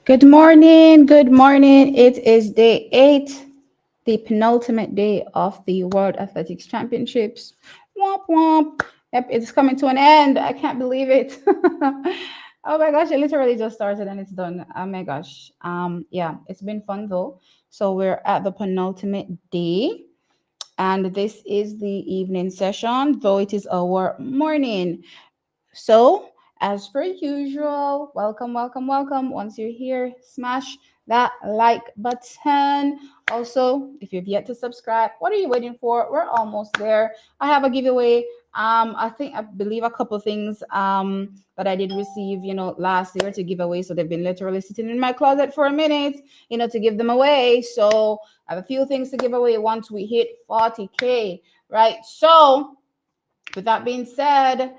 Good morning. Good morning. It is day 8, the penultimate day of the World Athletics Championships. Womp womp. Yep, it's coming to an end. I can't believe it. Oh my gosh, it literally just started and it's done. Oh my gosh. Yeah, it's been fun though. So we're at the penultimate day, and this is the evening session, though it is our morning. So, as per usual, welcome, welcome, welcome. Once you're here, smash that like button. Also, if you've yet to subscribe, what are you waiting for? We're almost there. I have a giveaway. I believe a couple things that I did receive, last year to give away. So they've been literally sitting in my closet for a minute, to give them away. So I have a few things to give away once we hit 40K, right? So with that being said,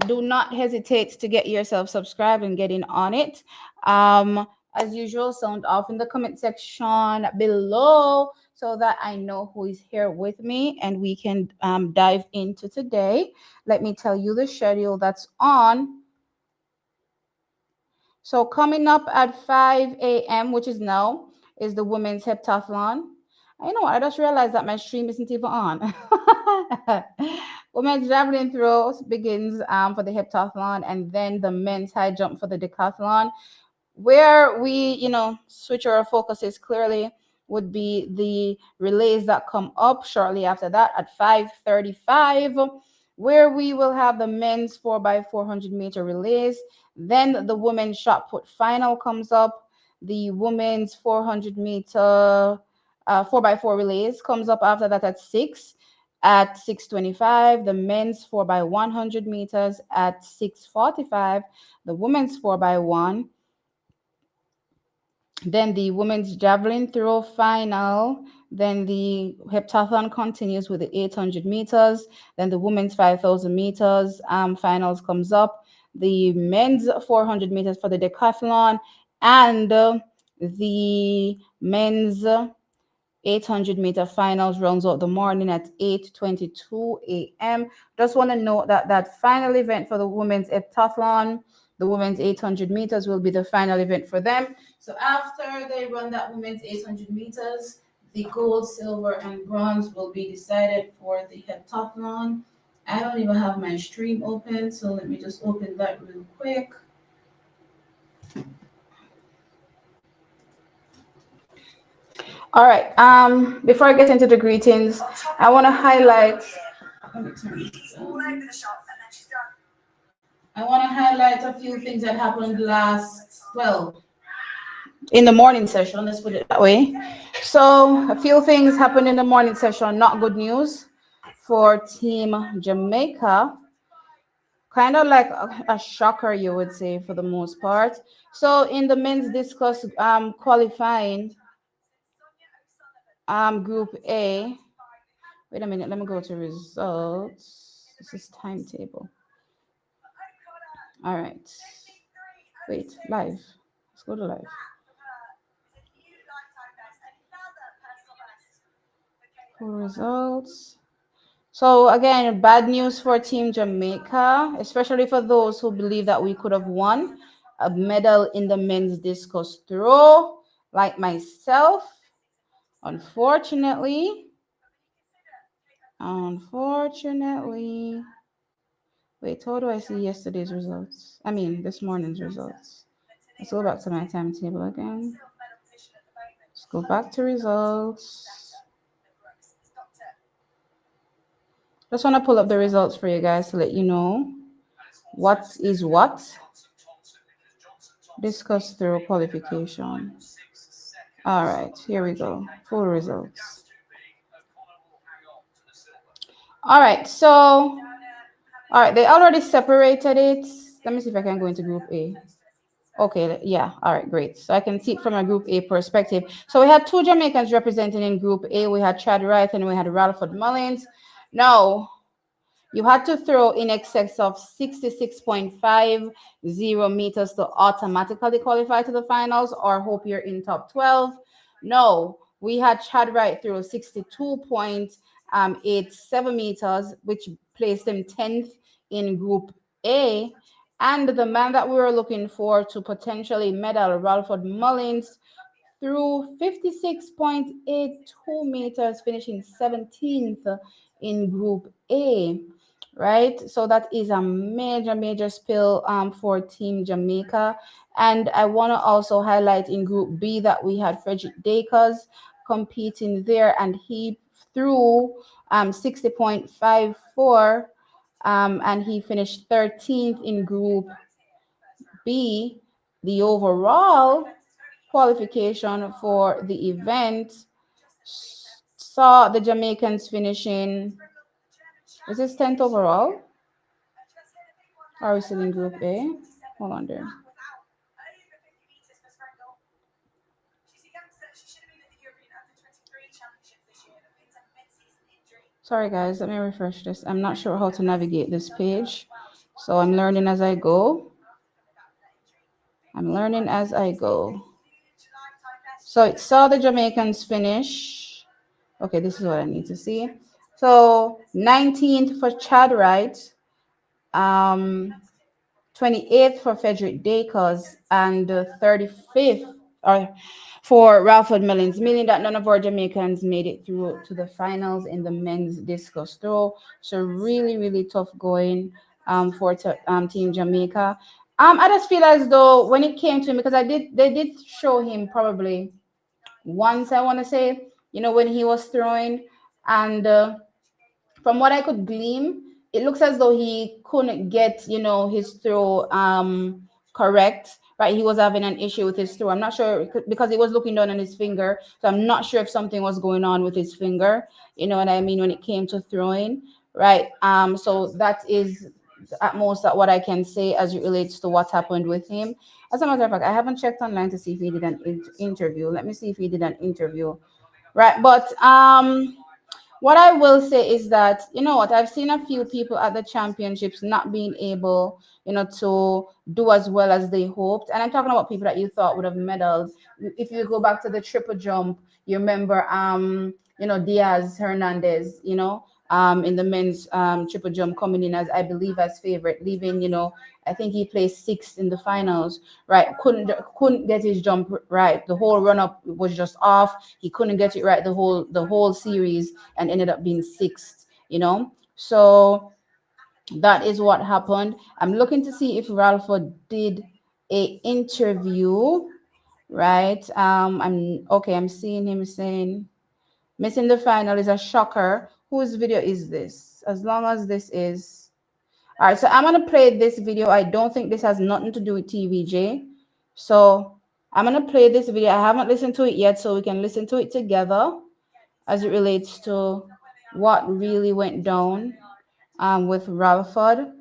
do not hesitate to get yourself subscribed and getting on it. As usual, sound off in the comment section below so that I know who is here with me and we can dive into today. Let me tell you the schedule that's on. So coming up at 5 a.m., which is now, is the women's heptathlon. I know, I just realized that my stream isn't even on. Women's javelin throw begins for the heptathlon, and then the men's high jump for the decathlon. Where we, switch our focuses clearly would be the relays that come up shortly after that at 5:35, where we will have the men's 4x400-meter relays. Then the women's shot put final comes up. The women's 400-meter 4x4 relays comes up after that at 6. At 6:25, the men's 4x100 meters at 6:45, the women's 4x1, then the women's javelin throw final. Then the heptathlon continues with the 800 meters. Then the women's 5,000 meters finals comes up. The men's 400 meters for the decathlon, and the men's 800-meter finals rounds out the morning at 8:22 a.m. Just want to note that that final event for the women's heptathlon, the women's 800 meters, will be the final event for them. So after they run that women's 800 meters, the gold, silver, and bronze will be decided for the heptathlon. I don't even have my stream open, so let me just open that real quick. All right. Before I get into the greetings, I want to highlight. I want to highlight a few things that happened in the morning session. Let's put it that way. So, a few things happened in the morning session. Not good news for Team Jamaica. Kind of like a shocker, you would say, for the most part. So, in the men's discus qualifying group A. Wait a minute, let me go to results. This is timetable. All right. Wait, live. Let's go to live. For results. So again, bad news for Team Jamaica, especially for those who believe that we could have won a medal in the men's discus throw, like myself. Unfortunately, wait, how do I see yesterday's results? I mean, this morning's results. Let's go back to my timetable again. Let's go back to results. Just want to pull up the results for you guys to let you know what is what. Discuss through qualification. All right, here we go. Full results. All right, so, all right, they already separated it. Let me see if I can go into group A. Okay, yeah, all right, great. So I can see it from a group A perspective. So we had two Jamaicans representing in group A. We had Chad Wright and we had Ralford Mullings. Now, you had to throw in excess of 66.50 meters to automatically qualify to the finals or hope you're in top 12. No, we had Chad Wright throw 62.87 meters, which placed him 10th in Group A. And the man that we were looking for to potentially medal, Ralford Mullings, through 56.82 meters, finishing 17th in Group A, right? So that is a major, major spill for Team Jamaica. And I want to also highlight in Group B that we had Frederick Dakers competing there, and he threw 60.54, and he finished 13th in Group B. The overall qualification for the event saw the Jamaicans finishing, is this 10th overall? Are we still in Group A? Hold on there. Sorry guys, let me refresh this. I'm not sure how to navigate this page, so I'm learning as I go. I'm learning as I go. So it saw the Jamaicans finish. Okay, this is what I need to see. So 19th for Chad Wright, 28th for Frederick Dakers, and 35th for Ralford Mullings, meaning that none of our Jamaicans made it through to the finals in the men's discus throw. So really, really tough going for Team Jamaica. I just feel as though when it came to him, because they did show him probably once, I want to say, when he was throwing, and from what I could glean, it looks as though he couldn't get, his throw correct. Right, he was having an issue with his throw. I'm not sure because he was looking down on his finger, so I'm not sure if something was going on with his finger. You know what I mean when it came to throwing, right? So that is at most that what I can say as it relates to what happened with him. As a matter of fact, I haven't checked online to see if he did an interview. Let me see if he did an interview, right? But what I will say is that, I've seen a few people at the championships not being able, to do as well as they hoped. And I'm talking about people that you thought would have medaled. If you go back to the triple jump, you remember, Diaz Hernandez, in the men's triple jump coming in as, I believe, as favorite, leaving, I think he placed sixth in the finals, right? Couldn't get his jump right. The whole run up was just off. He couldn't get it right the whole series and ended up being sixth. So that is what happened. I'm looking to see if Ralford did a interview, right? I'm seeing him saying missing the final is a shocker. Whose video is this? As long as this is all right, so I'm gonna play this video. I don't think this has nothing to do with TVJ. So I'm gonna play this video. I haven't listened to it yet, so we can listen to it together as it relates to what really went down with Ralford,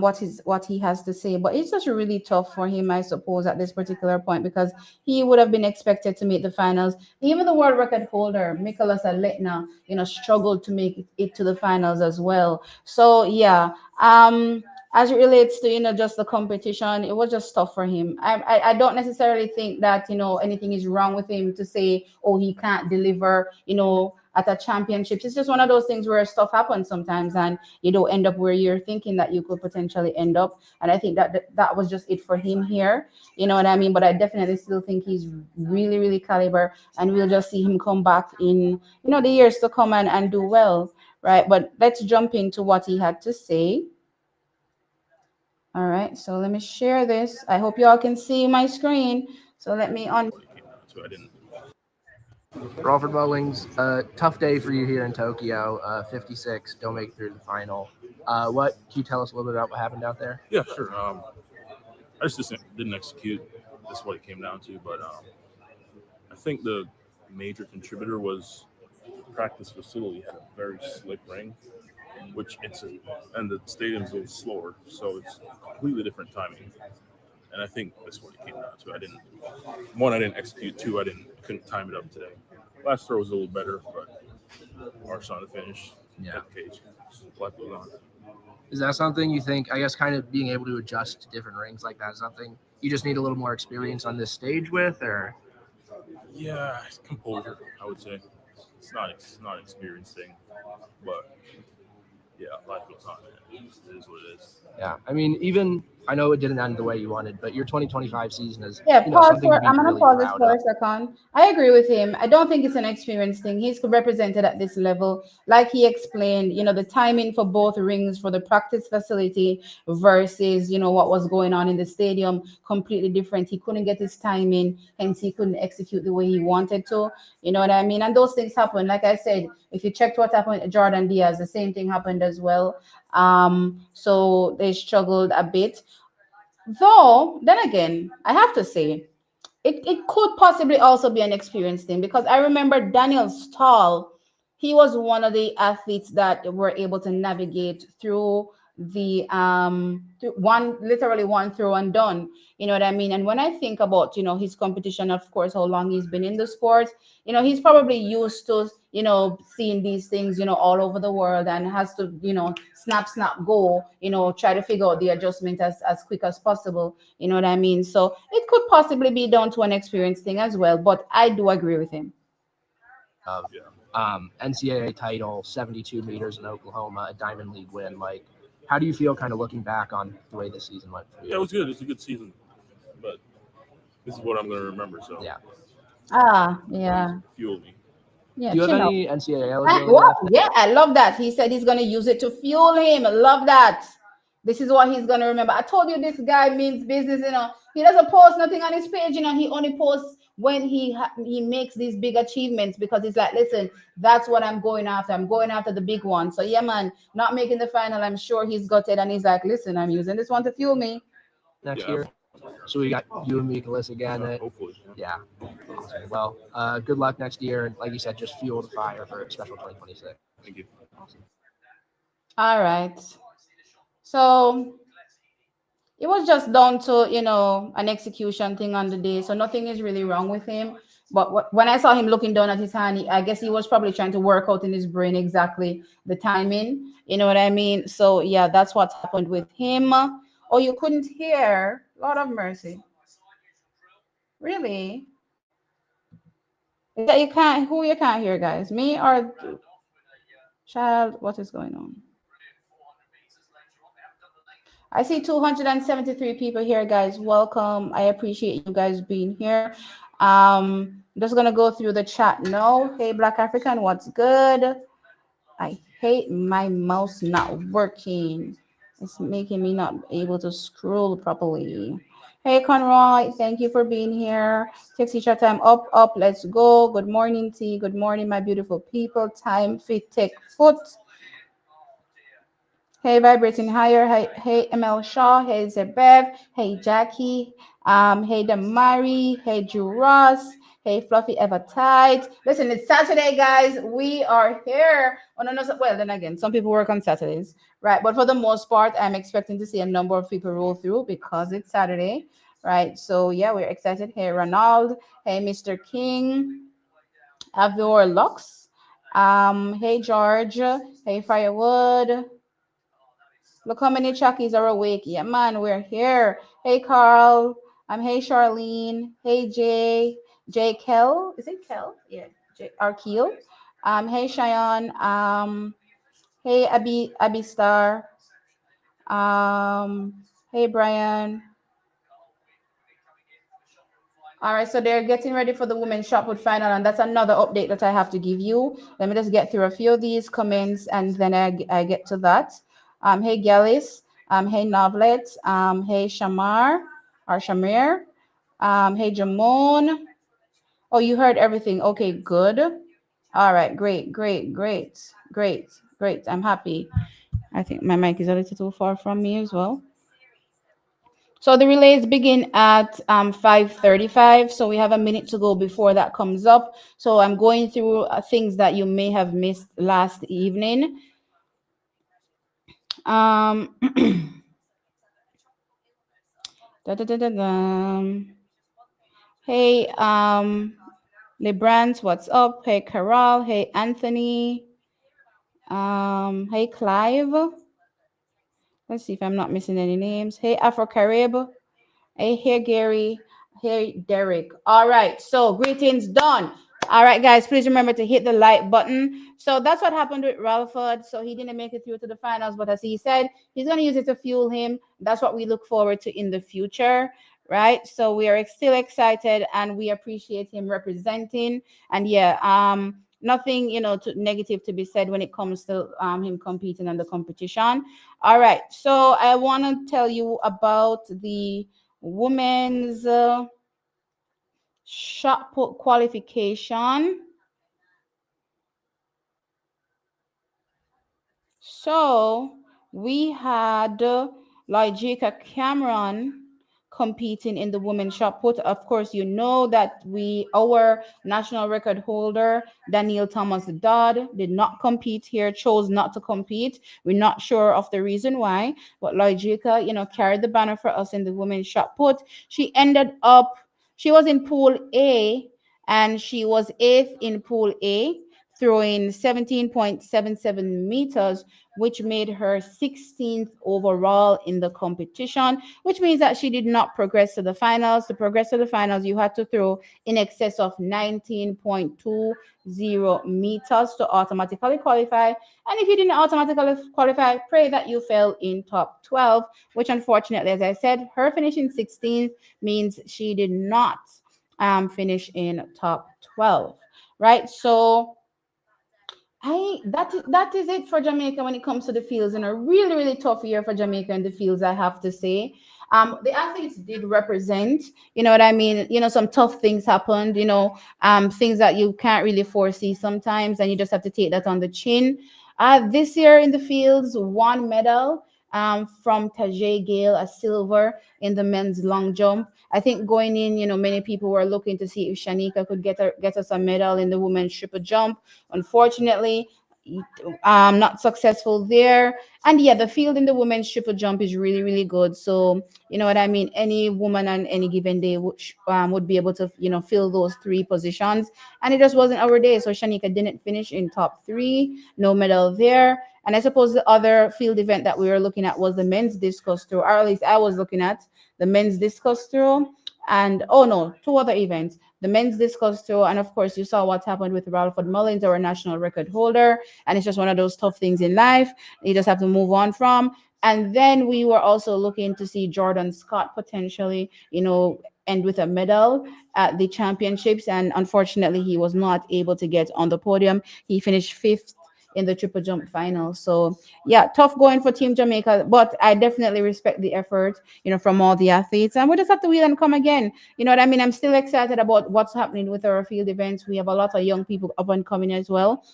what he has to say. But it's just really tough for him, I suppose, at this particular point because he would have been expected to make the finals. Even the world record holder, Mikolas Aletna, struggled to make it to the finals as well. So yeah, as it relates to just the competition, it was just tough for him. I don't necessarily think that anything is wrong with him to say, oh, he can't deliver at a championships. It's just one of those things where stuff happens sometimes and you don't end up where you're thinking that you could potentially end up. And I think that was just it for him here. You know what I mean? But I definitely still think he's really, really caliber, and we'll just see him come back in the years to come and do well, right? But let's jump into what he had to say. All right, so let me share this. I hope y'all can see my screen. So let me on. Ralford Mullings, tough day for you here in Tokyo. 56, don't make it through the final. What can you tell us a little bit about what happened out there? Yeah, sure. I just didn't execute. That's what it came down to. But I think the major contributor was the practice facility had a very slick ring, and the stadium's a little slower, so it's completely different timing. And I think that's what it came down to. I didn't execute. Two, couldn't time it up today. Last throw was a little better, but marched on the finish. Yeah. At the cage. Life goes on. Is that something you think, I guess, kind of being able to adjust to different rings like that is something you just need a little more experience on this stage with, or? Yeah, composure, I would say. It's not an experience thing, but yeah, life goes on, man. It is what it is. Yeah, I mean, even I know it didn't end the way you wanted, but your 2025 season is, Yeah, something to be I'm gonna really pause this proud for of. a second. I agree with him. I don't think it's an experience thing. He's represented at this level. Like he explained, the timing for both rings for the practice facility versus, what was going on in the stadium, completely different. He couldn't get his timing, hence he couldn't execute the way he wanted to. You know what I mean? And those things happen. Like I said, if you checked what happened to Jordan Diaz, the same thing happened as well. So they struggled a bit. Though, then again, I have to say, it could possibly also be an experience thing because I remember Daniel Stahl, he was one of the athletes that were able to navigate through the one literally one through and done. You know what I mean? And when I think about, his competition, of course, how long he's been in the sport, he's probably used to, seeing these things, all over the world and has to, snap, go, try to figure out the adjustment as quick as possible. You know what I mean? So it could possibly be down to an experience thing as well, but I do agree with him. Of Yeah. NCAA title, 72 meters in Oklahoma, a Diamond League win. Like, how do you feel kind of looking back on the way this season went for Yeah, it you? was good. It's a good season, but this is what I'm going to remember. So Yeah. Ah, please yeah. fuel me. Yeah, Do you have chill out. any NCAA eligibility Wow, left? yeah, I love that. He said he's gonna use it to fuel him. I love that. This is what he's gonna remember. I told you this guy means business. He doesn't post nothing on his page. He only posts when he makes these big achievements because he's like, listen, that's what I'm going after. I'm going after the big one. So yeah, man, not making the final. I'm sure he's got it, and he's like, listen, I'm using this one to fuel me. Next Yeah, year? So we got you and Mikolas again. hopefully. Yeah. Awesome. Well, good luck next year. And like you said, just fuel the fire for special 2026. Thank you. Awesome. All right. So it was just down to an execution thing on the day, so nothing is really wrong with him. But when I saw him looking down at his hand, I guess he was probably trying to work out in his brain exactly the timing. You know what I mean? So yeah, that's what happened with him. Oh, you couldn't hear? Lord of mercy. Really? Is that you can't? Who you can't hear, guys? Me or child? What is going on? I see 273 people here, guys. Welcome. I appreciate you guys being here. I'm just gonna go through the chat now. Hey, Black African, what's good? I hate my mouse not working. It's making me not able to scroll properly. Hey, Conroy, thank you for being here. Takes each time up, up. Let's go. Good morning, T. Good morning, my beautiful people. Time, fit, take, foot. Hey, Vibrating Higher. Hey, ML Shaw. Hey, Zebev. Hey, Jackie. Hey, Damari. Hey, Drew Ross. Hey, Fluffy Evertide. Listen, it's Saturday, guys. We are here on another. Well, then again, some people work on Saturdays, right? But for the most part, I'm expecting to see a number of people roll through because it's Saturday, right? So yeah, we're excited. Hey, Ronald. Hey, Mr. King. Avor Lux. Hey, George. Hey, Firewood. Look how many Chuckies are awake. Yeah, man, we're here. Hey, Carl. Hey, Charlene. Hey, Jay. Jay Kel. Is it Kel? Yeah, Jay Arkeel. Hey, Cheyenne. Hey, Abby Star. Hey, Brian. All right, so they're getting ready for the women's shot put final, and that's another update that I have to give you. Let me just get through a few of these comments, and then I get to that. Hey, Gallis. Hey, Novlet. Hey, Shamar or Shamir. Hey, Jamon. Oh, you heard everything. Okay, good. All right, great. I'm happy. I think my mic is a little too far from me as well. So the relays begin at 5:35. So we have a minute to go before that comes up. So I'm going through things that you may have missed last evening. Um, da, da, da, da, da. Hey, Lebrant, what's up? Hey, Carol. Hey, Anthony. Hey, Clive. Let's see if I'm not missing any names. Hey, Afro Carib. Hey, here, Gary. Hey, Derek. All right. So greetings done. All right, guys, please remember to hit the like button. So that's what happened with Ralford. So he didn't make it through to the finals, but as he said, he's going to use it to fuel him. That's what we look forward to in the future, right? So we are still excited and we appreciate him representing. And yeah, nothing negative to be said when it comes to him competing in the competition. All right, so I want to tell you about the women's shot put qualification. So we had Lajika Cameron competing in the women's shot put. Of course, you know that our national record holder, Daniel Thomas Dodd, did not compete here, chose not to compete. We're not sure of the reason why, but Lajika, carried the banner for us in the women's shot put. She was in Pool A and she was eighth in Pool A, throwing 17.77 meters, which made her 16th overall in the competition, which means that she did not progress to the finals. To progress to the finals, you had to throw in excess of 19.20 meters to automatically qualify. And if you didn't automatically qualify, pray that you fell in top 12, which unfortunately, as I said, her finishing 16th means she did not finish in top 12, right? So that is it for Jamaica when it comes to the fields, and a really really tough year for Jamaica in the fields, I have to say. The athletes did represent, you know what I mean. Some tough things happened. Things that you can't really foresee sometimes, and you just have to take that on the chin. This year in the fields, one medal from Tajay Gale, a silver in the men's long jump. I think going in, many people were looking to see if Shanika could get us a medal in the women's triple jump. Unfortunately, not successful there. And yeah, the field in the women's triple jump is really, really good. So, you know what I mean? Any woman on any given day would be able to, fill those three positions. And it just wasn't our day. So Shanika didn't finish in top three, no medal there. And I suppose the other field event that we were looking at was the men's discus throw, or at least I was looking at the men's discus throw. And oh no, two other events, the men's discus throw, and of course you saw what happened with Ralford Mullings, our national record holder. And it's just one of those tough things in life you just have to move on from. And then we were also looking to see Jordan Scott potentially, end with a medal at the championships, and unfortunately he was not able to get on the podium. He finished fifth in the triple jump final. So yeah, tough going for Team Jamaica, but I definitely respect the effort, from all the athletes. And we just have to wheel and come again. You know what I mean? I'm still excited about what's happening with our field events. We have a lot of young people up and coming as well,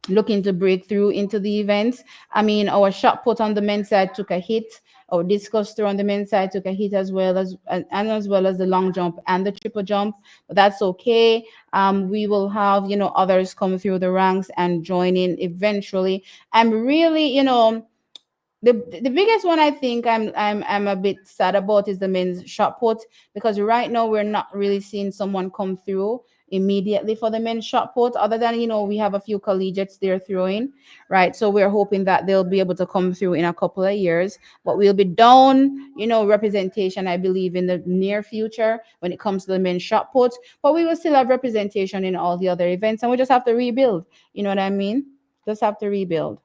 looking to break through into the events. I mean, our shot put on the men's side took a hit. Our discus throw on the men's side took a hit as well as the long jump and the triple jump. But that's okay. We will have others come through the ranks and join in eventually. I'm really the biggest one I think I'm a bit sad about is the men's shot put, because right now we're not really seeing someone come through immediately for the men's shot put, other than we have a few collegiates there throwing, right? So we're hoping that they'll be able to come through in a couple of years, but we'll be down representation, I believe, in the near future when it comes to the men's shot put. But we will still have representation in all the other events, and we just have to rebuild. You know what I mean? Just have to rebuild.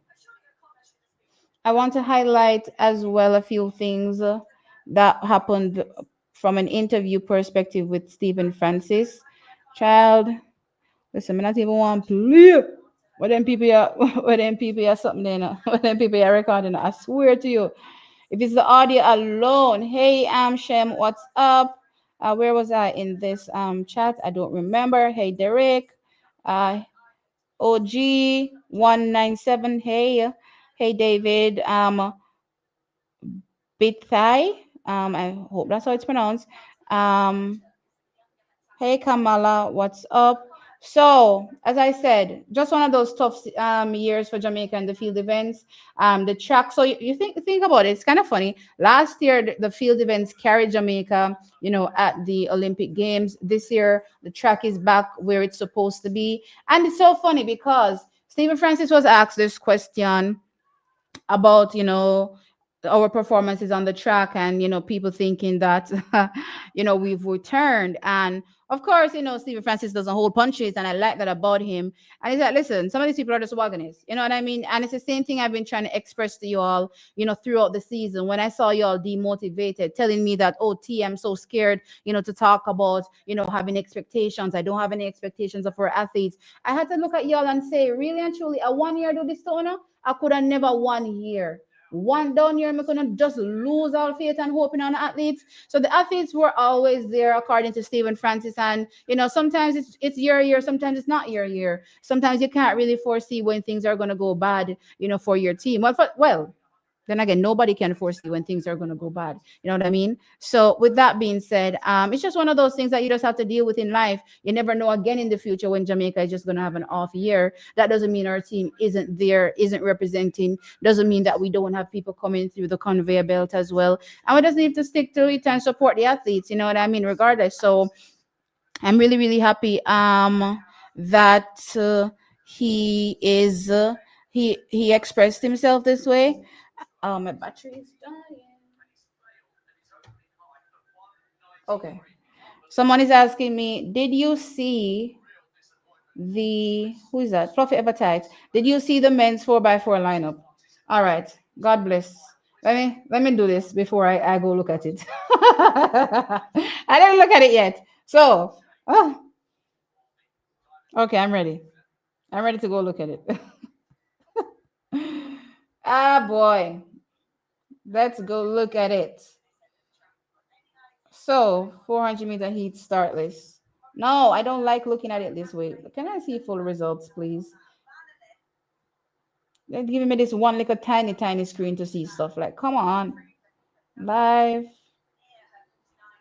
I want to highlight as well a few things that happened from an interview perspective with Stephen Francis. Child, listen, I not even want to play. What them people are, what them people are something there, what them people are recording. I swear to you, if it's the audio alone. Hey, Shem, what's up? Where was I in this chat? I don't remember. Hey, Derek. Uh, OG197. Hey, David. Bithai. I hope that's how it's pronounced. Um, hey Kamala, what's up? So, as I said, just one of those tough years for Jamaica and the field events. The track. So you think about it. It's kind of funny. Last year, the field events carried Jamaica, at the Olympic Games. This year, the track is back where it's supposed to be, and it's so funny because Stephen Francis was asked this question about our performances on the track, and people thinking that we've returned. And of course, Stephen Francis doesn't hold punches, and I like that about him. And he's like, listen, some of these people are just wagonists, you know what I mean? And it's the same thing I've been trying to express to you all, throughout the season. When I saw you all demotivated, telling me that, oh, T, I'm so scared, to talk about, having expectations. I don't have any expectations of our athletes. I had to look at y'all and say, really and truly, a 1 year do this to you? I could have never 1 year. One down here, I'm gonna just lose all faith and hoping on the athletes. So the athletes were always there, according to Stephen Francis. And sometimes it's your year, sometimes it's not your year. Sometimes you can't really foresee when things are gonna go bad, for your team. Well, then again, nobody can foresee when things are going to go bad. You know what I mean? So with that being said, it's just one of those things that you just have to deal with in life. You never know again in the future when Jamaica is just going to have an off year. That doesn't mean our team isn't there, isn't representing. Doesn't mean that we don't have people coming through the conveyor belt as well. And we just need to stick to it and support the athletes. You know what I mean? Regardless. So I'm really, really happy that he is he expressed himself this way. Oh, my battery is dying. Okay. Someone is asking me, did you see the who is that? Fluffy Appetite. Did you see the men's 4x4 lineup? All right. God bless. Let me do this before I go look at it. I didn't look at it yet. So, oh, okay, I'm ready. I'm ready to go look at it. Ah, boy. Let's go look at it. So, 400-meter heat start list. No, I don't like looking at it this way. Can I see full results, please? They're giving me this one little tiny, tiny screen to see stuff. Like, come on. Live.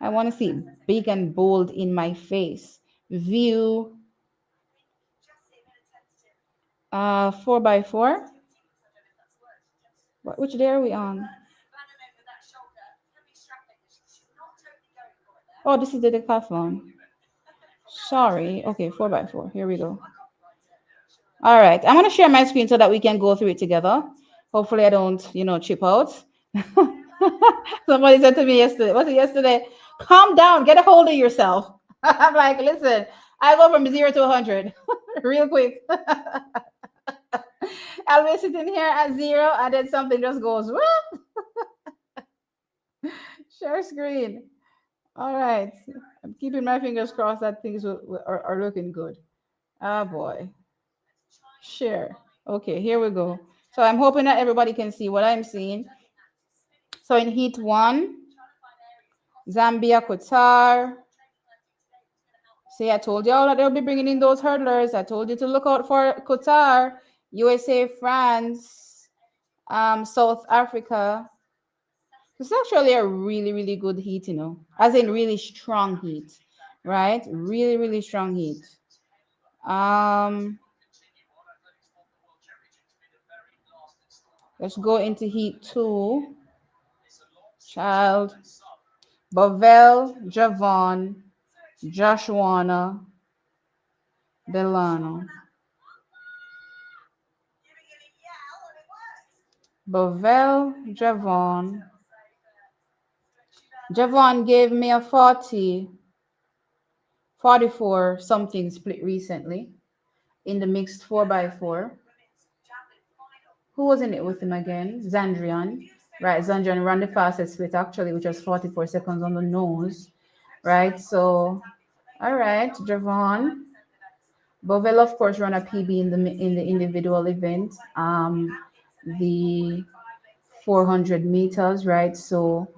I want to see it big and bold in my face. View. 4x4. Which day are we on? Oh, this is the decathlon. Sorry. Okay, 4x4. Here we go. All right. I'm going to share my screen so that we can go through it together. Hopefully I don't, chip out. Somebody said to me yesterday, was it yesterday? Calm down, get a hold of yourself. I'm like, listen, I go from 0 to 100 real quick. I'll be sitting here at 0 and then something just goes, whoop. Share screen. All right. I'm keeping my fingers crossed that things are looking good. Ah, boy. Share. Okay, here we go. So I'm hoping that everybody can see what I'm seeing. So in heat 1, Zambia, Qatar. See, I told y'all that they'll be bringing in those hurdlers. I told you to look out for Qatar, USA, France, South Africa. It's actually a really, really good heat, as in really strong heat, right? Really, really strong heat. Let's go into heat 2. Child, Bovell, Javon, Joshua, Delano. Bovell, Javon. Javon gave me a 40, 44 something split recently in the mixed 4x4. Who was in it with him again? Zandrian. Right, Zandrian ran the fastest split actually, which was 44 seconds on the nose. Right, so, all right, Javon. Bovell, of course, ran a PB in the individual event. The 400 meters, right? So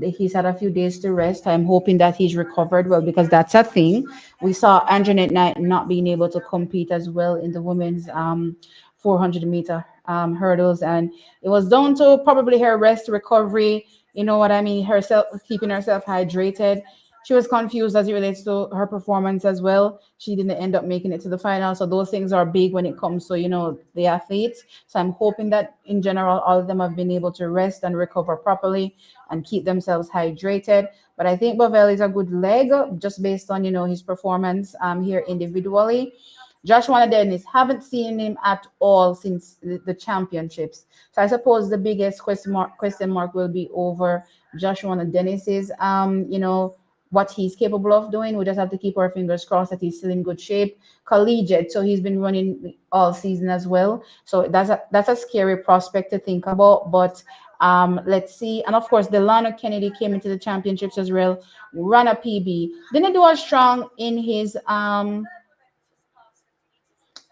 he's had a few days to rest. I'm hoping that he's recovered well because that's a thing. We saw Anjanette Knight not being able to compete as well in the women's 400-meter hurdles, and it was down to probably her rest recovery. You know what I mean? Herself keeping herself hydrated. She was confused as it relates to her performance as well. She didn't end up making it to the final. So those things are big when it comes to, the athletes. So I'm hoping that in general, all of them have been able to rest and recover properly and keep themselves hydrated. But I think Bovell is a good leg just based on, his performance here individually. Joshua Dennis, haven't seen him at all since the championships. So I suppose the biggest question mark will be over Joshua Dennis's what he's capable of doing. We just have to keep our fingers crossed that he's still in good shape. Collegiate, so he's been running all season as well. So that's a scary prospect to think about. But let's see. And of course, Delano Kennedy came into the championships as well, ran a PB. Didn't do as strong in his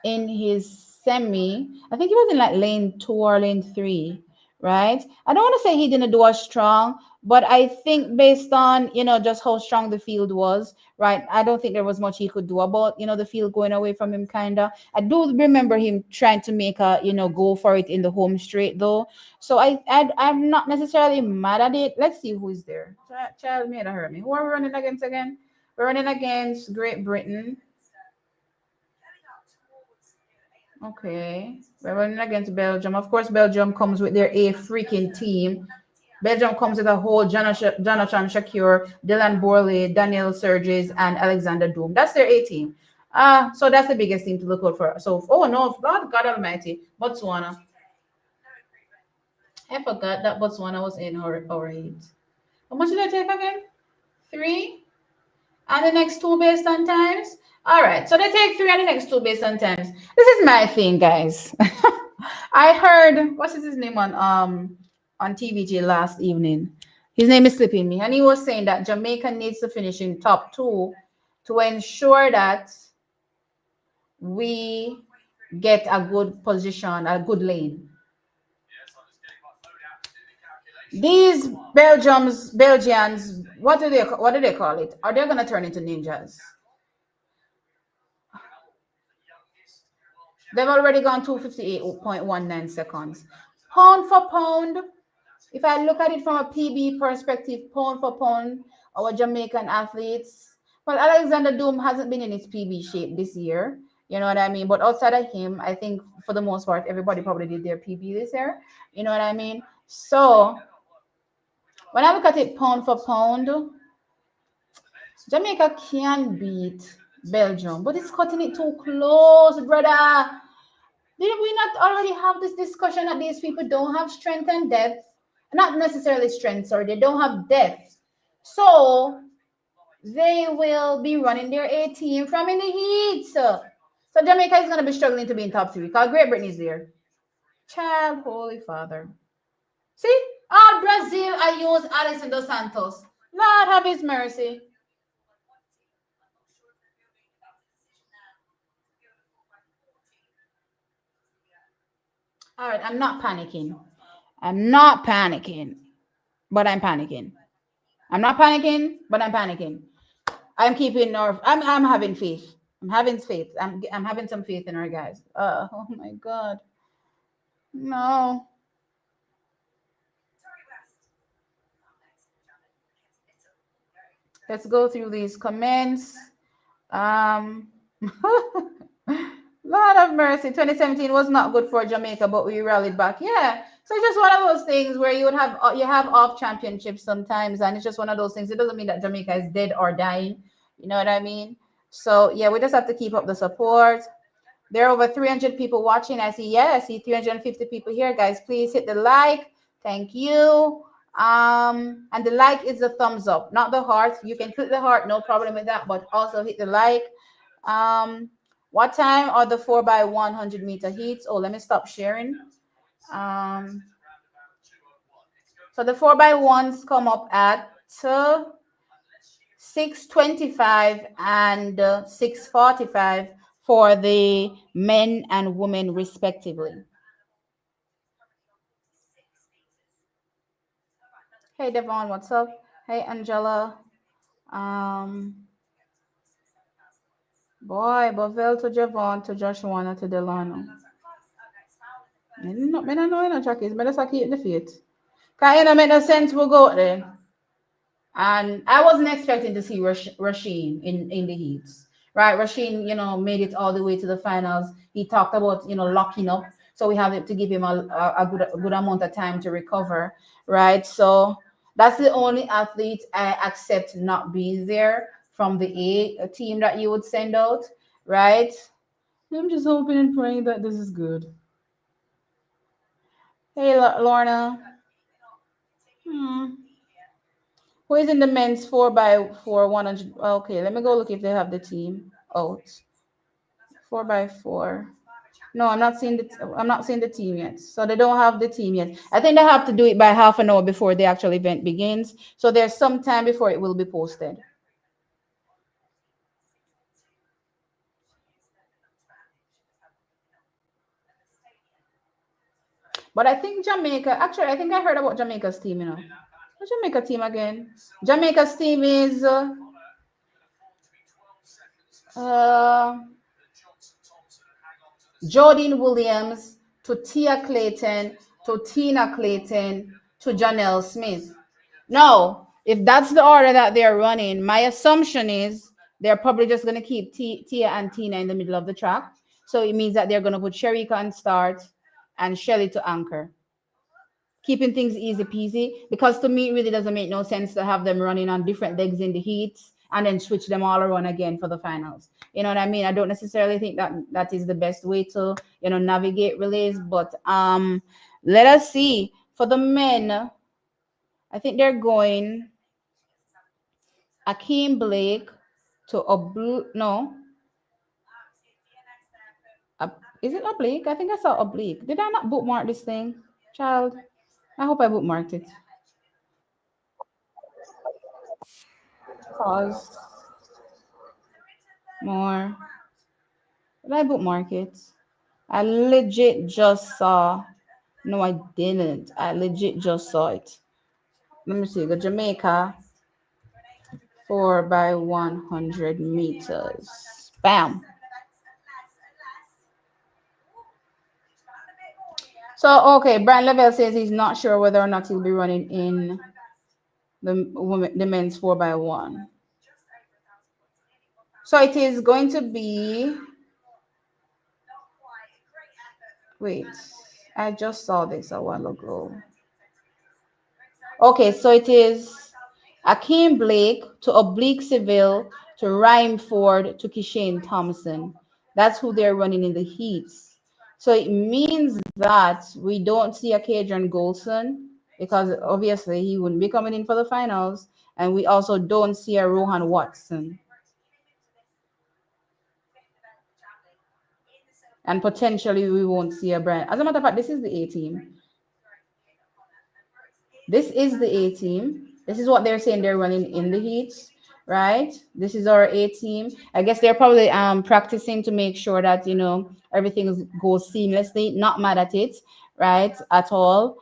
semi. I think he was in like lane 2 or lane 3, right? I don't want to say he didn't do as strong, but I think based on just how strong the field was, right? I don't think there was much he could do about the field going away from him, kinda. I do remember him trying to make a go for it in the home straight though. So I'm not necessarily mad at it. Let's see who is there. Child made a hurt me. Who are we running against again? We're running against Great Britain. Okay, we're running against Belgium. Of course, Belgium comes with their A freaking team. Belgium comes with a whole Jonathan Shakir, Dylan Borley, Daniel Surges, and Alexander Doom. That's their A team. So that's the biggest thing to look out for. So, oh no, God Almighty, Botswana. I forgot that Botswana was in our heat. How much did I take again? 3? And the next 2 based on times. All right, so they take 3 and the next 2 based on times. This is my thing, guys. I heard what's his name on TVG last evening. His name is slipping me, and he was saying that Jamaica needs to finish in top 2 to ensure that we get a good position, a good lane. These Belgians, what do they call it? Are they gonna turn into ninjas? They've already gone 258.19 seconds. Pound for pound, if I look at it from a PB perspective, pound for pound, our Jamaican athletes, well, Alexander Doom hasn't been in his PB shape this year. You know what I mean? But outside of him, I think for the most part, everybody probably did their PB this year. You know what I mean? So when I look at it pound for pound, Jamaica can beat Belgium, but it's cutting it too close, brother. Did we not already have this discussion that these people don't have strength and depth? Not necessarily strength, sorry, they don't have depth. So they will be running their A team from in the heat. So Jamaica is going to be struggling to be in top 3 because Great Britain is there. Child, Holy Father. See, all Brazil, I use Alison dos Santos. Lord have his mercy. All right, I'm not panicking. I'm not panicking, but I'm panicking. I'm not panicking, but I'm panicking. I'm keeping nerve. I'm having faith. I'm having faith. I'm having some faith in our guys. Oh my God. No. Let's go through these comments. Um Lord of mercy, 2017 was not good for Jamaica, but we rallied back. Yeah. So it's just one of those things where you have off championships sometimes, and it's just one of those things. It doesn't mean that Jamaica is dead or dying. You know what I mean? So yeah, we just have to keep up the support. There are over 300 people watching. I see 350 people here, guys. Please hit the like. Thank you. And the like is the thumbs up, not the heart. You can click the heart, no problem with that, but also hit the like. What time are the 4x100 meter heats? Oh, let me stop sharing. Um, so the 4x1s come up at 6:25 and 6:45 for the men and women respectively. Hey Devon, what's up? Hey Angela. Um, Boy, Bovel to Javon to Joshua to Delano. I don't know in track is, but let's keep the faith. Cause it don't make no sense we go there. And I wasn't expecting to see Rasheen in the heats. Right? Rasheen, made it all the way to the finals. He talked about, locking up. So we have to give him a good amount of time to recover. Right. So that's the only athlete I accept not being there from the A team that you would send out. Right. I'm just hoping and praying that this is good. Hey, Lorna. Hmm. Who is in the men's 4x4 100? Okay, let me go look if they have the team out. 4x4. No, I'm not seeing the team yet. So they don't have the team yet. I think they have to do it by half an hour before the actual event begins. So there's some time before it will be posted. But I think Jamaica, actually, I think I heard about Jamaica's team, you know. What's Jamaica team again? Jamaica's team is uh, Jordan Williams to Tia Clayton to Tina Clayton to Janelle Smith. No, if that's the order that they're running, my assumption is they're probably just going to keep Tia and Tina in the middle of the track. So it means that they're going to put Sherika on start and Shelly to anchor, keeping things easy peasy. Because to me, it really doesn't make no sense to have them running on different legs in the heats and then switch them all around again for the finals. You know what I mean? I don't necessarily think that that is the best way to navigate relays, but let us see. For the men, I think they're going Akeem Blake to no. Is it oblique? I think I saw oblique. Did I not bookmark this thing? Child, I hope I bookmarked it. Pause. More. Did I bookmark it? I legit just saw. No, I didn't. I legit just saw it. Let me see. The Jamaica 4x100 meters. Bam. So okay, Brian Lavelle says he's not sure whether or not he'll be running in the men's 4x1. So it is going to be. Wait, I just saw this a while ago. Okay, so it is Akeem Blake to Oblique Seville to Rhyme Ford to Kishane Thompson. That's who they're running in the heats. So it means that we don't see a Kadrian Golson because obviously he wouldn't be coming in for the finals. And we also don't see a Rohan Watson. And potentially we won't see a Brian. As a matter of fact, this is the A team. This is the A team. This is what they're saying they're running in the heats, right? This is our A team. I guess they're probably practicing to make sure that everything goes seamlessly. Not mad at it, right? At all.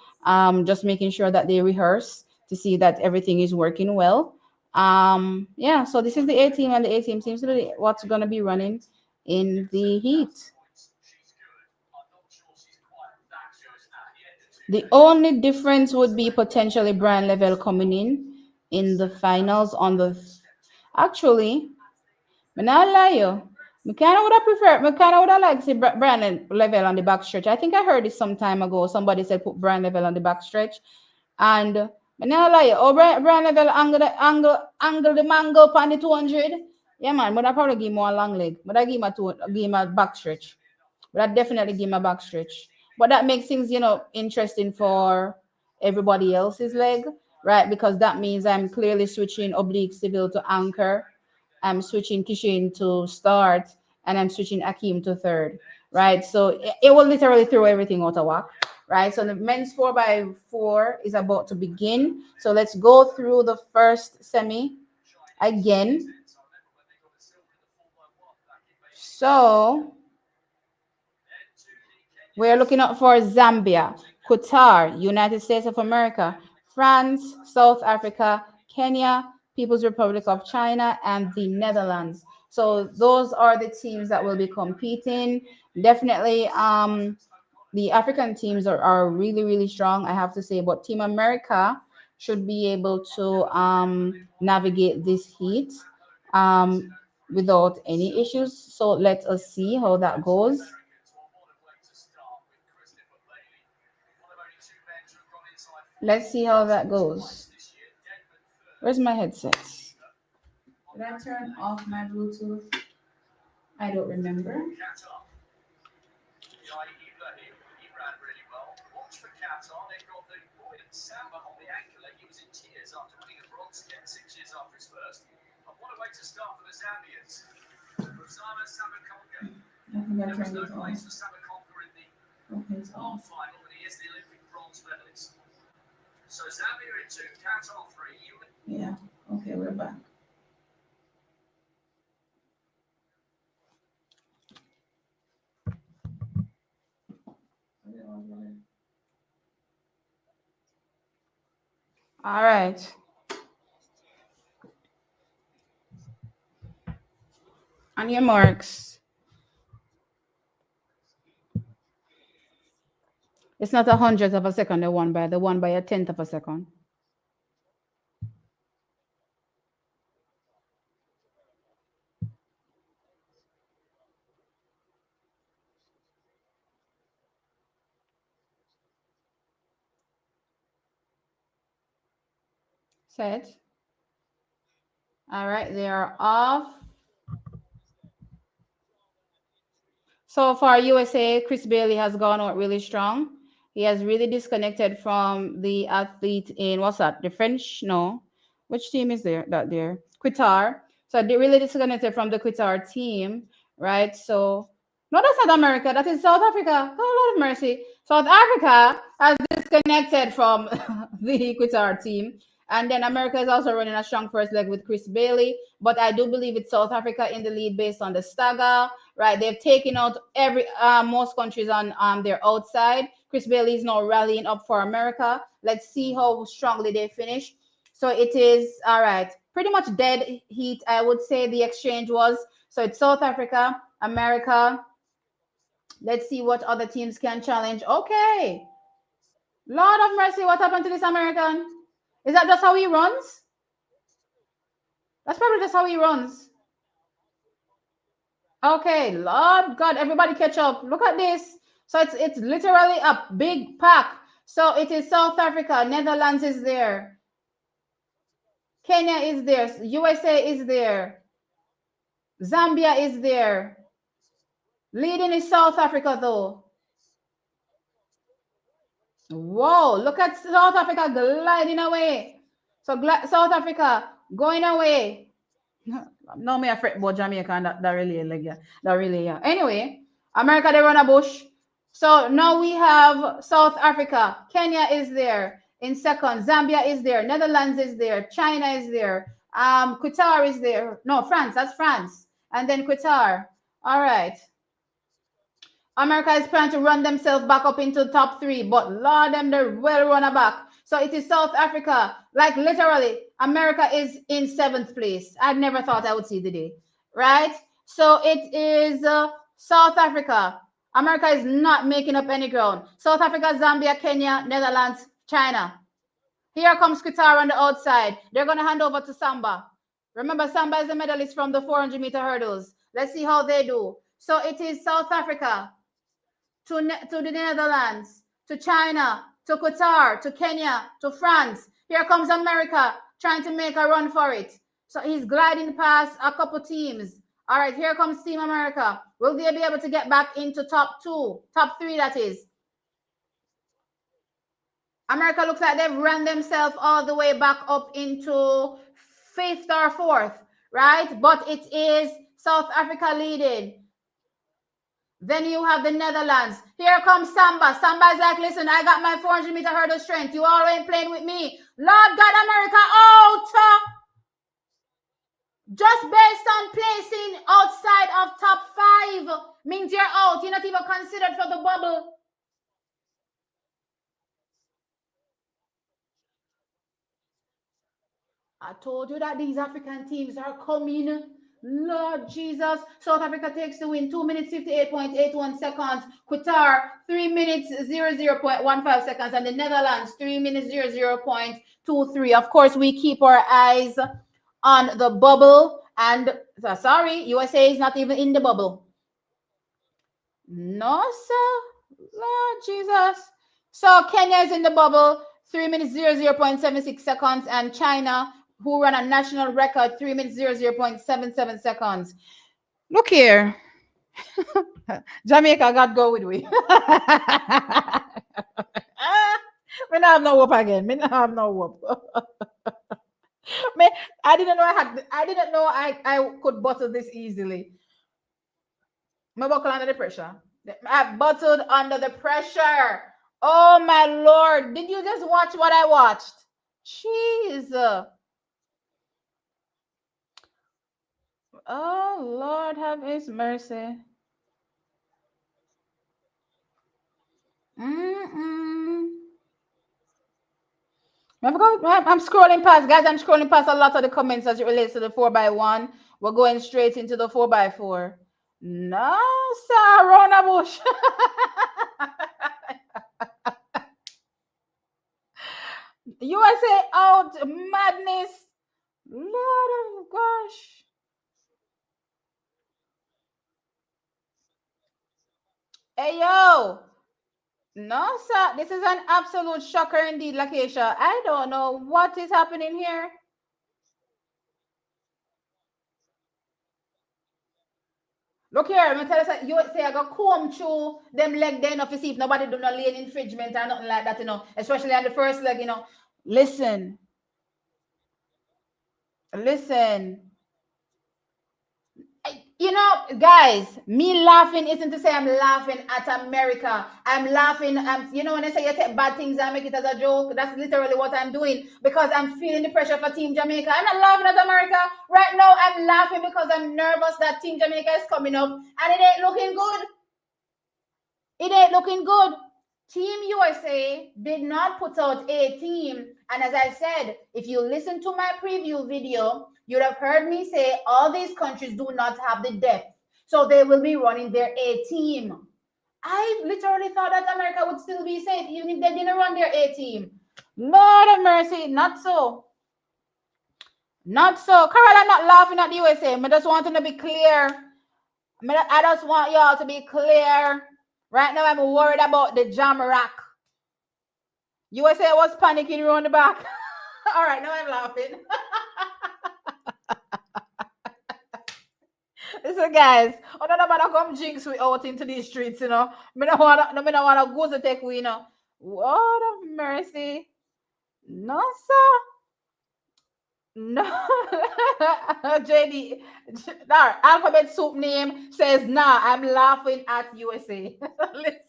Just making sure that they rehearse to see that everything is working well. Yeah. So this is the A team, and the A team seems to be what's gonna be running in the heat. The only difference would be potentially Brian Level coming in the finals on the. Actually, I not lie you. I kind of would have preferred. I kind of would have liked to see Brian Level on the back stretch. I think I heard this some time ago. Somebody said put Brian Level on the back stretch, and I not lie you. Oh, Brian Level angle the mango on the 200. Yeah, man. But I probably give him a long leg. But I give him a back stretch. But I definitely give him a back stretch. But that makes things, interesting for everybody else's leg, right? Because that means I'm clearly switching oblique civil to anchor. I'm switching Kishin to start, and I'm switching Akim to third, right? So it will literally throw everything out of whack, right? So the men's 4x4 is about to begin. So let's go through the first semi again. So we're looking out for Zambia, Qatar, United States of America, France, South Africa, Kenya, People's Republic of China, and the Netherlands. So those are the teams that will be competing. Definitely, the African teams are really, really strong, I have to say. But Team America should be able to navigate this heat without any issues. So let us see how that goes. Let's see how that goes. Where's my headset? Did I turn off my Bluetooth? I don't remember. Yeah. Okay, we're back. All right. On your marks. It's not a hundredth of a second, the one by a tenth of a second. Set. All right, they are off. So far, USA, Chris Bailey has gone out really strong. He has really disconnected from the athlete in what's that? The French? No. Which team is there? That there? Qatar. So they really disconnected from the Qatar team, right? So no, that's not America. That is South Africa. Oh, Lord of mercy. South Africa has disconnected from the Qatar team. And then America is also running a strong first leg with Chris Bailey. But I do believe it's South Africa in the lead based on the stagger, right? They've taken out every most countries on their outside. Chris Bailey is now rallying up for America. Let's see how strongly they finish. So it is all right. Pretty much dead heat, I would say the exchange was. So it's South Africa, America. Let's see what other teams can challenge. Okay. Lord of mercy, what happened to this American? Is that just how he runs? That's probably just how he runs. Okay, Lord God, everybody catch up. Look at this. So it's literally a big pack. So it is South Africa, Netherlands is there, Kenya is there, USA is there, Zambia is there. Leading is South Africa though. Whoa, look at South Africa gliding away. So South Africa going away. No, me afraid about Jamaica and that really like yeah, that really yeah. Anyway, America they run a bush. So now we have South Africa. Kenya is there in second. Zambia is there. Netherlands is there. China is there. Qatar is there. No, France. That's France. And then Qatar. All right. America is trying to run themselves back up into top three, but Lord, them they're well run back. So it is South Africa. Like literally, America is in seventh place. I never thought I would see the day, right? So it is South Africa. America is not making up any ground. South Africa, Zambia, Kenya, Netherlands, China. Here comes Qatar on the outside. They're going to hand over to Samba. Remember, Samba is the medalist from the 400-meter hurdles. Let's see how they do. So it is South Africa to the Netherlands, to China, to Qatar, to Kenya, to France. Here comes America trying to make a run for it. So he's gliding past a couple teams. All right, here comes Team America. Will they be able to get back into top two, top three, that is? America looks like they've run themselves all the way back up into fifth or fourth, right? But it is South Africa leading. Then you have the Netherlands. Here comes Samba. Samba is like, listen, I got my 400-meter hurdle strength. You all ain't playing with me. Lord God, America out. Just based on placing outside of top 5 means you're out. You're not even considered for the bubble. I told you that these African teams are coming. Lord Jesus. South Africa takes the win. 2 minutes 58.81 seconds. Qatar 3 minutes 00.15 seconds. And the Netherlands 3 minutes 00.23. Of course, we keep our eyes on the bubble. And sorry, USA is not even in the bubble. No, sir. Lord Jesus. So Kenya is in the bubble. 3 minutes 00.76 seconds. And China, who ran a national record, 3 minutes 00.77 seconds. Look here. Jamaica got go with we. Me not have no hope again. Me not have no hope. Me, I didn't know I had. I didn't know I could bottle this easily. Me buckle under the pressure. I bottled under the pressure. Oh my lord! Did you just watch what I watched? Jeez. Oh Lord, have His mercy. Mm-mm. I'm scrolling past, guys. I'm scrolling past a lot of the comments as it relates to the 4x1. We're going straight into the 4x4. No, sir, Rona Bush. USA out, madness. Lord of gosh. Hey, yo. No, sir. This is an absolute shocker indeed, Lakeisha. I don't know what is happening here. Look here, I'm tell you something. You say I got comb through them leg there enough to see if nobody do not lay an infringement or nothing like that, especially on the first leg. Listen, listen. Guys, me laughing isn't to say I'm laughing at America. I'm laughing. When I say you take bad things and make it as a joke, that's literally what I'm doing because I'm feeling the pressure for Team Jamaica. I'm not laughing at America right now. I'm laughing because I'm nervous that Team Jamaica is coming up and it ain't looking good. It ain't looking good. Team USA did not put out a team. And as I said, if you listen to my preview video, you'd have heard me say all these countries do not have the depth. So they will be running their A team. I literally thought that America would still be safe even if they didn't run their A team. Lord of mercy, not so. Not so. Carol, I'm not laughing at the USA. I just want to be clear. I just want y'all to be clear. Right now, I'm worried about the jam rack. USA was panicking around the back. All right, now I'm laughing. Listen, guys, I don't know about to come jinx we out into these streets. Me don't wanna go to take we. What of mercy. No, sir. No. JD, our alphabet soup name says, nah, I'm laughing at USA. Listen.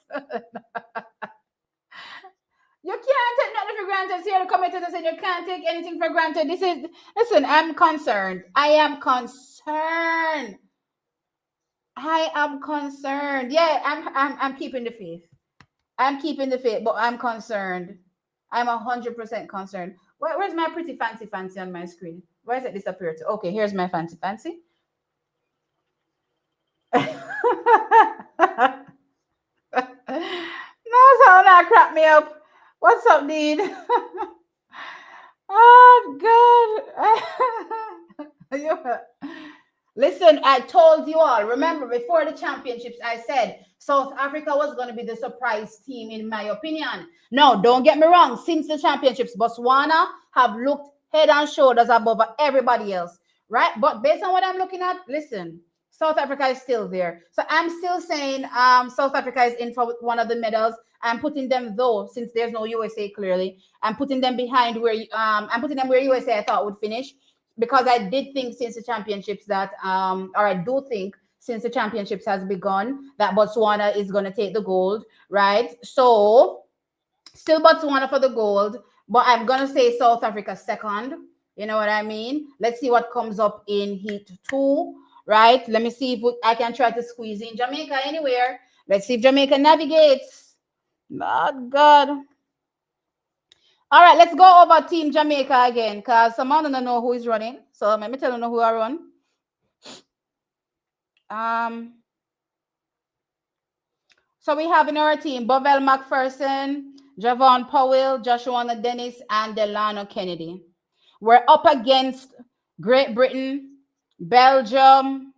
You can't take nothing for granted. See, the commentators saying you can't take anything for granted. Listen, I'm concerned. I am concerned. I am concerned. Yeah, I'm keeping the faith. I'm keeping the faith, but I'm concerned. I'm 100% concerned. Where's my pretty fancy on my screen? Where is it disappeared to? Okay, here's my fancy. No, so that crap me up. What's up, Dean? Oh, God. Listen, I told you all, remember before the championships, I said South Africa was going to be the surprise team, in my opinion. No, don't get me wrong. Since the championships, Botswana have looked head and shoulders above everybody else, right? But based on what I'm looking at, listen, South Africa is still there. So I'm still saying South Africa is in for one of the medals. I'm putting them, though, since there's no USA clearly, I'm putting them behind I'm putting them where USA I thought would finish, because I did think since the championships that or I do think since the championships has begun that Botswana is going to take the gold, right? So still Botswana for the gold, but I'm going to say South Africa second. You know what I mean? Let's see what comes up in heat 2, right? Let me see if I can try to squeeze in Jamaica anywhere. Let's see if Jamaica navigates. Lord God. All right, let's go over Team Jamaica again, because someone don't know who is running. So let me tell you who I run. So we have in our team Bovel McPherson, Javon Powell, Joshua Dennis, and Delano Kennedy. We're up against Great Britain, Belgium,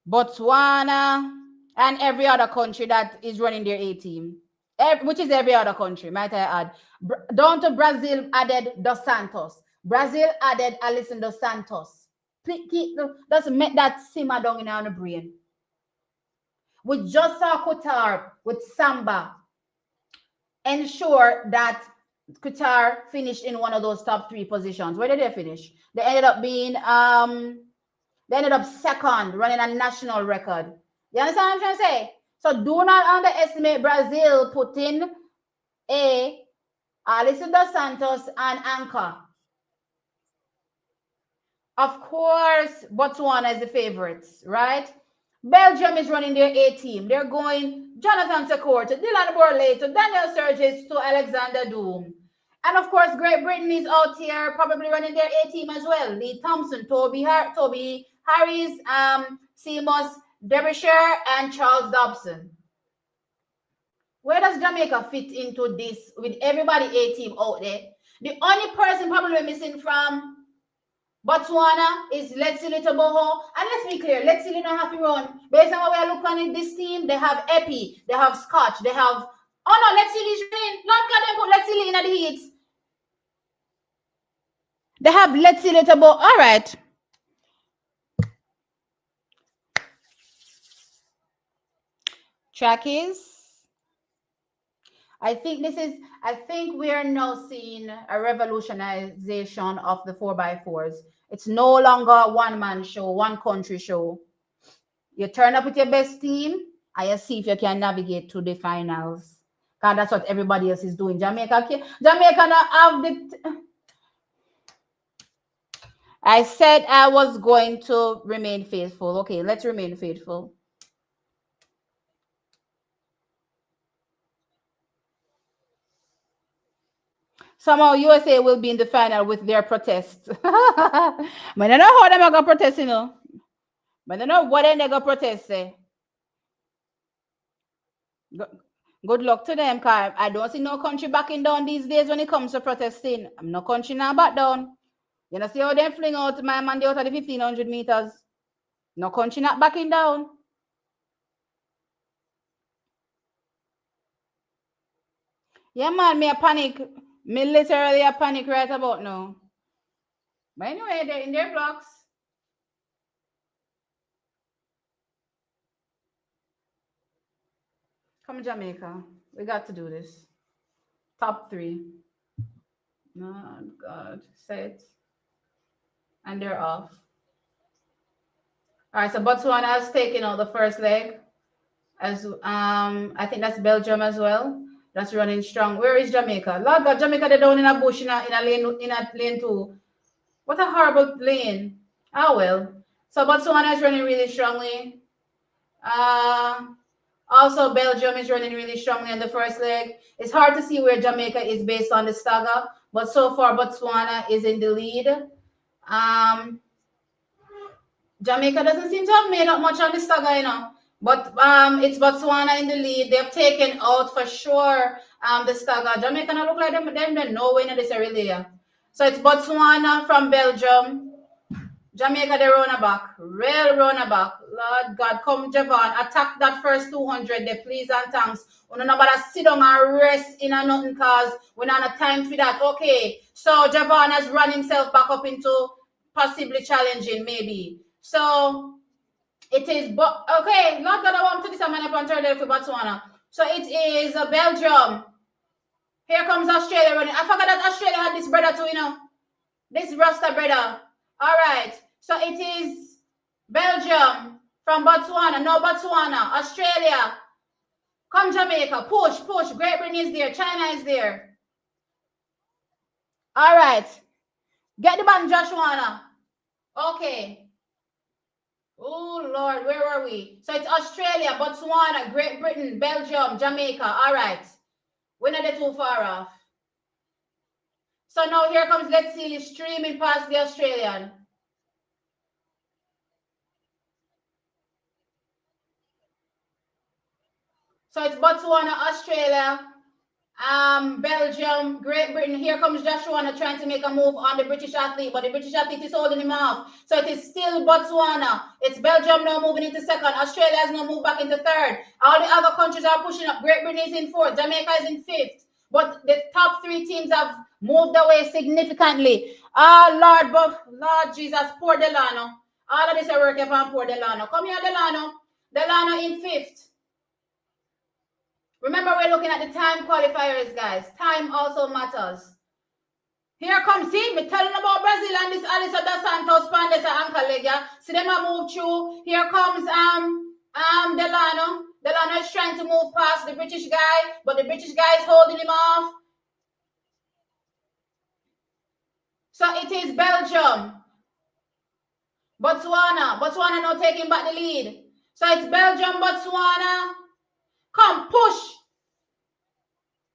Botswana, and every other country that is running their A team, which is every other country, might I add. Down to Brazil added Dos Santos. Brazil added Alison Dos Santos. Just make that simmer down in our brain. We just saw Qatar with Samba ensure that Qatar finished in one of those top 3 positions. Where did they finish? They ended up second, running a national record. You understand what I'm trying to say? So do not underestimate Brazil putting Alisson dos Santos and Anchor. Of course, Botswana is the favorites, right? Belgium is running their A team. They're going Jonathan Secour to Dylan Borley to Daniel Sturgis to Alexander Doom. And of course, Great Britain is out here probably running their A team as well. Lee Thompson, Toby Harris, Seamus Derbyshire, and Charles Dobson. Where does Jamaica fit into this with everybody A team out there? The only person probably missing from Botswana is Let's Little Boho. And let's be clear, Let's don't have to run. Based on what we are looking at this team, they have Epi, they have Scotch, they have. Oh no, Let's is running. Lord God, they put Let's in at the heat. They have Let's Little Boho. All right. Track is. I think we are now seeing a revolutionization of the 4x4s. It's no longer a one-man show, one country show. You turn up with your best team and you see if you can navigate to the finals. Because that's what everybody else is doing. Jamaica not have the... I said I was going to remain faithful. Okay, let's remain faithful. Somehow USA will be in the final with their protest. But I don't know how they're going to protest, you know. But I don't know what they're going to protest, say. Good luck to them, because I don't see no country backing down these days when it comes to protesting. I'm no country now back down. You know, see how they fling out my man out of the 1,500 meters. No country not backing down. Yeah, man, me a panic. Me literally a panic right about now. But anyway, they're in their blocks. Come Jamaica. We got to do this. Top 3. Oh, God. Set. And they're off. All right, so Botswana has taken out the first leg. As I think that's Belgium as well. That's running strong. Where is Jamaica? Lord God, Jamaica, they're down in a bush in a lane 2. What a horrible lane. Oh well. So Botswana is running really strongly. Also Belgium is running really strongly in the first leg. It's hard to see where Jamaica is based on the stagger, but so far Botswana is in the lead. Jamaica doesn't seem to have made up much on the stagger, you know. But it's Botswana in the lead. They've taken out for sure the stagger. Jamaica don't look like them no way in this area. So it's Botswana from Belgium. Jamaica, the runner back. Real runner back. Lord God, come Javon. Attack that first 200 there, please and thanks. We don't about to sit down and rest in a nothing cause we don't have time for that. Okay. So Javon has run himself back up into possibly challenging, maybe. So it is, but okay, Lord God, I want to this man up on third for Botswana. So it is Belgium. Here comes Australia running. I forgot that Australia had this brother too, you know. This Rasta brother. All right. So it is Belgium from Botswana. No, Botswana. Australia. Come Jamaica. Push. Great Britain is there. China is there. All right. Get the band, Joshua. Okay. Oh, Lord. Where are we? So it's Australia, Botswana, Great Britain, Belgium, Jamaica. All right. We're not too far off. So now here comes Let's See streaming past the Australian. So it's Botswana, Australia, Belgium, Great Britain. Here comes Joshua trying to make a move on the British athlete, but the British athlete is holding him off. So it is still Botswana. It's Belgium now moving into second. Australia has now moved back into third. All the other countries are pushing up. Great Britain is in fourth. Jamaica is in fifth. But the top 3 teams have moved away significantly. Lord Jesus, poor Delano. All of this are working upon poor Delano. Come here, Delano. Delano in fifth. Remember, we're looking at the time qualifiers, guys. Time also matters. Here comes, see, me telling about Brazil and this Alisa dos Santos Pandes and Ankle leg, yeah. See them a move through. Here comes Delano. Delano is trying to move past the British guy, but the British guy is holding him off. So it is Belgium. Botswana now taking back the lead. So it's Belgium, Botswana. Come, push.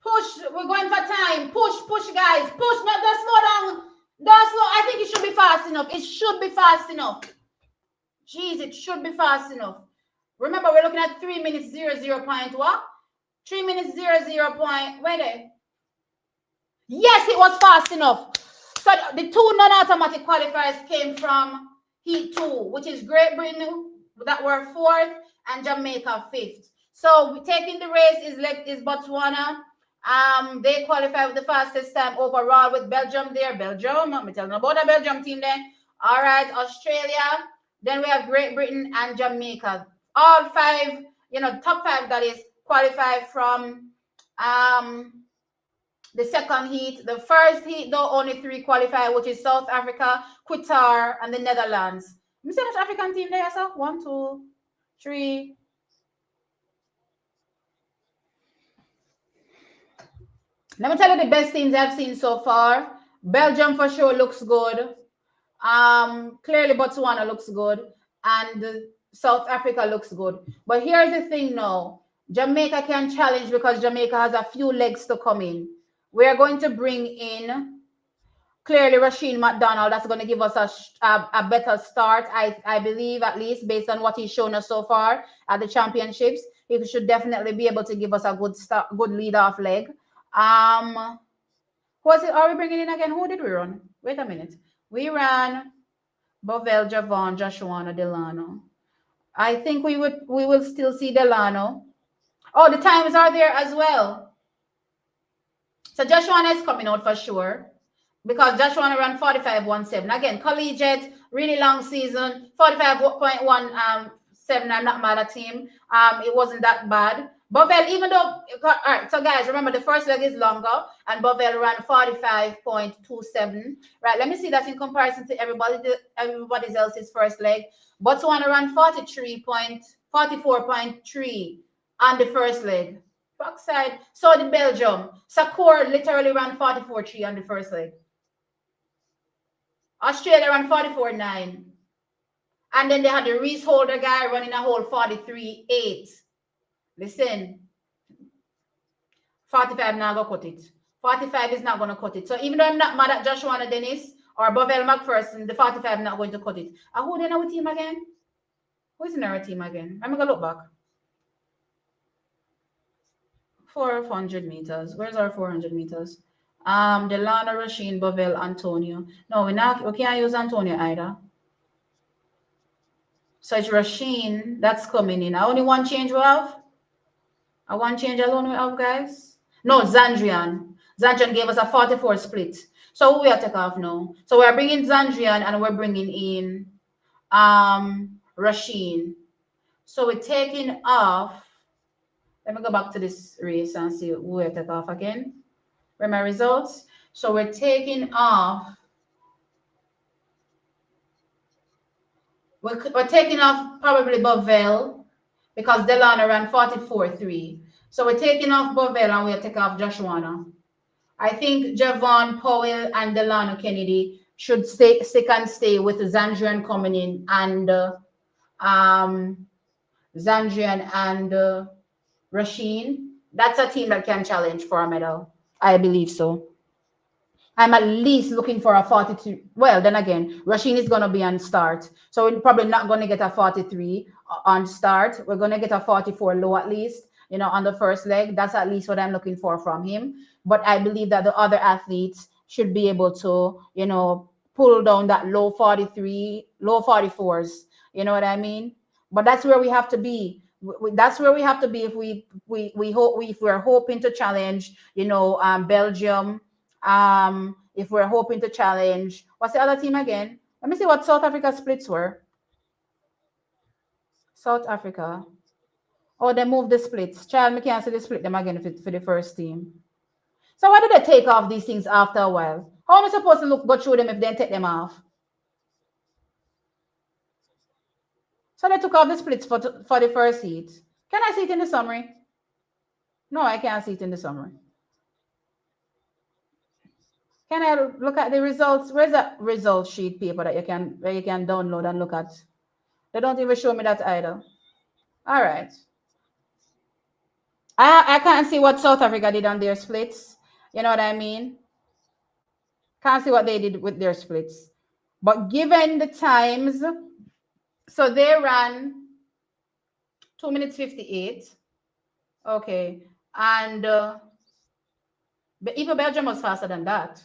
Push. We're going for time. Push, guys. Push. Not just slow down. Don't slow. I think it should be fast enough. It should be fast enough. Jeez, it should be fast enough. Remember, we're looking at 3 minutes 00 point what? 3 minutes 00 point. Wait there. Yes, it was fast enough. So the two non-automatic qualifiers came from Heat 2, which is Great Britain that were 4th and Jamaica 5th. So taking the race is Botswana. They qualify with the fastest time overall with Belgium there. Belgium, I'm telling you about the Belgium team then. All right, Australia. Then we have Great Britain and Jamaica. All 5, top 5 that is qualified from the second heat. The first heat, though, only 3 qualify, which is South Africa, Qatar, and the Netherlands. You see that African team there, sir? 1, 2, 3. Let me tell you the best teams I've seen so far. Belgium for sure looks good. Clearly Botswana looks good, and South Africa looks good. But here's the thing now. Jamaica can challenge because Jamaica has a few legs to come in. We are going to bring in clearly Rasheen McDonald. That's going to give us a better start. I believe, at least based on what he's shown us so far at the championships. He should definitely be able to give us a good start, good lead off leg. Was it? Are we bringing in again? Who did we run? Wait a minute. We ran Bovel, Javon, Joshua, Delano. I think we will still see Delano. Oh, the times are there as well. So Joshua is coming out for sure because Joshua ran 45.17. Again, collegiate, really long season, 45.17. I'm not mad at him. It wasn't that bad. Bovel, even though, all right, so guys, remember the first leg is longer and Bovel ran 45.27. Right, let me see that in comparison to everybody else's first leg. Botswana ran 44.3 on the first leg. Backside. So did Belgium. Sakur literally ran 44.3 on the first leg. Australia ran 44.9. And then they had the Reese Holder guy running a whole 43.8. Listen, 45 not gonna cut it. 45 is not gonna cut it. So even though I'm not mad at Joshua Dennis or Bovel McPherson, the 45 not going to cut it. Who then our team again? Who is in our team again? I'm gonna look back. 400 meters. Where's our 400 meters? Delano, Rasheen, Bovel, Antonio. No, we can't use Antonio either. So it's Rasheen that's coming in. Only one change we have. One change alone we have, guys. No, Zandrian. Zandrian gave us a 44 split. So who we are take off now? So we're bringing Zandrian and we're bringing in Rasheen. So we're taking off. Let me go back to this race and see who we take off again. Where my results. So we're taking off. We're taking off probably Bovel because Delano ran 44.3. So we're taking off Bovel and we'll take off Joshua. I think Javon, Powell, and Delano Kennedy should stay with Zandrian coming in and Zandrian and Rasheen. That's a team that can challenge for a medal. I believe so. I'm at least looking for a 42. Well, then again, Rasheen is going to be on start. So we're probably not going to get a 43 on start. We're going to get a 44 low at least, on the first leg. That's at least what I'm looking for from him. But I believe that the other athletes should be able to, pull down that low 43, low 44s. You know what I mean? But that's where we have to be. That's where we have to be if we hope if we're hoping to challenge, Belgium. If we're hoping to challenge, what's the other team again? Let me see what South Africa splits were. South Africa. Oh, they moved the splits. Child, me can't see the split them again for the first team. So why do they take off these things after a while? How am I supposed to go through them if they take them off? So they took off the splits for the first heat. Can I see it in the summary? No, I can't see it in the summary. Can I look at the results? Where's that result sheet paper that you can download and look at? They don't even show me that either. All right. I can't see what South Africa did on their splits. You know what I mean? Can't see what they did with their splits. But given the times, so they ran 2 minutes 58. Okay. And even Belgium was faster than that.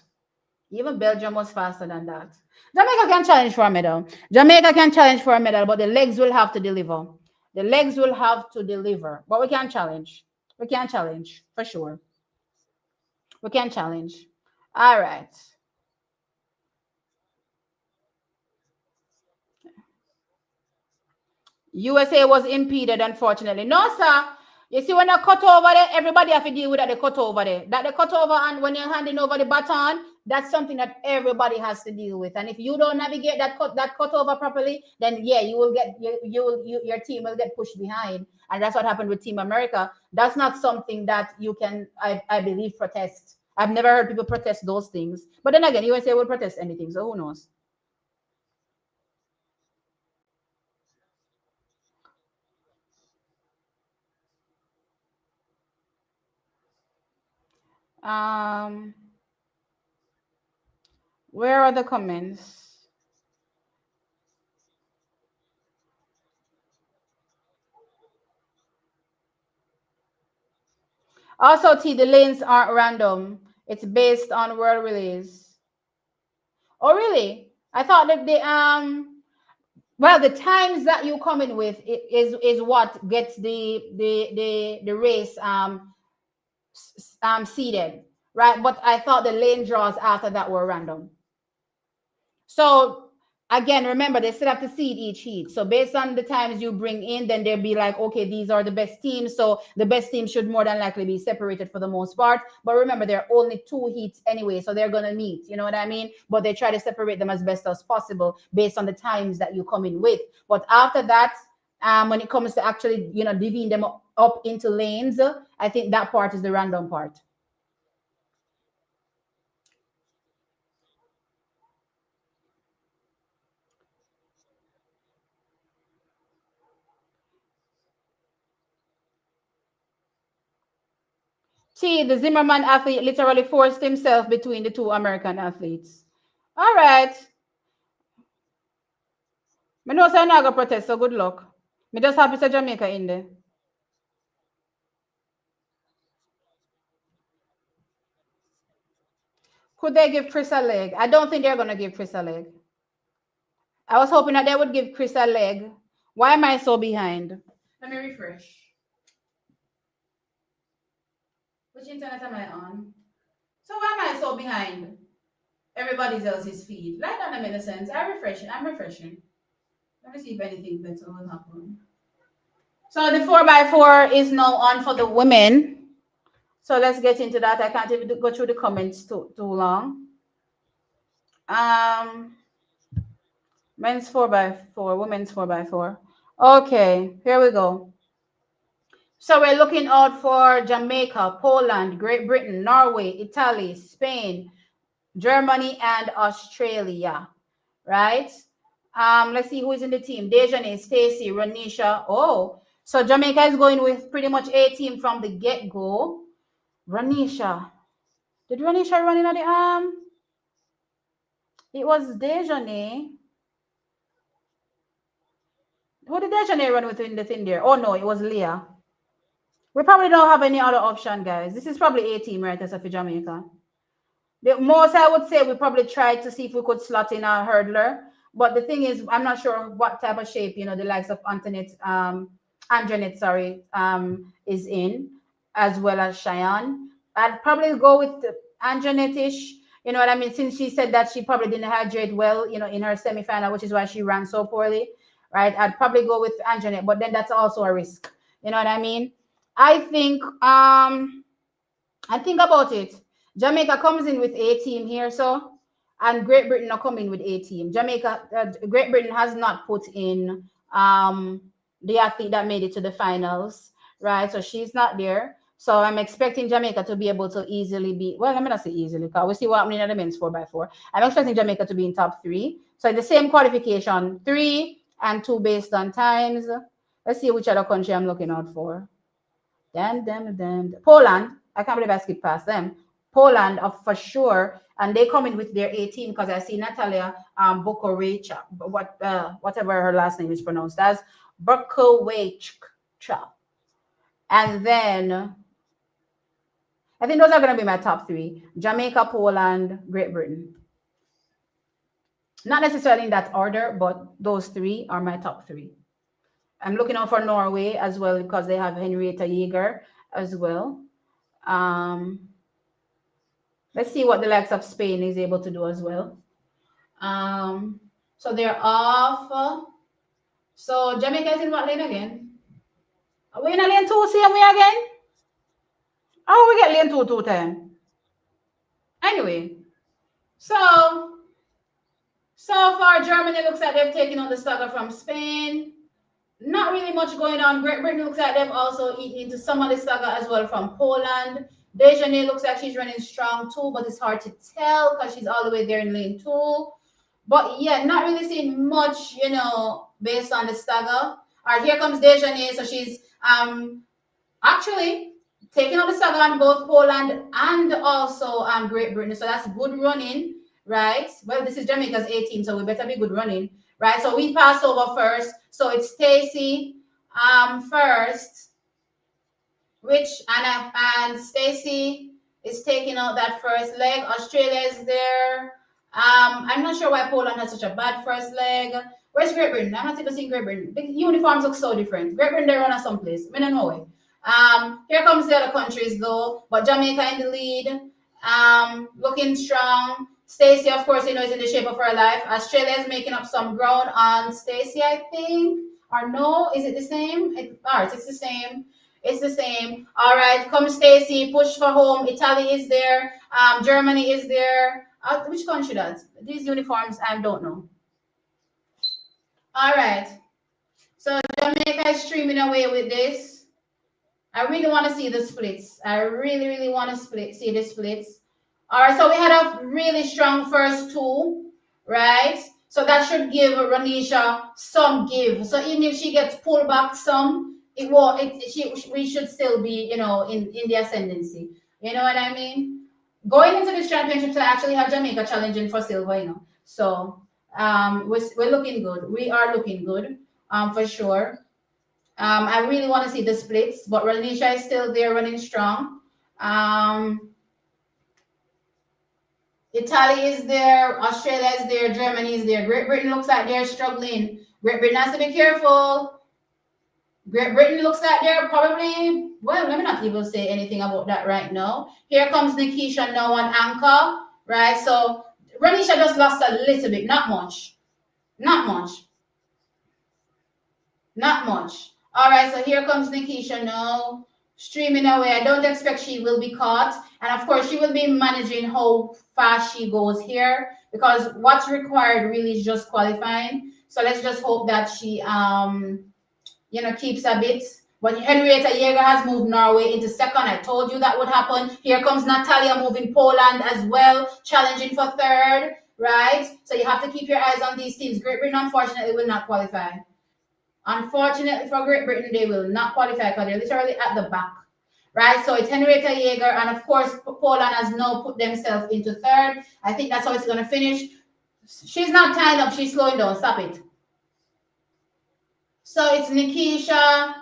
Even Belgium was faster than that. Jamaica can challenge for a medal. Jamaica can challenge for a medal, but the legs will have to deliver. The legs will have to deliver. But we can challenge. We can challenge for sure. We can challenge. All right. USA was impeded, unfortunately. No, sir. You see, when they cut over there, everybody have to deal with that they cut over there. That they cut over, and when you're handing over the baton, that's something that everybody has to deal with. And if you don't navigate that cut over properly, then yeah, you will get your team will get pushed behind. And that's what happened with Team America. That's not something that you can, I believe, protest. I've never heard people protest those things. But then again, USA will protest anything, so who knows? Um, where are the comments? Also, T, the lanes aren't random. It's based on world release. Oh, really? I thought that well, the times that you come in with is what gets the race seeded, right? But I thought the lane draws after that were random. So again, remember they still have to seed each heat. So based on the times you bring in, then they'll be like, okay, these are the best teams. So the best team should more than likely be separated for the most part. But remember, there are only two heats anyway, so they're gonna meet. You know what I mean? But they try to separate them as best as possible based on the times that you come in with. But after that, when it comes to actually, divvying them up into lanes, I think that part is the random part. See, the Zimmerman athlete literally forced himself between the two American athletes. All right. Me know say I'm not gonna protest, so good luck. Me just happy to Jamaica in there. Could they give Chris a leg? I don't think they're gonna give Chris a leg. I was hoping that they would give Chris a leg. Why am I so behind? Let me refresh. Which internet am I on? So why am I so behind? Everybody else's feed. Like that doesn't make sense. I'm refreshing. Let me see if anything better will happen. So the 4x4 is now on for the women. So let's get into that. I can't even go through the comments too long. Um, men's 4x4, women's 4x4. Okay, here we go. So we're looking out for Jamaica, Poland, Great Britain, Norway, Italy, Spain, Germany, and Australia, right? Let's see who is in the team. Dejane, Stacy, Ranisha. Oh, so Jamaica is going with pretty much a team from the get-go. Ranisha. Did Ranisha run in at the It was Dejane. Who did Dejane run within the thing there? Oh no, it was Leah. We probably don't have any other option, guys. This is probably a team right as for Jamaica. The most I would say we probably tried to see if we could slot in a hurdler. But the thing is, I'm not sure what type of shape, the likes of Anjanette, sorry, is in, as well as Cheyenne. I'd probably go with Anjanette-ish. You know what I mean? Since she said that she probably didn't hydrate well, in her semifinal, which is why she ran so poorly, right? I'd probably go with Anjanette, but then that's also a risk. You know what I mean? I think about it. Jamaica comes in with A team here, so and Great Britain are coming with A team. Great Britain has not put in the athlete that made it to the finals, right? So she's not there. So I'm expecting Jamaica to be able to easily be, well, I'm not say easily, because we see what happening in the men's 4x4. I'm expecting Jamaica to be in top three. So in the same qualification, 3 and 2 based on times. Let's see which other country I'm looking out for. Damn. Poland. I can't believe I skipped past them. Poland for sure. And they come in with their 18 because I see Natalia Bukovica, whatever her last name is pronounced as, Bukovica. And then I think those are going to be my top 3. Jamaica, Poland, Great Britain. Not necessarily in that order, but those 3 are my top 3. I'm looking out for Norway as well because they have Henrietta Jaeger as well. Let's see what the likes of Spain is able to do as well. So they're off. So Jamaica is in what lane again? Are we in a lane 2? See we again? Oh, we get lane 2 210. Anyway, so far Germany looks like they've taken on the stagger from Spain. Not really much going on. Great Britain looks like they've also eaten into some of the stagger as well from Poland. Dejanay looks like she's running strong too, but it's hard to tell because she's all the way there in lane 2. But yeah, not really seeing much, based on the stagger. All right, here comes Dejanay. So she's actually taking on the stagger on both Poland and also Great Britain. So that's good running, right? Well, this is Jamaica's 18, so we better be good running, right? So we passed over first. So it's Stacey first, and Stacey is taking out that first leg. Australia is there. I'm not sure why Poland has such a bad first leg. Where's Great Britain? I'm not even seeing Great Britain. The uniforms look so different. Great Britain, they run at someplace. I don't know way. Here comes the other countries though, but Jamaica in the lead. Looking strong. Stacey, of course, is in the shape of her life. Australia is making up some ground on Stacey, I think. Or no, is it the same? All right, it's the same. It's the same. All right, come Stacey, push for home. Italy is there. Germany is there. Which country that? These uniforms, I don't know. All right. So Jamaica is streaming away with this. I really want to see the splits. I really, really want to see the splits. All right, so we had a really strong first 2, right? So that should give Ranisha some give. So even if she gets pulled back some, it won't. We should still be, in the ascendancy. You know what I mean? Going into this championships, I actually have Jamaica challenging for silver. So we're looking good. We are looking good, for sure. I really want to see the splits, but Ranisha is still there running strong. Italy is there, Australia is there, Germany is there. Great Britain looks like they're struggling. Great Britain has to be careful. Great Britain looks like they're probably, well, let me not even say anything about that right now. Here comes Nikisha now on anchor, right? So Ranisha just lost a little bit, not much. Not much. Not much. All right, so here comes Nikisha now, streaming away. I don't expect she will be caught. And of course, she will be managing how fast she goes here because what's required really is just qualifying. So let's just hope that she, keeps a bit. But Henrietta Jaeger has moved Norway into second. I told you that would happen. Here comes Natalia moving Poland as well, challenging for third, right? So you have to keep your eyes on these teams. Great Britain, unfortunately, will not qualify. Unfortunately for Great Britain, they will not qualify because they're literally at the back, right? So it's Henrietta Jaeger, and of course, Poland has now put themselves into third. I think that's how it's going to finish. She's not tying up. She's slowing down. Stop it. So it's Nikisha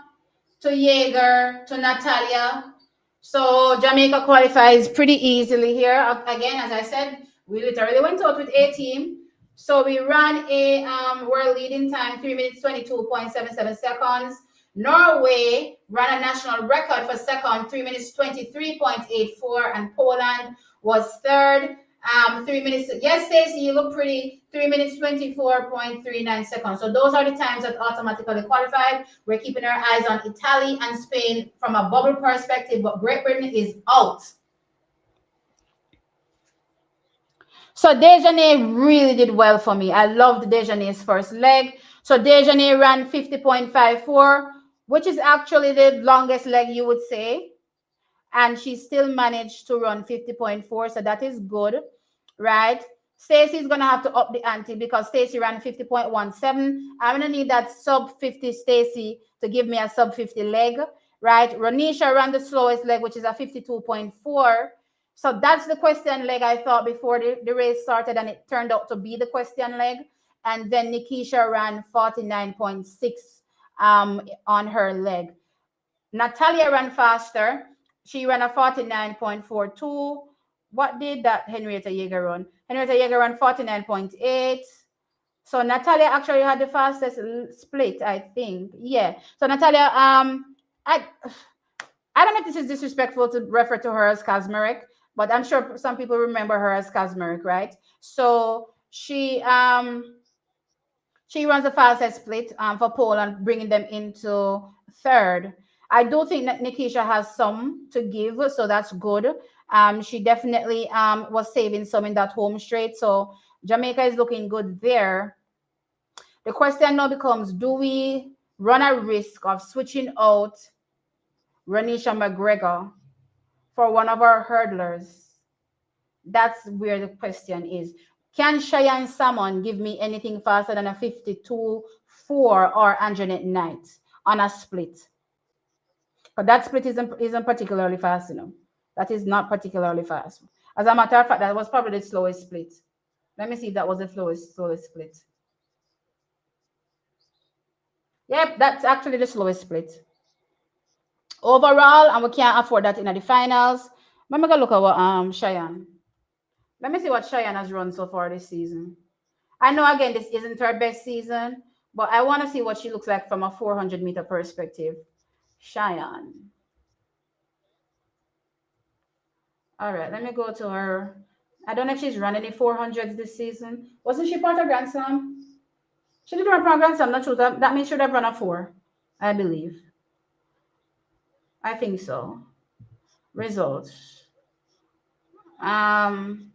to Jaeger to Natalia. So Jamaica qualifies pretty easily here. Again, as I said, we literally went out with a team. So we ran a world leading time, 3 minutes 22.77 seconds. Norway ran a national record for second, 3 minutes 23.84, and Poland was third. 3 minutes. Yes, Stacey, you look pretty. 3 minutes, 24.39 seconds. So those are the times that automatically qualified. We're keeping our eyes on Italy and Spain from a bubble perspective, but Great Britain is out. So Dejanay really did well for me. I loved Dejanay's first leg. So Dejanay ran 50.54, which is actually the longest leg you would say. And she still managed to run 50.4, so that is good, right? Stacy's gonna have to up the ante because Stacy ran 50.17. I'm gonna need that sub 50 Stacy to give me a sub 50 leg, right? Ronisha ran the slowest leg, which is a 52.4. So that's the question leg I thought before the race started, and it turned out to be the question leg. And then Nikisha ran 49.6 on her leg. Natalia ran faster. She ran a 49.42. What did that Henrietta Yeager run? Henrietta Yeager ran 49.8. So Natalia actually had the fastest split, I think. Yeah. So Natalia, I don't know if this is disrespectful to refer to her as Kazmarek, but I'm sure some people remember her as Kazmarek, right? So she runs the fastest split for Poland, bringing them into third. I do think that Nikisha has some to give, so that's good. She definitely was saving some in that home straight, so Jamaica is looking good there. The question now becomes, do we run a risk of switching out Ranisha McGregor for one of our hurdlers? That's where the question is. Can Cheyenne Salmon give me anything faster than a 52.4 or Anjanette Knight on a split? But that split isn't particularly fast, you know. That is not particularly fast. As a matter of fact, that was probably the slowest split. Let me see if that was the slowest split. Yep, that's actually the slowest split. Overall, and we can't afford that in the finals. Let me go look at what Cheyenne. Let me see what Cheyenne has run so far this season. I know again this isn't her best season, but I want to see what she looks like from a 400-meter perspective. Cheyenne. All right, let me go to her. I don't know if she's run any 400s this season. Wasn't she part of Grand Slam? She did run part of Grand Slam, not true. That means she would have run a 4, I believe. I think so. Results. Um,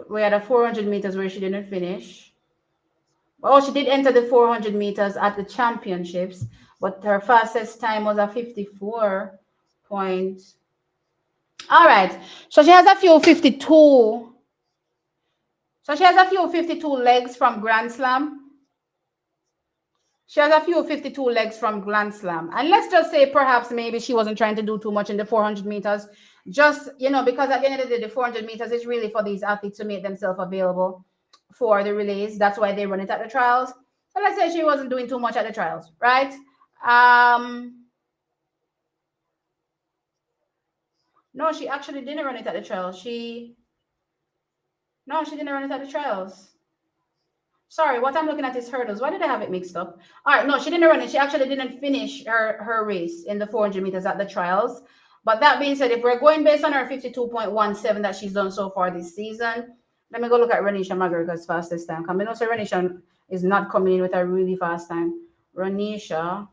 we had a 400 meters where she didn't finish. Oh, she did enter the 400 meters at the championships, but her fastest time was a 54 point. All right. So she has a few 52. So she has a few 52 legs from Grand Slam. She has a few 52 legs from Grand Slam. And let's just say perhaps maybe she wasn't trying to do too much in the 400 meters. Just, because at the end of the day, the 400 meters is really for these athletes to make themselves available for the relays. That's why they run it at the trials. So let's say she wasn't doing too much at the trials, right? No, she actually didn't run it at the trials. No, she didn't run it at the trials. Sorry, what I'm looking at is hurdles. Why did I have it mixed up? All right, no, she didn't run it. She actually didn't finish her race in the 400 meters at the trials. But that being said, if we're going based on her 52.17 that she's done so far this season, let me go look at Ranisha McGregor's fastest time. Come in, also Ranisha is not coming in with a really fast time. Ranisha.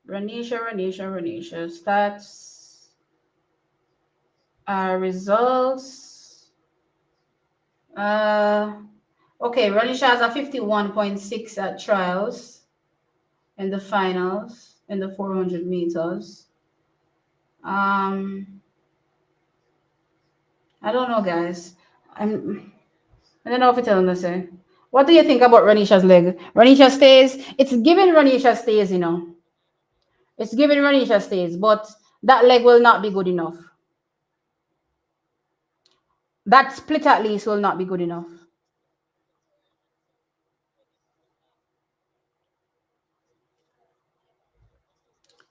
Ranisha. Stats. Results. Okay, Ranisha has a 51.6 at trials in the finals in the 400 meters. I don't know, guys. I don't know if it's telling us. What do you think about Ranisha's leg? Ranisha stays. It's given Ranisha stays, It's given Ranisha stays, but that leg will not be good enough. That split at least will not be good enough.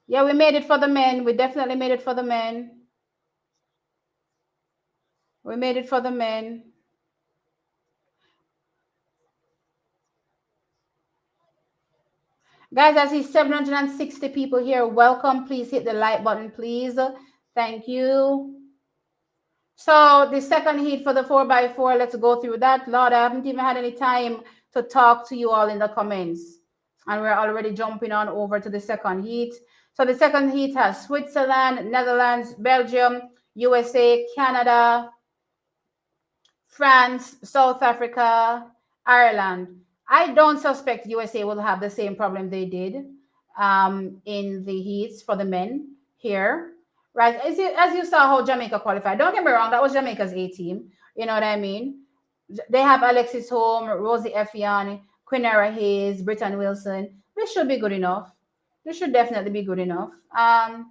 Yeah, we made it for the men. We definitely made it for the men. We made it for the men. Guys, I see 760 people here. Welcome. Please hit the like button, please. Thank you. So the second heat for the 4x4, let's go through that. Lord, I haven't even had any time to talk to you all in the comments. And we're already jumping on over to the second heat. So the second heat has Switzerland, Netherlands, Belgium, USA, Canada, France, South Africa, Ireland. I don't suspect USA will have the same problem they did in the heats for the men here, right? As you saw how Jamaica qualified. Don't get me wrong, that was Jamaica's A team. You know what I mean? They have Alexis Home, Rosie Effiani, Quinera Hayes, Britton Wilson. This should be good enough. This should definitely be good enough. Actually,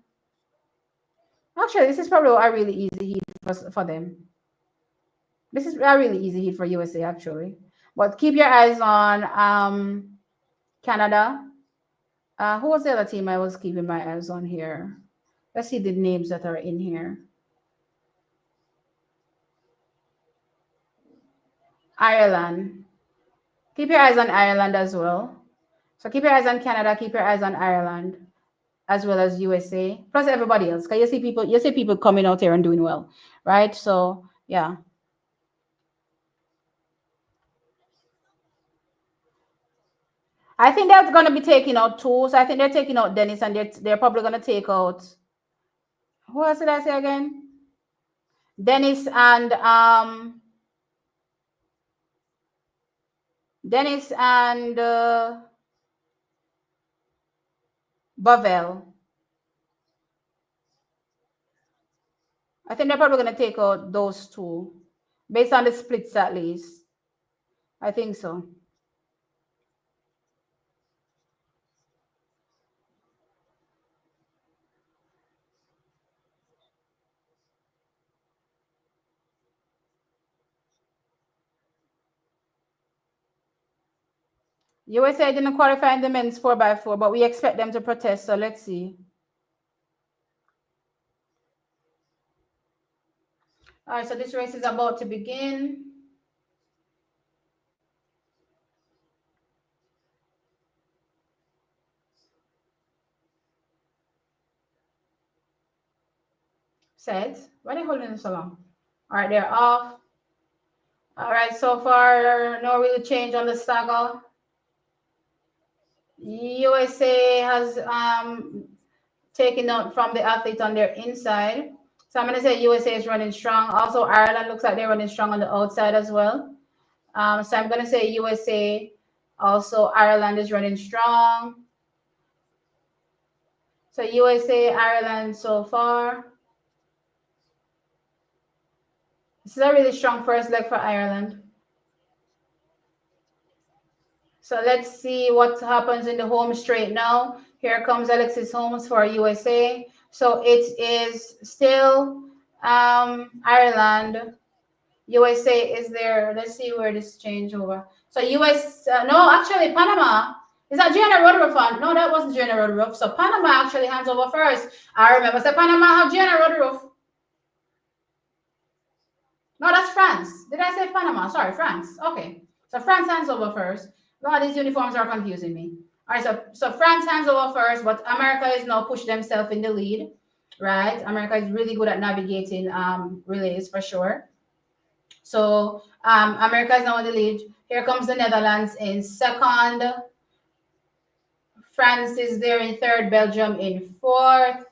this is probably a really easy heat for them. This is a really easy hit for USA, actually. But keep your eyes on Canada. Who was the other team I was keeping my eyes on here? Let's see the names that are in here. Ireland. Keep your eyes on Ireland as well. So keep your eyes on Canada. Keep your eyes on Ireland, as well as USA. Plus everybody else. Because you see people coming out here and doing well, right? So yeah. I think that's going to be taking out two. So I think they're taking out Dennis, and they're probably going to take out, who else did I say again? Dennis and Bavel. I think they're probably going to take out those two, based on the splits at least. I think so. USA didn't qualify in the men's 4x4, but we expect them to protest, so let's see. All right, so this race is about to begin. Set. Why are they holding it so long? All right, they're off. All right, so far, no real change on the stagger. USA has taken out from the athlete on their inside. So I'm going to say USA is running strong. Also, Ireland looks like they're running strong on the outside as well. So I'm going to say USA. Also, Ireland is running strong. So USA, Ireland so far. This is a really strong first leg for Ireland. So let's see what happens in the home straight now. Here comes Alexis Holmes for USA. So it is still Ireland. USA is there. Let's see where this change over. So no, actually Panama. Is that Gianna Roderick on? No, that wasn't Gianna Roderick. So Panama actually hands over first. I remember. So Panama have Gianna Roderick. No, that's France. Did I say Panama? Sorry, France. Okay. So France hands over first. Lord, these uniforms are confusing me. All right, so France hands over first, but America is now pushed themselves in the lead, right? America is really good at navigating relays for sure. So America is now in the lead. Here comes the Netherlands in second. France is there in third. Belgium in fourth.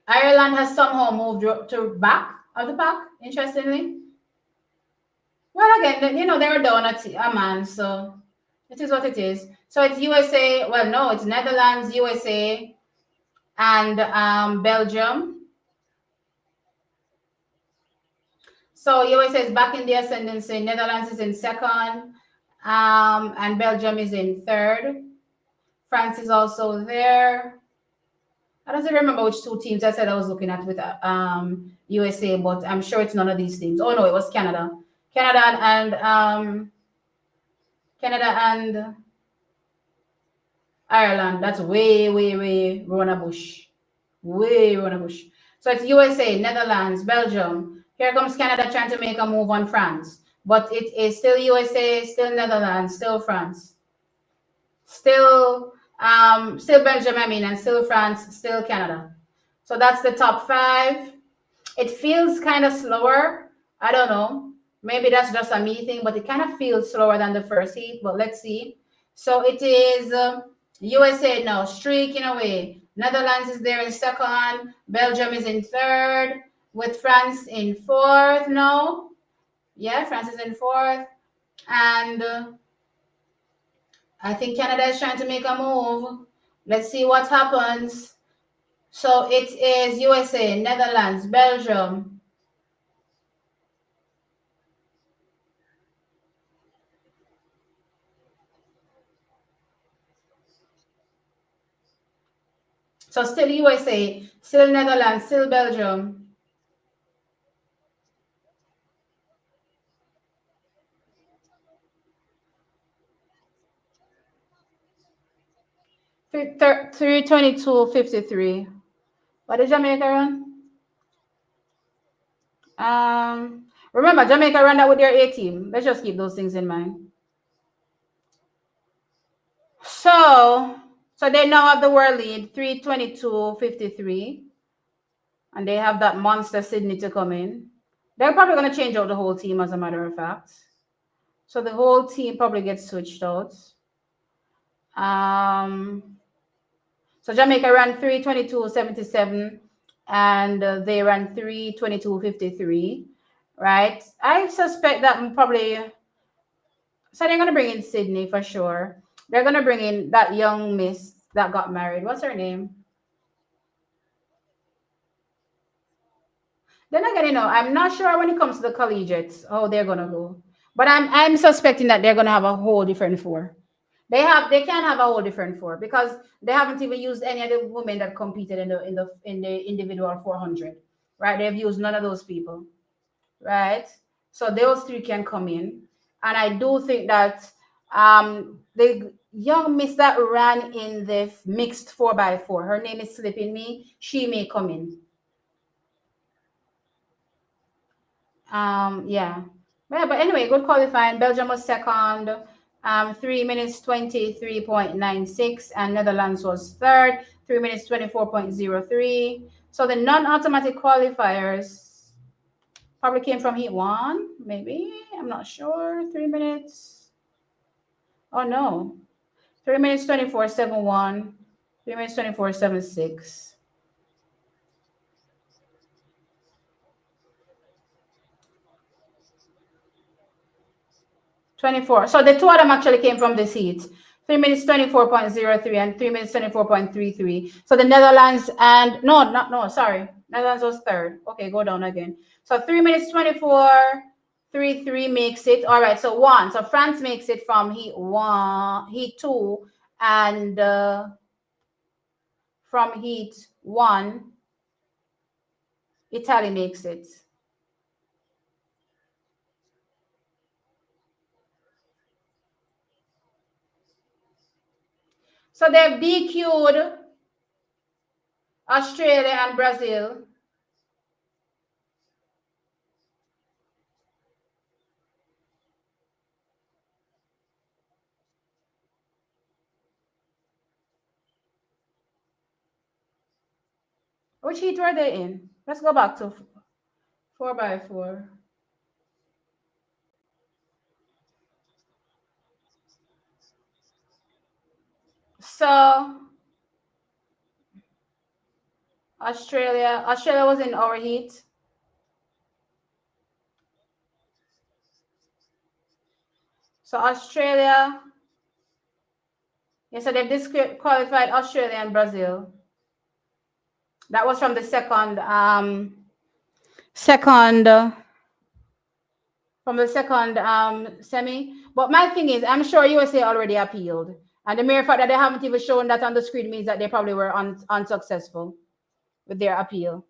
Ireland has somehow moved to back of the pack, interestingly. Well, again, they're down a man, so it is what it is. So it's USA. Well, no, it's Netherlands, USA, and Belgium. So USA is back in the ascendancy. Netherlands is in second, and Belgium is in third. France is also there. I don't even remember which two teams I said I was looking at with USA, but I'm sure it's none of these teams. Oh no, it was Canada. Canada and Ireland. That's way Rona Bush. Way Rona Bush. So it's USA, Netherlands, Belgium. Here comes Canada trying to make a move on France. But it is still USA, still Netherlands, still France. Still Still Belgium, I mean, and still France, still Canada. So that's the top five. It feels kind of slower. I don't know. Maybe that's just a me thing, but it kind of feels slower than the first heat. But let's see. So it is USA now streaking away. Netherlands is there in second. Belgium is in third, with France in fourth now. Yeah, France is in fourth. And I think Canada is trying to make a move. Let's see what happens. So it is USA, Netherlands, Belgium. So still USA, still Netherlands, still Belgium. 322.53. What did Jamaica run? Remember, Jamaica ran that with their A team. Let's just keep those things in mind. So they now have the world lead, 322.53. And they have that monster Sydney to come in. They're probably going to change out the whole team, as a matter of fact. So the whole team probably gets switched out. So Jamaica ran 322.77 and they ran 322.53, right? I suspect that probably, so they're going to bring in Sydney for sure. They're going to bring in that young miss that got married. What's her name? Then again, I'm not sure when it comes to the collegiates how they're going to go. But I'm suspecting that they're going to have a whole different four. They can have a whole different four because they haven't even used any of the women that competed in the individual 400, right? They've used none of those people, right? So those three can come in, and I do think that the young miss that ran in the mixed 4x4, her name is slipping me. She may come in. Yeah. Yeah, but anyway, good qualifying. Belgium was second, 3 minutes 23.96, and Netherlands was third, 3 minutes 24.03. So the non-automatic qualifiers probably came from heat one, maybe. I'm not sure. 3 minutes. Oh no. 3 minutes 24.71. 3 minutes 24.76. 24. So the two of them actually came from this heat. 3 minutes 24.03 and 3 minutes 24.33. So the Netherlands and no, sorry. Netherlands was third. Okay, go down again. So 3 minutes 24.33 makes it. All right, so one. So France makes it from heat one, heat two, and from heat one, Italy makes it. So they've DQ'd Australia and Brazil. Which heat were they in? Let's go back to 4x4. So Australia was in our heat. So Australia, yes, so they've disqualified Australia and Brazil. That was from the second from the second semi. But my thing is, I'm sure USA already appealed, and the mere fact that they haven't even shown that on the screen means that they probably were unsuccessful with their appeal.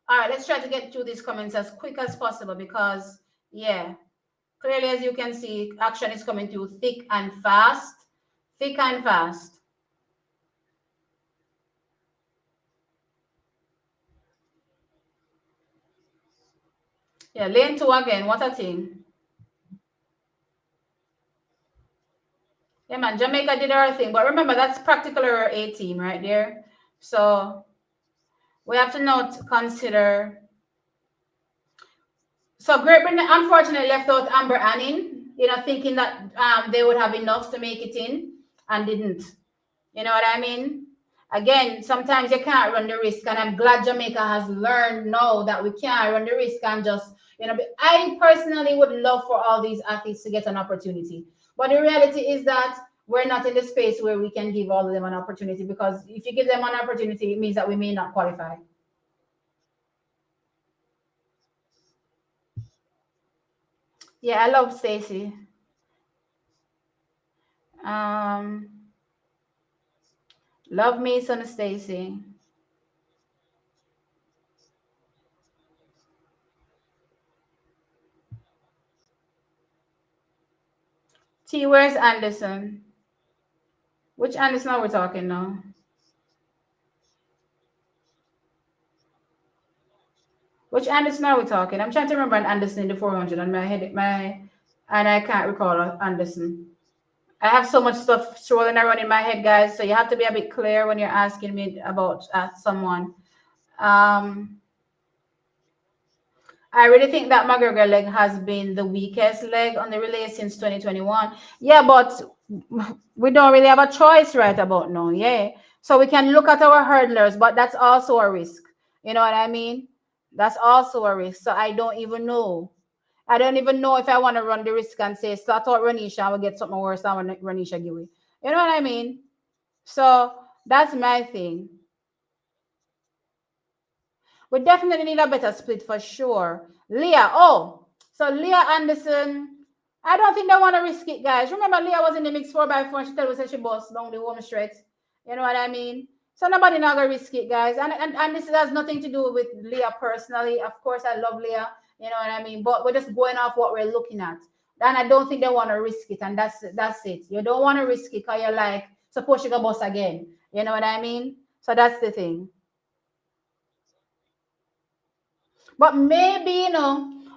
All right, let's try to get through these comments as quick as possible because, yeah, clearly as you can see, action is coming through thick and fast. Thick and fast. Yeah, lane two again. What a thing. Yeah, man. man. Jamaica did our thing. But remember, that's practically our A team right there. So we have to not consider. So Great Britain unfortunately left out Amber Annin, thinking that they would have enough to make it in and didn't. You know what I mean? Again, sometimes you can't run the risk, and I'm glad Jamaica has learned now that we can't run the risk and just, I personally would love for all these athletes to get an opportunity. But the reality is that we're not in the space where we can give all of them an opportunity, because if you give them an opportunity, it means that we may not qualify. Yeah, I love Stacey. Um, love me some Stacey. T, where's Anderson? Which Anderson are we talking now? Which Anderson are we talking? I'm trying to remember an Anderson in the 400 on my head, and I can't recall Anderson. I have so much stuff swirling around in my head, guys. So you have to be a bit clear when you're asking me about someone. Um, I really think that McGregor leg has been the weakest leg on the relay since 2021. Yeah, but we don't really have a choice right about now. Yeah. So we can look at our hurdlers, but that's also a risk. You know what I mean? That's also a risk. So I don't even know. I don't even know if I want to run the risk and say, start out Ranisha and we'll get something worse than Ranisha give it. You know what I mean? So that's my thing. We definitely need a better split for sure. Leah, so Leah Anderson, I don't think they want to risk it, guys. Remember, Leah was in the mix 4x4 and she told us that she bossed down the home straight. You know what I mean? So nobody not gonna risk it, guys. And this has nothing to do with Leah personally. Of course, I love Leah. You know what I mean? But we're just going off what we're looking at. And I don't think they want to risk it, and that's it. You don't want to risk it because you're like, suppose you go boss again. You know what I mean? So that's the thing. But maybe,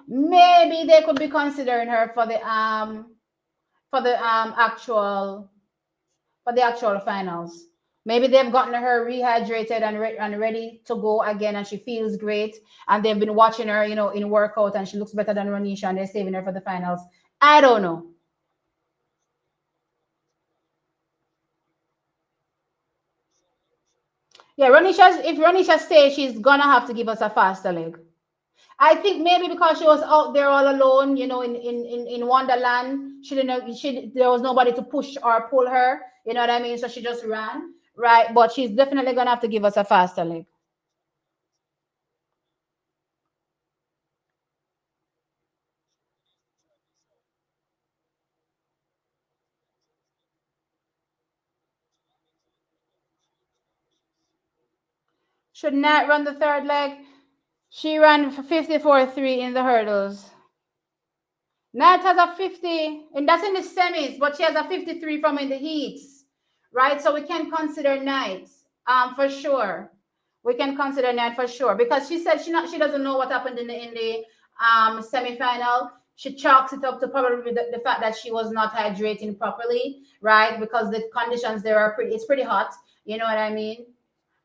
maybe they could be considering her for the actual finals. Maybe they've gotten her rehydrated and ready to go again, and she feels great. And they've been watching her, in workout, and she looks better than Ronisha, and they're saving her for the finals. I don't know. Yeah, if Ronisha stays, she's gonna have to give us a faster leg. I think maybe because she was out there all alone, in Wonderland, she didn't know there was nobody to push or pull her. You know what I mean? So she just ran, right? But she's definitely gonna have to give us a faster leg. Should not run the third leg. She ran for 54.3 in the hurdles. Nat has a 50, and that's in the semis, but she has a 53 from in the heats, right? So we can consider Knight, for sure. We can consider Knight for sure, because she said she doesn't know what happened in the semifinal. She chalks it up to probably the fact that she was not hydrating properly, right? Because the conditions there are it's pretty hot. You know what I mean?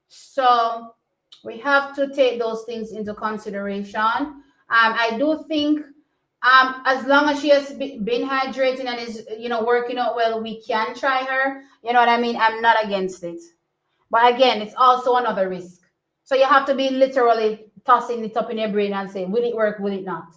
So we have to take those things into consideration. I do think as long as she has been hydrating and is working out well, we can try her. You know what I mean? I'm not against it, but again, it's also another risk. So you have to be literally tossing it up in your brain and say, will it work? Will it not?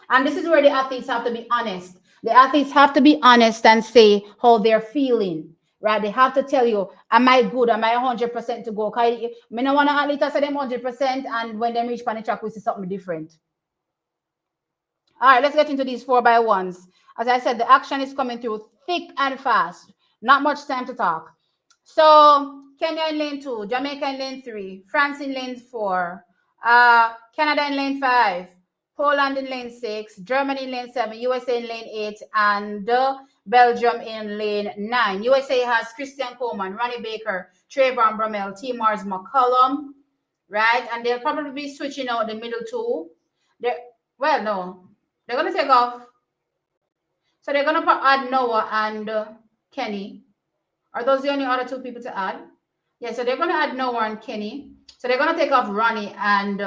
And this is where the athletes have to be honest. The athletes have to be honest and say how they're feeling, right? They have to tell you, am I good? Am I 100% to go? Because I don't want to athlete say them 100%, and when they reach the track, we see something different. All right, let's get into these 4x1s. As I said, the action is coming through thick and fast. Not much time to talk. So Kenya in lane 2, Jamaica in lane 3, France in lane 4, Canada in lane 5, Poland in lane 6, Germany in lane 7, USA in lane 8, and Belgium in lane 9. USA has Christian Coleman, Ronnie Baker, Trayvon Bromell, T. Mars McCollum, right? And they'll probably be switching out the middle two. No, they're going to take off. So they're going to add Noah and Kenny. Are those the only other two people to add? Yeah, so they're going to add Noah and Kenny. So they're going to take off Ronnie and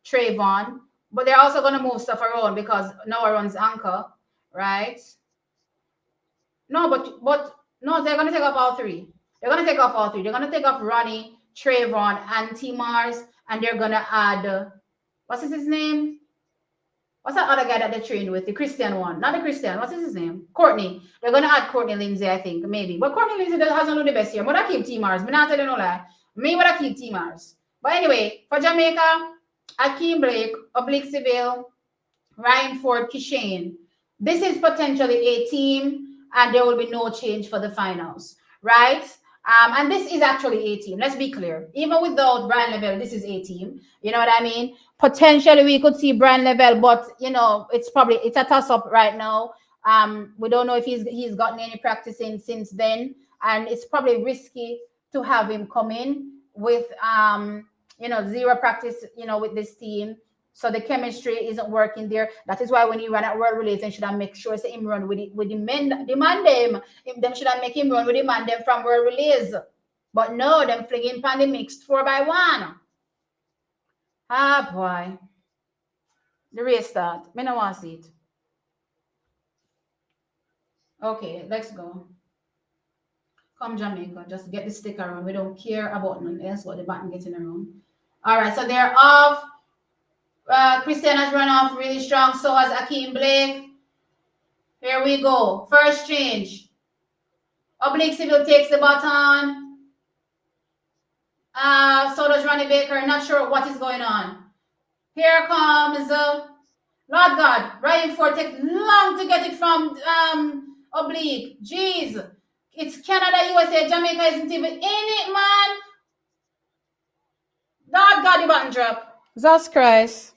Trayvon. But they're also going to move stuff around because Noah runs anchor, right? No, but no, they're going to take off all three. They're going to take off all three. They're going to take off Ronnie, Trayvon, and T Mars, and they're going to add, what's his name? What's that other guy that they trained with? The Christian one. Not the Christian. What's his name? Courtney. They're going to add Courtney Lindsay, I think, maybe. But Courtney Lindsay hasn't done the best year. But I keep T Mars. I'm not telling you no lie. Me, but I keep T Mars. But anyway, for Jamaica, Akeem Blake, Oblique Seville, Ryan Ford, Kishane. This is potentially a team, and there will be no change for the finals, right? And this is actually a team. Let's be clear. Even without Brian Level, this is a team. You know what I mean? Potentially, we could see Brian Level, but it's a toss up right now. We don't know if he's gotten any practicing since then, and it's probably risky to have him come in with zero practice, with this team. So the chemistry isn't working there. That is why when he run at World Relays, they should have make sure say him run with the men, demand them. Them should have make him run with the man them from World Relays. But no, them flinging pan the mixed 4x1. Ah boy. The race start. Me no want to see it. Okay, let's go. Come Jamaica. Just get the sticker on. We don't care about nothing else what the button getting around. Alright, so they're off. Christian has run off really strong. So has Akeem Blake. Here we go. First change. Oblique Civil takes the baton. So does Ronnie Baker. Not sure what is going on. Here comes Lord God. Ryan Ford takes long to get it from Oblique. Jeez. It's Canada, USA. Jamaica isn't even in it, man. Lord God, the button drop. Jesus Christ.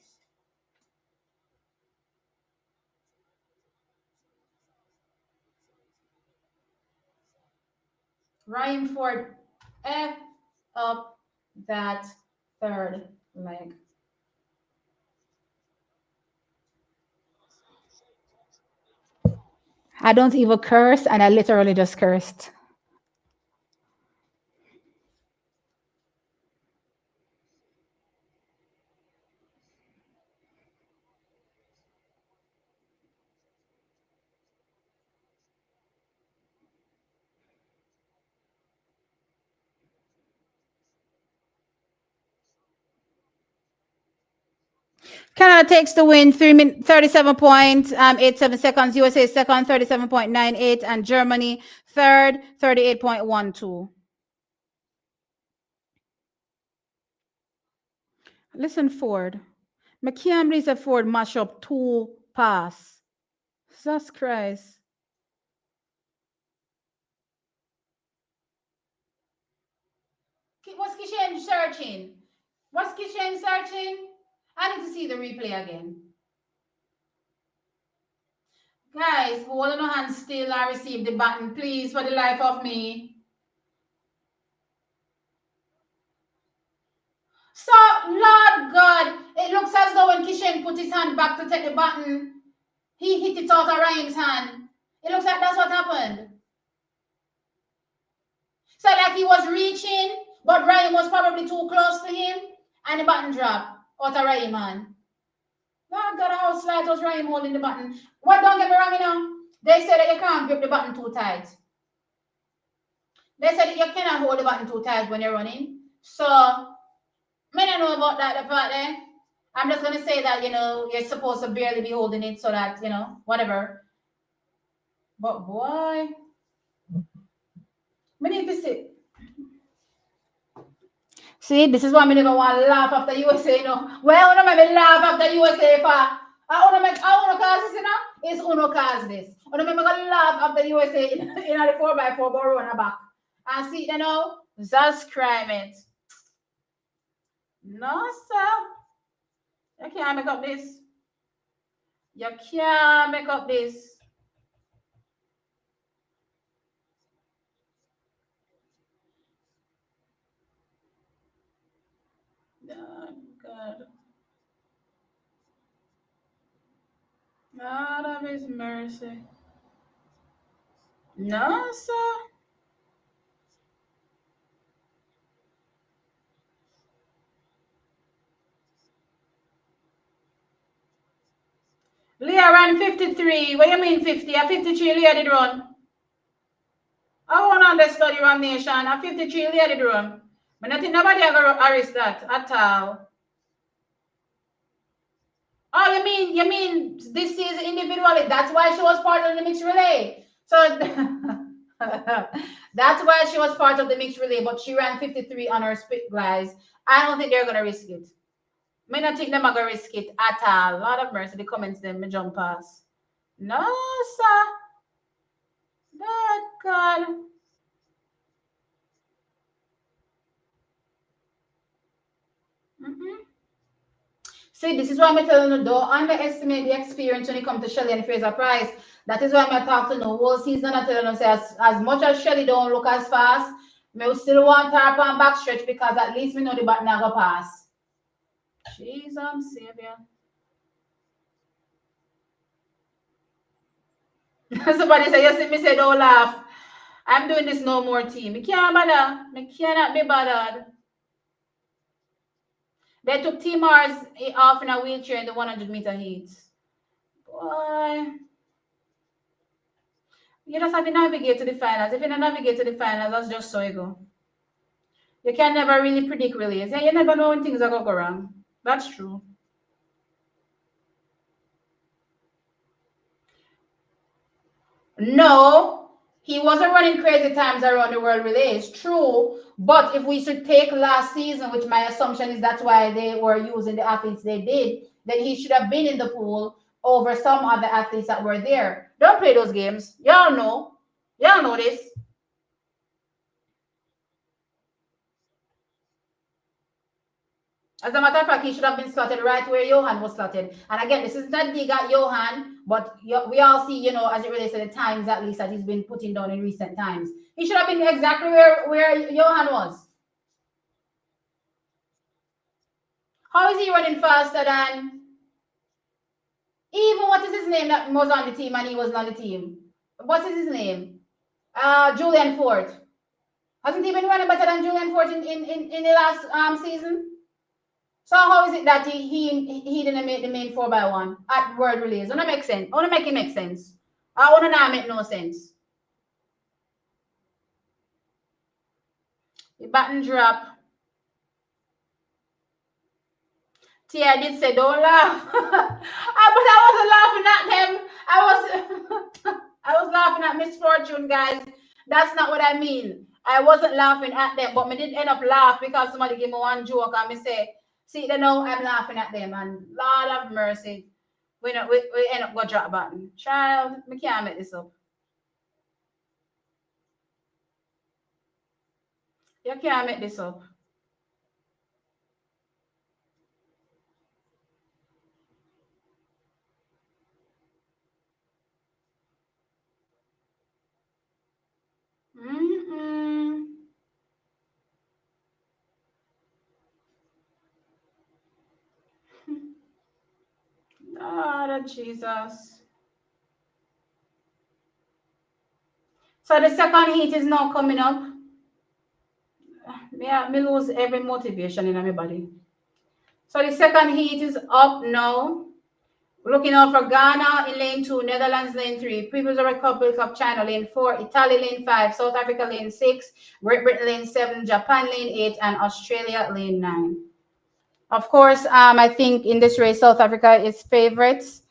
Ryan Ford F up that third leg. I don't even curse, and I literally just cursed. Canada takes the win, 37.87 seconds. USA second, 37.98, and Germany third, 38.12. Listen, Ford. McKean said Ford mash up two pass. Jesus Christ. What's Kishen searching? What's Kishen searching? I need to see the replay again. Guys, hold on your hands still. I received the button, please, for the life of me. So, Lord God, it looks as though when Kishen put his hand back to take the button, he hit it out of Ryan's hand. It looks like that's what happened. So, like he was reaching, but Ryan was probably too close to him, and the button dropped out of Ryan's hand. Lord God, how slight was Ryan holding the button? What, don't get me wrong, they said that you can't grip the button too tight. They said that you cannot hold the button too tight when you're running. So, I don't know about that the part there. I'm just gonna say that you're supposed to barely be holding it so that whatever. But boy, me need to see. See, this is why I never want to laugh after USA, Well, I want to laugh after USA for. I want to cause this, It's uno cause this. I want to laugh after USA in the 4x4 go run back. And see, just crime it. No, sir. You can't make up this. You can't make up this. Oh, God. God of his mercy. No, sir. Leah ran 53. What you mean 50? At 53, Leah did run. I won't understand your nation. At 53, Leah did run. But I think nobody ever arrest that at all. Oh, you mean this is individually? That's why she was part of the mixed relay. So that's why she was part of the mixed relay, but she ran 53 on her split glides. I don't think they're gonna risk it. May not think them are gonna risk it at all. Lot of mercy. The comments them me jump past. No, sir. That God. Mm-mm. See, this is why I'm telling you, don't underestimate the experience when it comes to Shelly and Fraser Price. That is why I'm talking to the whole season. I'm telling you, say, as much as Shelly don't look as fast, me still want her up on backstretch because at least we know the back never pass. Jesus, Savior. Somebody say, you see me say, don't laugh. I'm doing this no more team. Me can't bother. Me cannot be bothered. They took T Mars off in a wheelchair in the 100-meter heat. Boy. You just have to navigate to the finals. If you don't navigate to the finals, that's just so you go. You can never really predict relays. Yeah, you never know when things are gonna go wrong. That's true. No, he wasn't running crazy times around the world relays. True, but if we should take last season, which my assumption is that's why they were using the athletes they did, then he should have been in the pool over some other athletes that were there. Don't play those games. Y'all know. Y'all know this. As a matter of fact, he should have been slotted right where Johan was slotted. And again, this is not dig at Johan, but we all see, as it relates to the times at least that he's been putting down in recent times. He should have been exactly where Johan was. How is he running faster than even what is his name that was on the team and he wasn't on the team? What is his name? Julian Fort. Hasn't he been running better than Julian Fort in the last season? So how is it that he didn't make the main 4x1 at World Relays? Wanna make sense? Wanna make it make sense? I wanna not make no sense. The button drop. Tia did say don't laugh. But I wasn't laughing at them. I was I was laughing at misfortune, guys. That's not what I mean. I wasn't laughing at them, but me did end up laugh because somebody gave me one joke and me say, see, they know I'm laughing at them and Lord of mercy. We end up go drop button. Child, me can't make this up. You can't make this up. Mm-mm. Lord of Jesus. So the second heat is now coming up. Me lose every motivation in my body. So the second heat is up now. We're looking out for Ghana in lane 2, Netherlands lane 3, People's Republic of China lane 4, Italy lane 5, South Africa lane 6, Great Britain lane 7, Japan lane 8, and Australia lane 9. Of course, I think in this race, South Africa is favorites.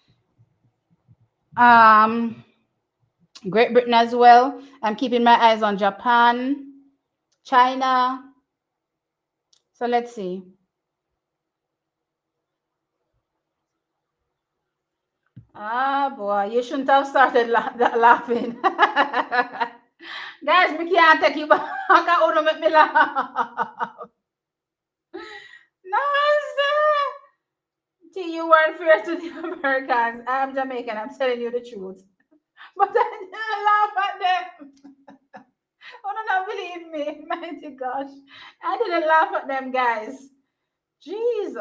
Great Britain as well. I'm keeping my eyes on Japan, China. So let's see. Ah, boy, you shouldn't have started laughing. Guys, me can't take you back. I don't make me laugh. No, sir. See, you weren't fair to the Americans. I'm Jamaican. I'm telling you the truth. But I didn't laugh at them. Oh, no, not believe me. Mighty gosh. I didn't laugh at them, guys. Jeez.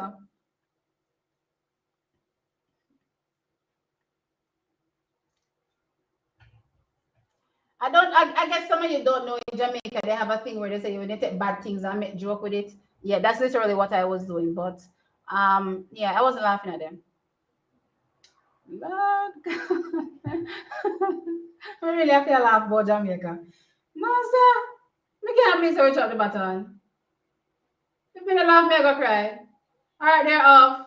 I guess some of you don't know in Jamaica they have a thing where they say when they take bad things and make joke with it. Yeah, that's literally what I was doing. But yeah, I wasn't laughing at them. Lord God. I really have to laugh about Jamaica. Master, me can't please reach up the button. If me not laugh, me I go cry. Alright, they're off.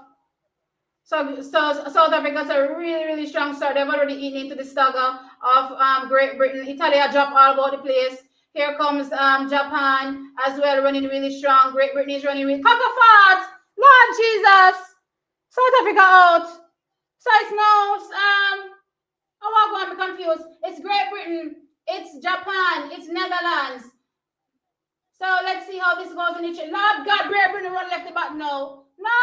So South Africa's a really, really strong start. They've already eaten into the stagger of Great Britain. Italy are dropped all about the place. Here comes Japan as well, running really strong. Great Britain is running with Cockafart. Lord Jesus. South Africa out. So it's now oh, I'm going to be confused. It's Great Britain, it's Japan, it's Netherlands. So let's see how this goes in each. Lord God, Great Britain run left the back now. No,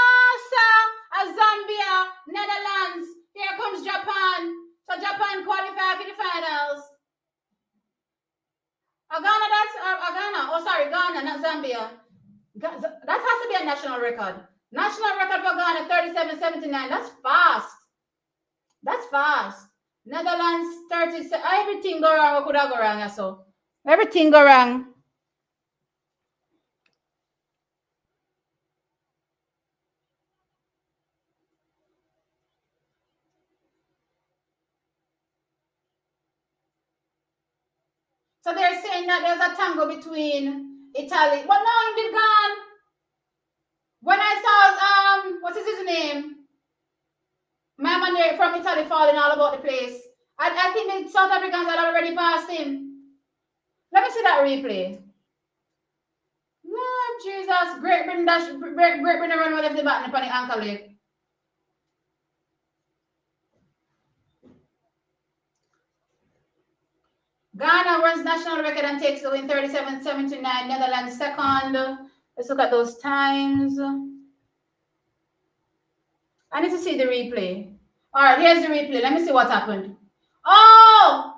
sir. Zambia, Netherlands. Here comes Japan. So Japan qualify for the finals. Ghana, that's Ghana. Oh, sorry, Ghana, not Zambia. That has to be a national record. National record for Ghana, 37.79. That's fast. That's fast. Netherlands, 30. Everything go wrong. What could I go wrong? So everything go wrong. So they're saying that there's a tango between Italy. But no, he did gone. When I saw what is his name? My man from Italy falling all about the place. I think the South Africans had already passed him. Let me see that replay. Lord Jesus, Great Britain run with the button upon the ankle leg. Ghana runs national record and takes the win 37.79. Netherlands second. Let's look at those times. I need to see the replay. All right, here's the replay. Let me see what happened. Oh,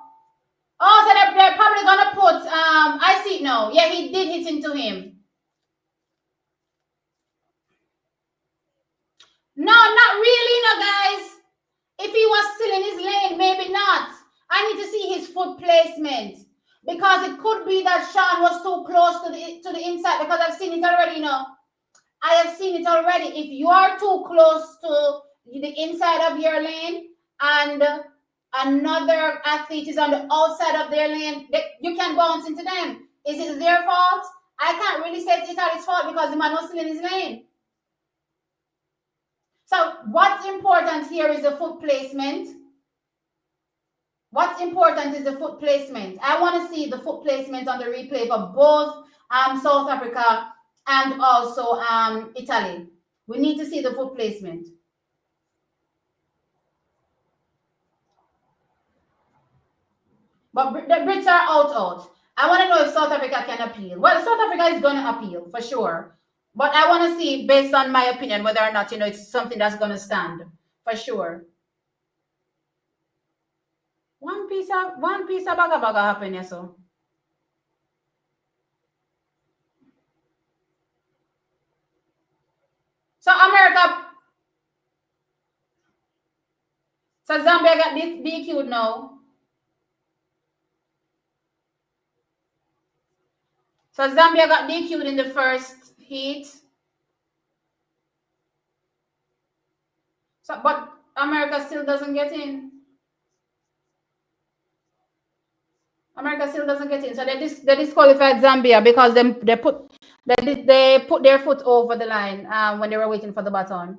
so they're probably gonna put. I see it now. Yeah, he did hit into him. No, not really, no, guys. If he was still in his lane, maybe not. I need to see his foot placement because it could be that Sean was too close to the inside because I've seen it already. I have seen it already. If you are too close to the inside of your lane and another athlete is on the outside of their lane, you can bounce into them. Is it their fault? I can't really say it's Italy's fault because the man was still in his lane. So what's important here is the foot placement. What's important is the foot placement. I want to see the foot placement on the replay for both South Africa and also Italy. We need to see the foot placement. But the Brits are out. I want to know if South Africa can appeal. Well, South Africa is going to appeal for sure. But I want to see, based on my opinion, whether or not, it's something that's going to stand for sure. One piece of baga happen, so. So America. So Zambia got DQ'd now. So Zambia got DQ'd in the first heat. So, but America still doesn't get in. America still doesn't get in. So they disqualified Zambia because they put their foot over the line when they were waiting for the baton.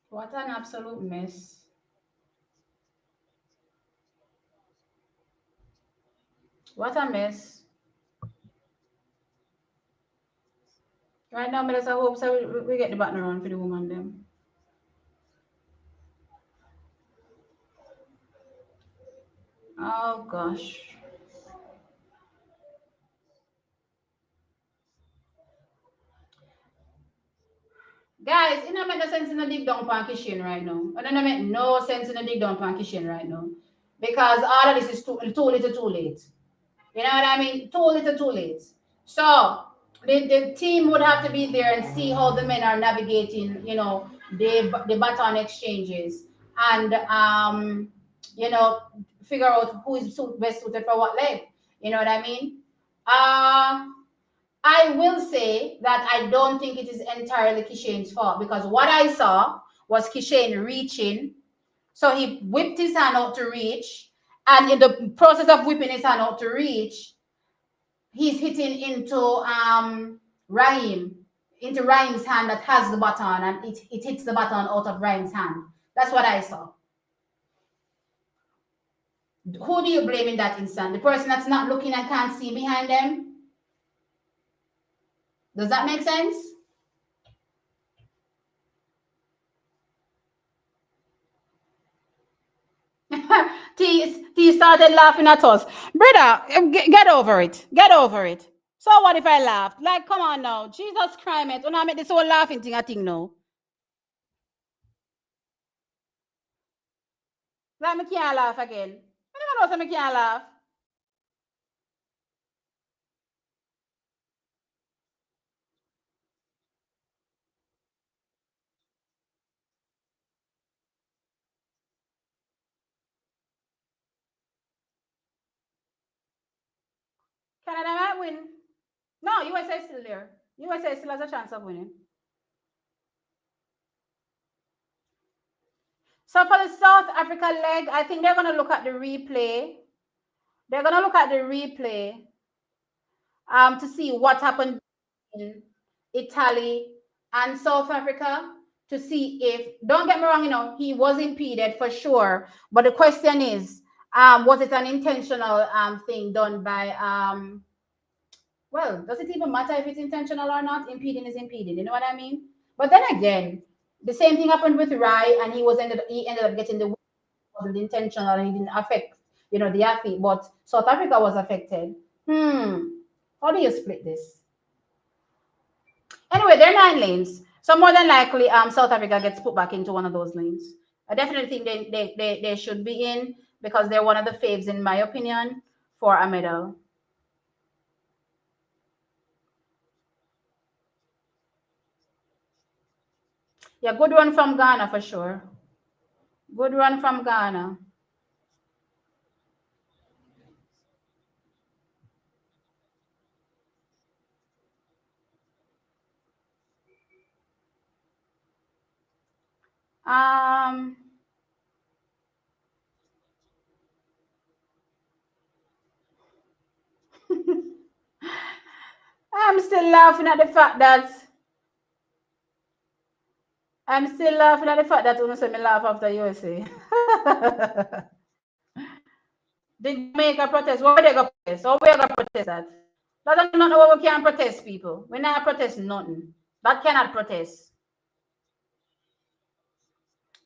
What an absolute mess. What a mess. Right now, I hope so we get the baton around for the woman them. Oh gosh. Guys, it don't make no sense in the dig down pan kitchen right now. It don't make no sense in the dig down pan kitchen right now. Because all of this is too little too late. You know what I mean? Too little too late. So the team would have to be there and see how the men are navigating, the baton exchanges, and you know, figure out who is best suited for what leg. You know what I mean? Uh, I will say that I don't think it is entirely Kishane's fault, because what I saw was Kishane reaching. So he whipped his hand out to reach, and in the process of whipping his hand out to reach, he's hitting into Raheem, into Raheem's hand that has the baton, and it hits the baton out of Raheem's hand. That's what I saw. Who do you blame in that instant? The person that's not looking and can't see behind them? Does that make sense? T started laughing at us. Brother, get over it. Get over it. So what if I laughed? Like, come on now. Jesus Christ, mate. When I make this whole laughing thing, I think no. Like, me can't laugh again. I don't know, so me can't laugh. Canada might win. No, USA is still there. USA still has a chance of winning. So for the South Africa leg, I think they're going to look at the replay. They're going to look at the replay to see what happened in Italy and South Africa, to see if, don't get me wrong, you know, he was impeded for sure. But the question is, was it an intentional thing done by, well, does it even matter if it's intentional or not? Impeding is impeding, you know what I mean? But then again, the same thing happened with Rai, and he ended up getting the win. It wasn't intentional, and it didn't affect, you know, the athlete, but South Africa was affected. How do you split this? Anyway, there are 9 lanes. So more than likely, South Africa gets put back into one of those lanes. I definitely think they should be in, because they're one of the faves, in my opinion, for a medal. Yeah, good run from Ghana for sure. Good run from Ghana. Um, I'm still laughing at the fact that Uno say me laugh after USA. Did Jamaica protest? What they go protest? Or we gonna protest that? That not know what we can protest, people. We not protest nothing. That cannot protest.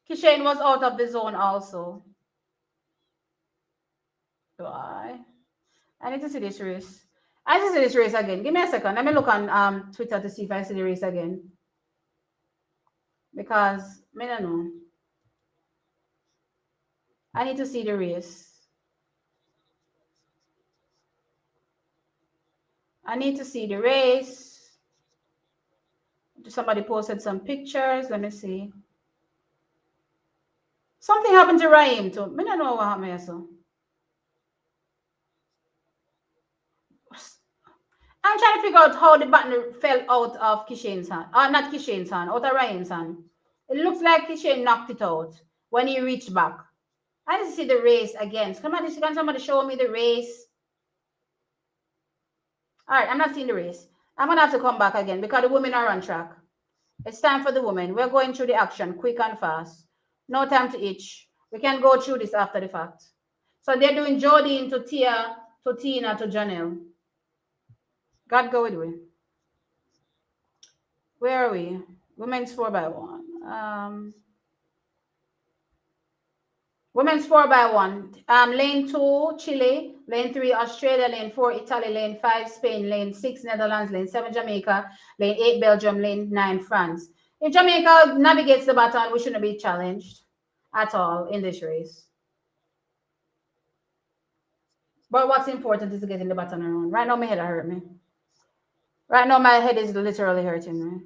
Kishane was out of the zone also. Why? I need to see this race. I need to see this race again. Give me a second. Let me look on Twitter to see if I see the race again. Because I don't know. I need to see the race. I need to see the race. Somebody posted some pictures. Let me see. Something happened to Raheem too. I don't know what happened here, so. I'm trying to figure out how the button fell out of Kishane's hand. Not Kishane's hand, out of Raheem's hand. It looks like Kishane knocked it out when he reached back. I need to see the race again. Can somebody show me the race? All right, I'm not seeing the race. I'm going to have to come back again because the women are on track. It's time for the women. We're going through the action quick and fast. No time to itch. We can go through this after the fact. So they're doing Jodine to Tia, to Tina, to Janelle. God go with we. Where are we? Women's 4x1. Women's 4x1. Lane 2, Chile. Lane 3, Australia. Lane 4, Italy. Lane 5, Spain. Lane 6, Netherlands. Lane 7, Jamaica. Lane 8, Belgium. Lane 9, France. If Jamaica navigates the baton, we shouldn't be challenged at all in this race. But what's important is getting the baton around. Right now, my head hurt me. Right now, my head is literally hurting me.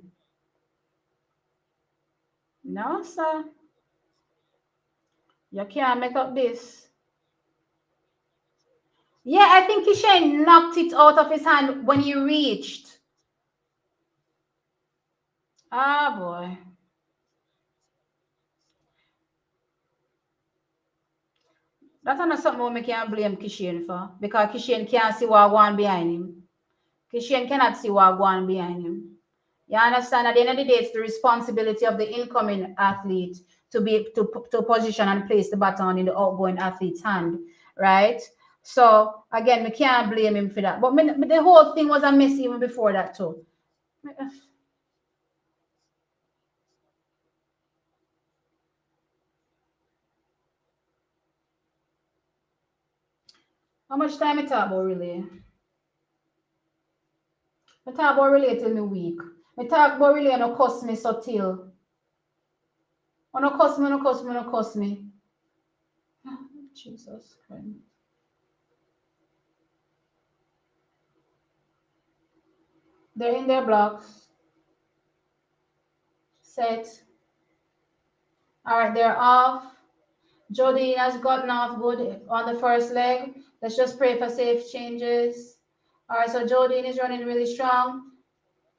No, sir. You can't make up this. Yeah, I think Kishen knocked it out of his hand when he reached. Ah, boy. That's not something we can blame Kishen for. Because Kishen can't see what going behind him. Kishen cannot see what going behind him. You understand? At the end of the day, it's the responsibility of the incoming athlete to be to position and place the baton in the outgoing athlete's hand, right? So again, we can't blame him for that. But the whole thing was a mess even before that too. How much time we talk about relay? We talk about relay till me week. We talk about relay and no cost me so till. Oh, no cost me, no cost me, no cost me. Jesus Christ. They're in their blocks. Set. All right, they're off. Jodine has gotten off good on the first leg. Let's just pray for safe changes. All right, so Jodine is running really strong.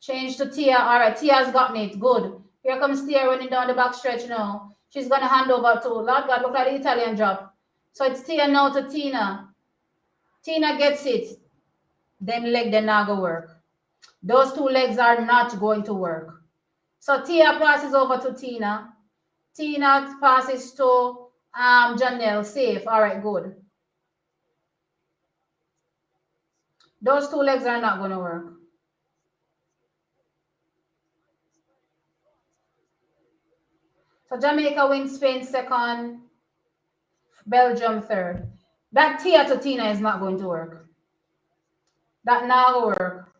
Change to Tia. All right, Tia's gotten it. Good. Here comes Tia running down the back stretch now. She's going to hand over to, Lord God, look like the Italian drop. So it's Tia now to Tina. Tina gets it. Them leg, they're not going to work. Those two legs are not going to work. So Tia passes over to Tina. Tina passes to Janelle. Safe. All right, good. Those two legs are not going to work. So Jamaica wins, Spain second, Belgium third. That Tia to Tina is not going to work. That now work.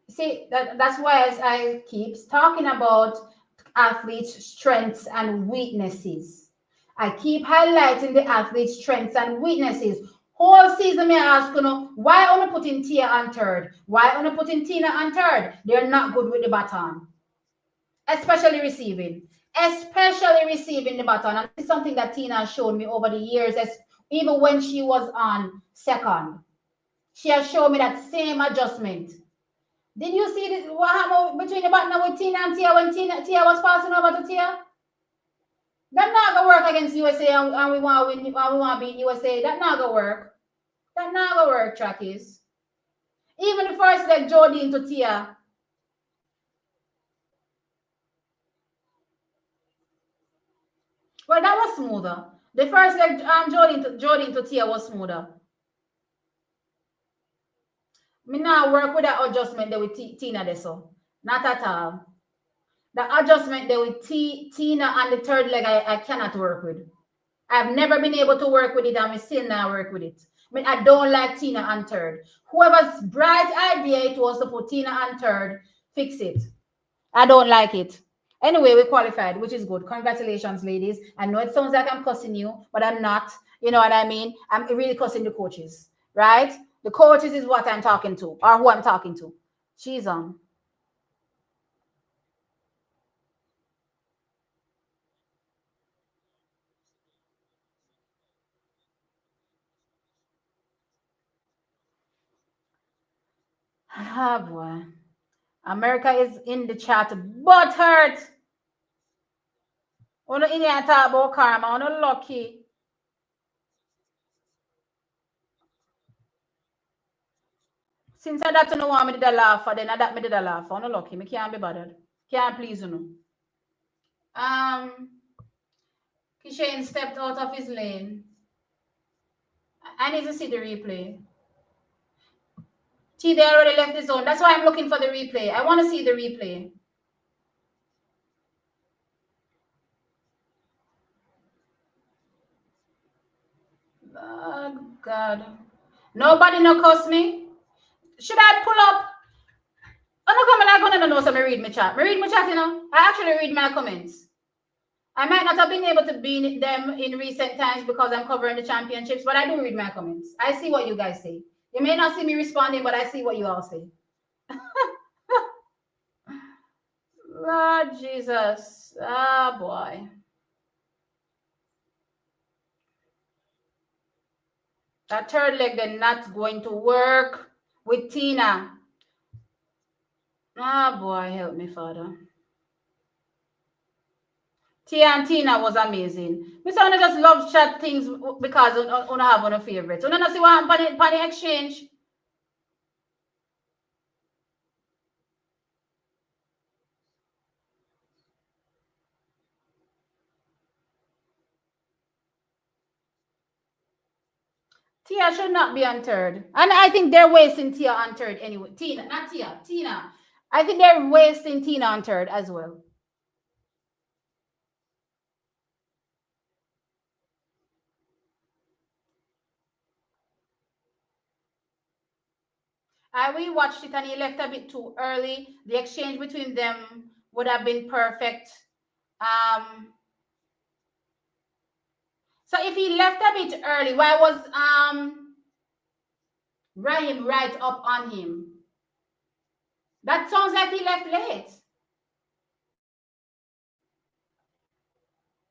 See, that's why as I keep talking about athletes' strengths and weaknesses. I keep highlighting the athlete's strengths and weaknesses. Whole season, me ask you know, why only putting Tia on third? Why only putting Tina on third? They're not good with the baton, especially receiving. Especially receiving the baton. And this is something that Tina has shown me over the years, as even when she was on second. She has shown me that same adjustment. Did you see this, what happened between the baton with Tina and Tia when Tia was passing over to Tia? That not gonna work against USA and we want to win, and we want to beat USA. That not gonna work. That not gonna work, Trackies. Even the first leg, Jodine to Tia. Well, that was smoother. The first leg, Jodine to Tia was smoother. Me now work with that adjustment there with Tina there, so not at all. The adjustment there with Tina on the third leg, I cannot work with. I've never been able to work with it, and we still now work with it. I mean, I don't like Tina on third. Whoever's bright idea it was to put Tina on third, fix it. I don't like it. Anyway, we qualified, which is good. Congratulations, ladies. I know it sounds like I'm cussing you, but I'm not. You know what I mean? I'm really cussing the coaches, right? The coaches is what I'm talking to, or who I'm talking to. She's on. Ah, boy. America is in the chat, but hurt. Ono in here talk about karma. Ono lucky. Since I that no want me did a laugh, then I that me did a laugh. Ono lucky. Me can't be bothered. Can't please you. Kishane stepped out of his lane. I need to see the replay. See, they already left the zone. That's why I'm looking for the replay. I want to see the replay. Oh, God. Nobody no cuss me. Should I pull up? Oh, no, come on. I'm going to know so I read my chat. I read my chat, you know. I actually read my comments. I might not have been able to be in them in recent times because I'm covering the championships, but I do read my comments. I see what you guys say. You may not see me responding, but I see what you all say. Lord Jesus. Ah, boy. That third leg then not going to work with Tina. Ah, boy, help me, Father. Tia and Tina was amazing. Miss Anna just love chat things because on have one of favorites. Una see what happened on the exchange. Tia should not be on third. And I think they're wasting Tia on third anyway. Tina, not Tia, Tina. I think they're wasting Tina on third as well. We watched it and he left a bit too early. The exchange between them would have been perfect. So if he left a bit early, why was Rahim right up on him? That sounds like he left late.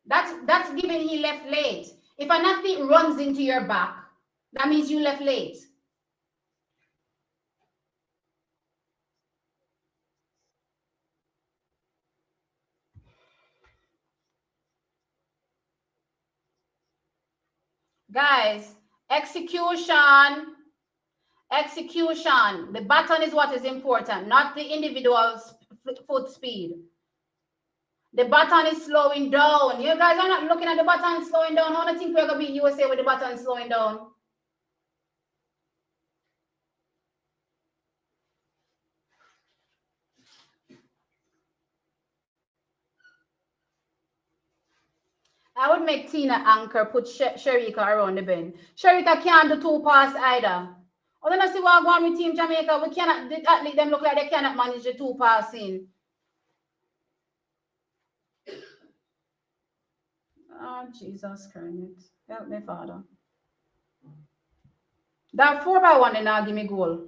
That's given he left late. If an athlete runs into your back, that means you left late. Guys, execution. The button is what is important, not the individual foot speed. The button is slowing down. You guys are not looking at the button slowing down. How do you think we're going to beat USA with the button slowing down? I would make Tina anchor, put Sherika around the bend. Sherika can't do two pass either. I don't see what going on with Team Jamaica. We cannot let them look like they cannot manage the two passing. Oh, Jesus Christ. Help me, Father. That 4x1 did not give me goal.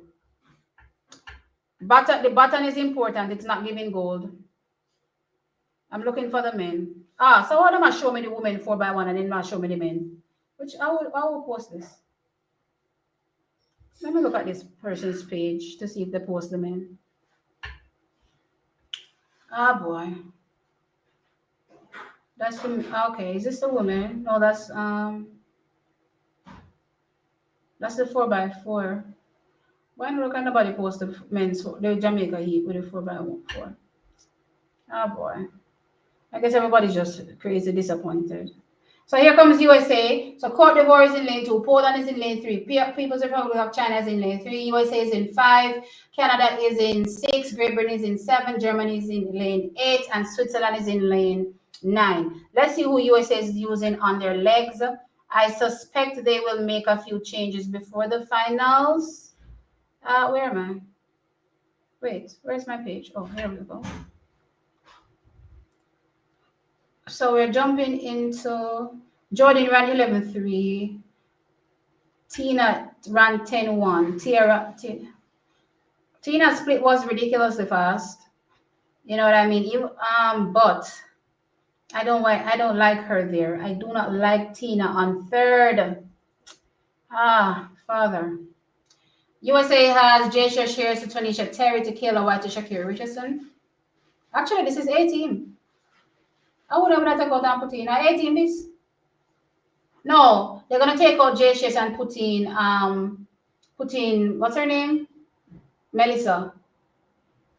The button is important. It's not giving gold. I'm looking for the men. So why don't I show me the women 4x1 and then not show me the men? Which I will post this. Let me look at this person's page to see if they post the men. Ah, boy. That's the okay. Is this the woman? No, that's the 4x4. Why not nobody post the men's the Jamaica Heat with the 4x4? Ah, boy. I guess everybody's just crazy disappointed. So here comes USA. So Cote d'Ivoire is in lane 2. Poland is in lane 3. People's Republic of China is in lane 3. USA is in 5. Canada is in 6. Great Britain is in 7. Germany is in lane 8. And Switzerland is in lane 9. Let's see who USA is using on their legs. I suspect they will make a few changes before the finals. Where am I? Wait, where's my page? Oh, here we go. So we're jumping into Jordan ran 11.3. Tina ran 10.1. Tina's split was ridiculously fast. You know what I mean? But I don't like her there. I do not like Tina on third. Father. USA has Jasia Shears to Tonisha Terry to Kayla White to Shakira Richardson. Actually, this is A team. I would have take out and put in A team this. No, they're gonna take out Jay Shears and put in what's her name? Melissa.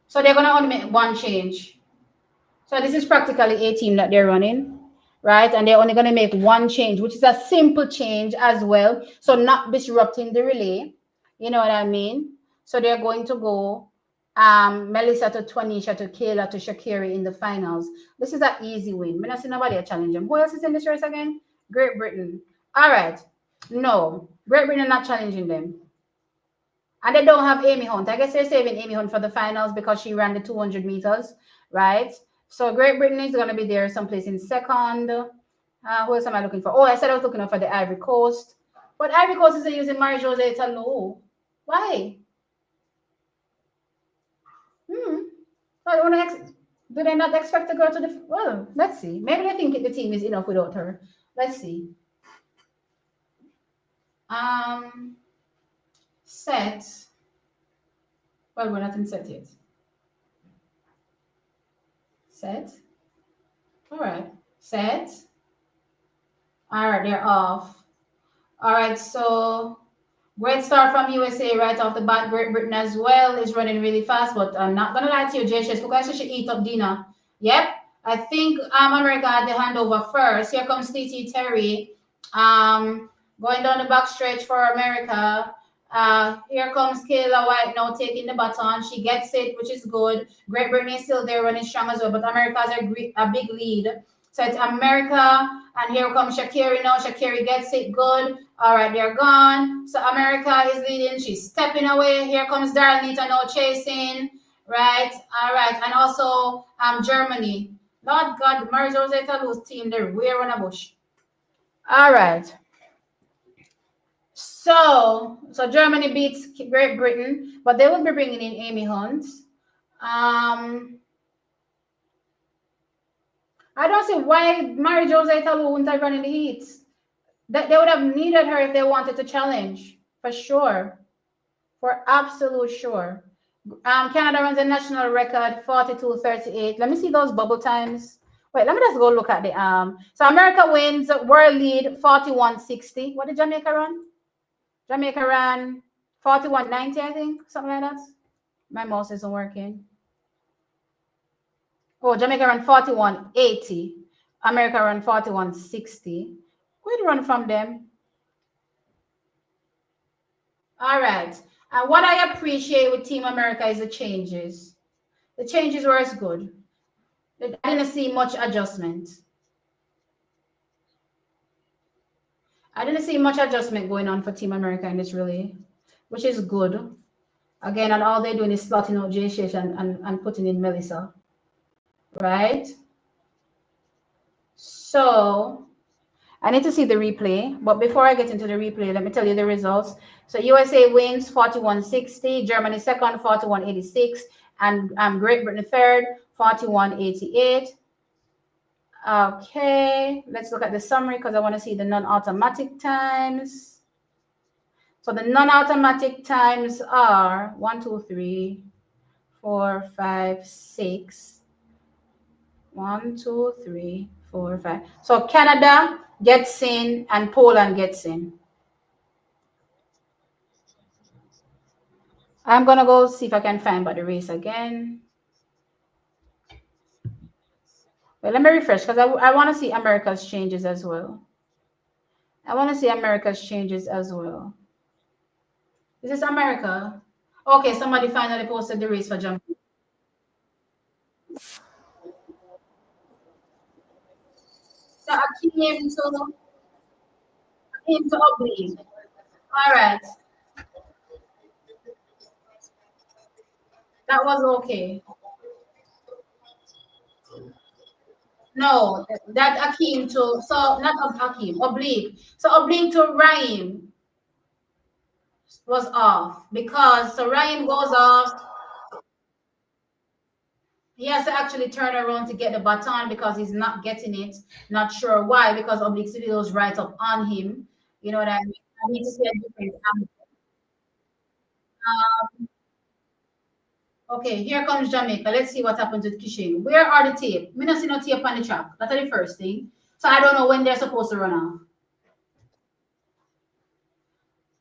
So they're gonna only make one change. So this is practically a team that they're running, right? And they're only gonna make one change, which is a simple change as well. So not disrupting the relay. You know what I mean? So they're going to go Melissa to Twanisha to Kayla to Shakira in the finals. This is an easy win. I'm not seeing nobody challenge them. Who else is in this race again? Great Britain. All right. No, Great Britain not challenging them. And they don't have Amy Hunt. I guess they're saving Amy Hunt for the finals because she ran the 200 meters, right? So Great Britain is going to be there someplace in second. Who else am I looking for? Oh, I said I was looking for the Ivory Coast. But Ivory Coast is using Marie-Josée Talou. Why? Do they not expect to go to the? Well, let's see. Maybe they think the team is enough without her. Let's see. Set. Well, we're not in set yet. Set. All right. Set. All right, they're off. All right, so great start from USA right off the bat. Great Britain as well is running really fast, but I'm not gonna lie to you, Jay. Because she eat up dinner. Yep. I think America had the handover first. Here comes TT Terry. Going down the back stretch for America. Here comes Kayla White now taking the baton. She gets it, which is good. Great Britain is still there running strong as well, but America has a big lead. So it's America, and here comes Shakiri now. Shakiri gets it good. All right, they're gone. So America is leading. She's stepping away. Here comes Darlita now chasing. Right. All right. And also Germany. Lord God, Marie-José Talou's team, they're way on a bush. All right. So Germany beats Great Britain, but they will be bringing in Amy Hunt. I don't see why Marie-José Talou wouldn't have run in the heat. They would have needed her if they wanted to challenge, for sure. For absolute sure. Canada runs a national record 42.38. Let me see those bubble times. Wait, let me just go look at the So America wins world lead 41.60. What did Jamaica run? Jamaica ran 41.90, I think, something like that. My mouse isn't working. Oh, Jamaica ran 41.80. America ran 41.60. Good run from them. All right. And what I appreciate with Team America is the changes. The changes were as good. I didn't see much adjustment. I didn't see much adjustment going on for Team America in this relay, which is good. Again, and all they're doing is slotting out Jay and putting in Melissa. Right? So I need to see the replay, but before I get into the replay, let me tell you the results. So USA wins 41.60, Germany second 41.86, and Great Britain third 41.88. Okay, let's look at the summary because I want to see the non-automatic times. So the non-automatic times are 1, 2, 3, 4, 5, 6. 1, 2, 3, 4, 5. So Canada gets in and Poland gets in. I'm gonna go see if I can find about the race again. Well, let me refresh because I want to see America's changes as well. I want to see America's changes as well. Is this America? Okay, somebody finally posted the race for jumping. So I came to oblique. All right. That was okay. No, that Akeem to, so not Akeem, oblique. So oblique to Rhyme was off because so Ryan goes off. He has to actually turn around to get the baton because he's not getting it. Not sure why, because Oblique City was right up on him. You know what I mean? I need to see a different angle. Okay, here comes Jamaica. Let's see what happens with Kishin. Where are the tape? Me not see no tape on the track. That's the first thing. So I don't know when they're supposed to run off.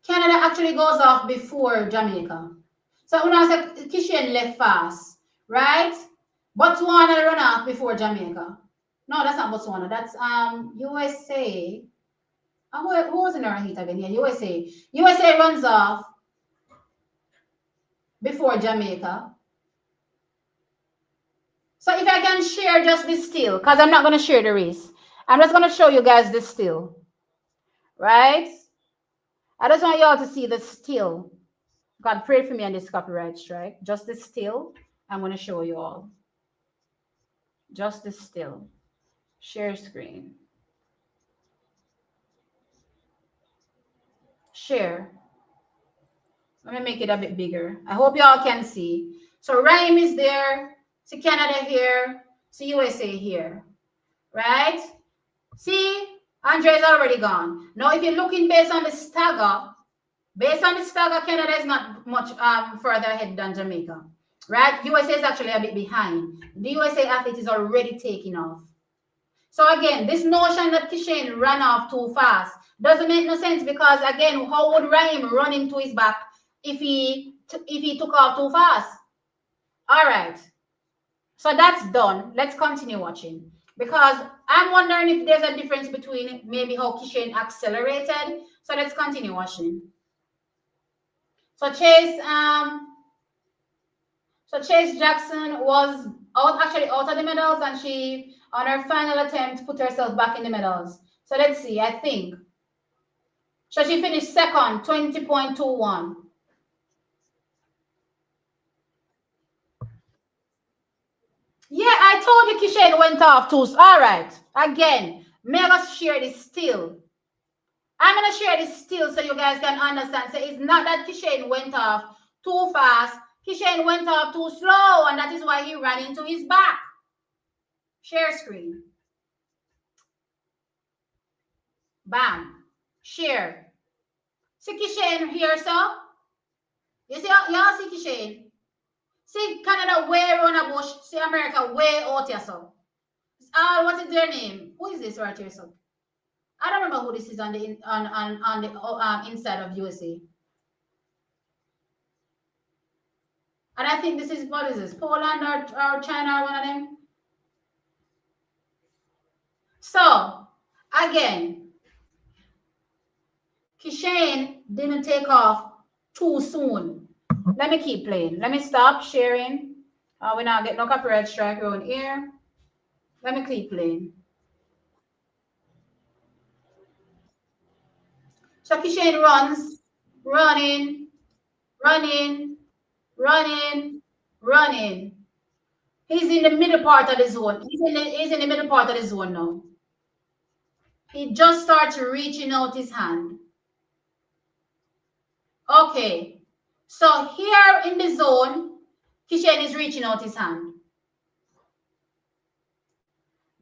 Canada actually goes off before Jamaica. So when I said Kishin left fast, right? Botswana run off before Jamaica. No, that's not Botswana. That's USA. Who was in our heat again? Yeah, USA. USA runs off before Jamaica. So if I can share just this still, because I'm not going to share the race. I'm just going to show you guys this still. Right? I just want you all to see the still. God, pray for me on this copyright strike. Just this still. I'm going to show you all. Just this still. Share screen. Share. Let me make it a bit bigger. I hope y'all can see. So Rhyme is there. See Canada here. See USA here, right? See, Andre is already gone. Now, if you're looking based on the stagger, Canada is not much further ahead than Jamaica, right? USA is actually a bit behind. The USA athlete is already taking off. So again, this notion that Kishane ran off too fast doesn't make no sense because again, how would Raheem run into his back if he took off too fast? All right, so that's done. Let's continue watching because I'm wondering if there's a difference between maybe how Kishane accelerated. So let's continue watching. So Chase Jackson was actually out of the medals, and she, on her final attempt, put herself back in the medals. So let's see, I think. So she finished second, 20.21. Yeah, I told you Kishane went off too. All right. Again, mega share this still. I'm going to share this still so you guys can understand. So it's not that Kishane went off too fast. Kishane went off too slow, and that is why he ran into his back. Share screen. Bam. Share. See Kishane here, so? You see, y'all see Kishane? See Canada way around a bush. See America way out here, so. What is their name? Who is this right here, so? I don't remember who this is on the inside of USA. And I think this is, what is this? Poland or China or one of them? So, again, Kishane didn't take off too soon. Let me keep playing. Let me stop sharing. We now get no copyright strike around here. Let me keep playing. So Kishane runs, running. He's in the middle part of the zone. He's in the middle part of the zone now. He just starts reaching out his hand. Okay. So here in the zone, Kishane is reaching out his hand.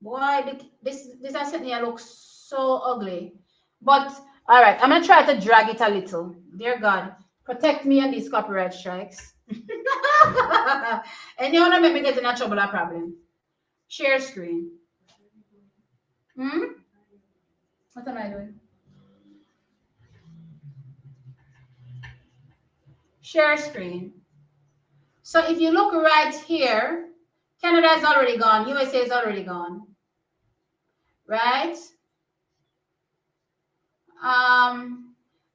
Boy, this certainly looks so ugly. But all right, I'm gonna try to drag it a little. Dear God, protect me on these copyright strikes. And you wanna make me get in a trouble or problem? Share screen. What am I doing? Share screen. So if you look right here, Canada is already gone. USA is already gone. Right?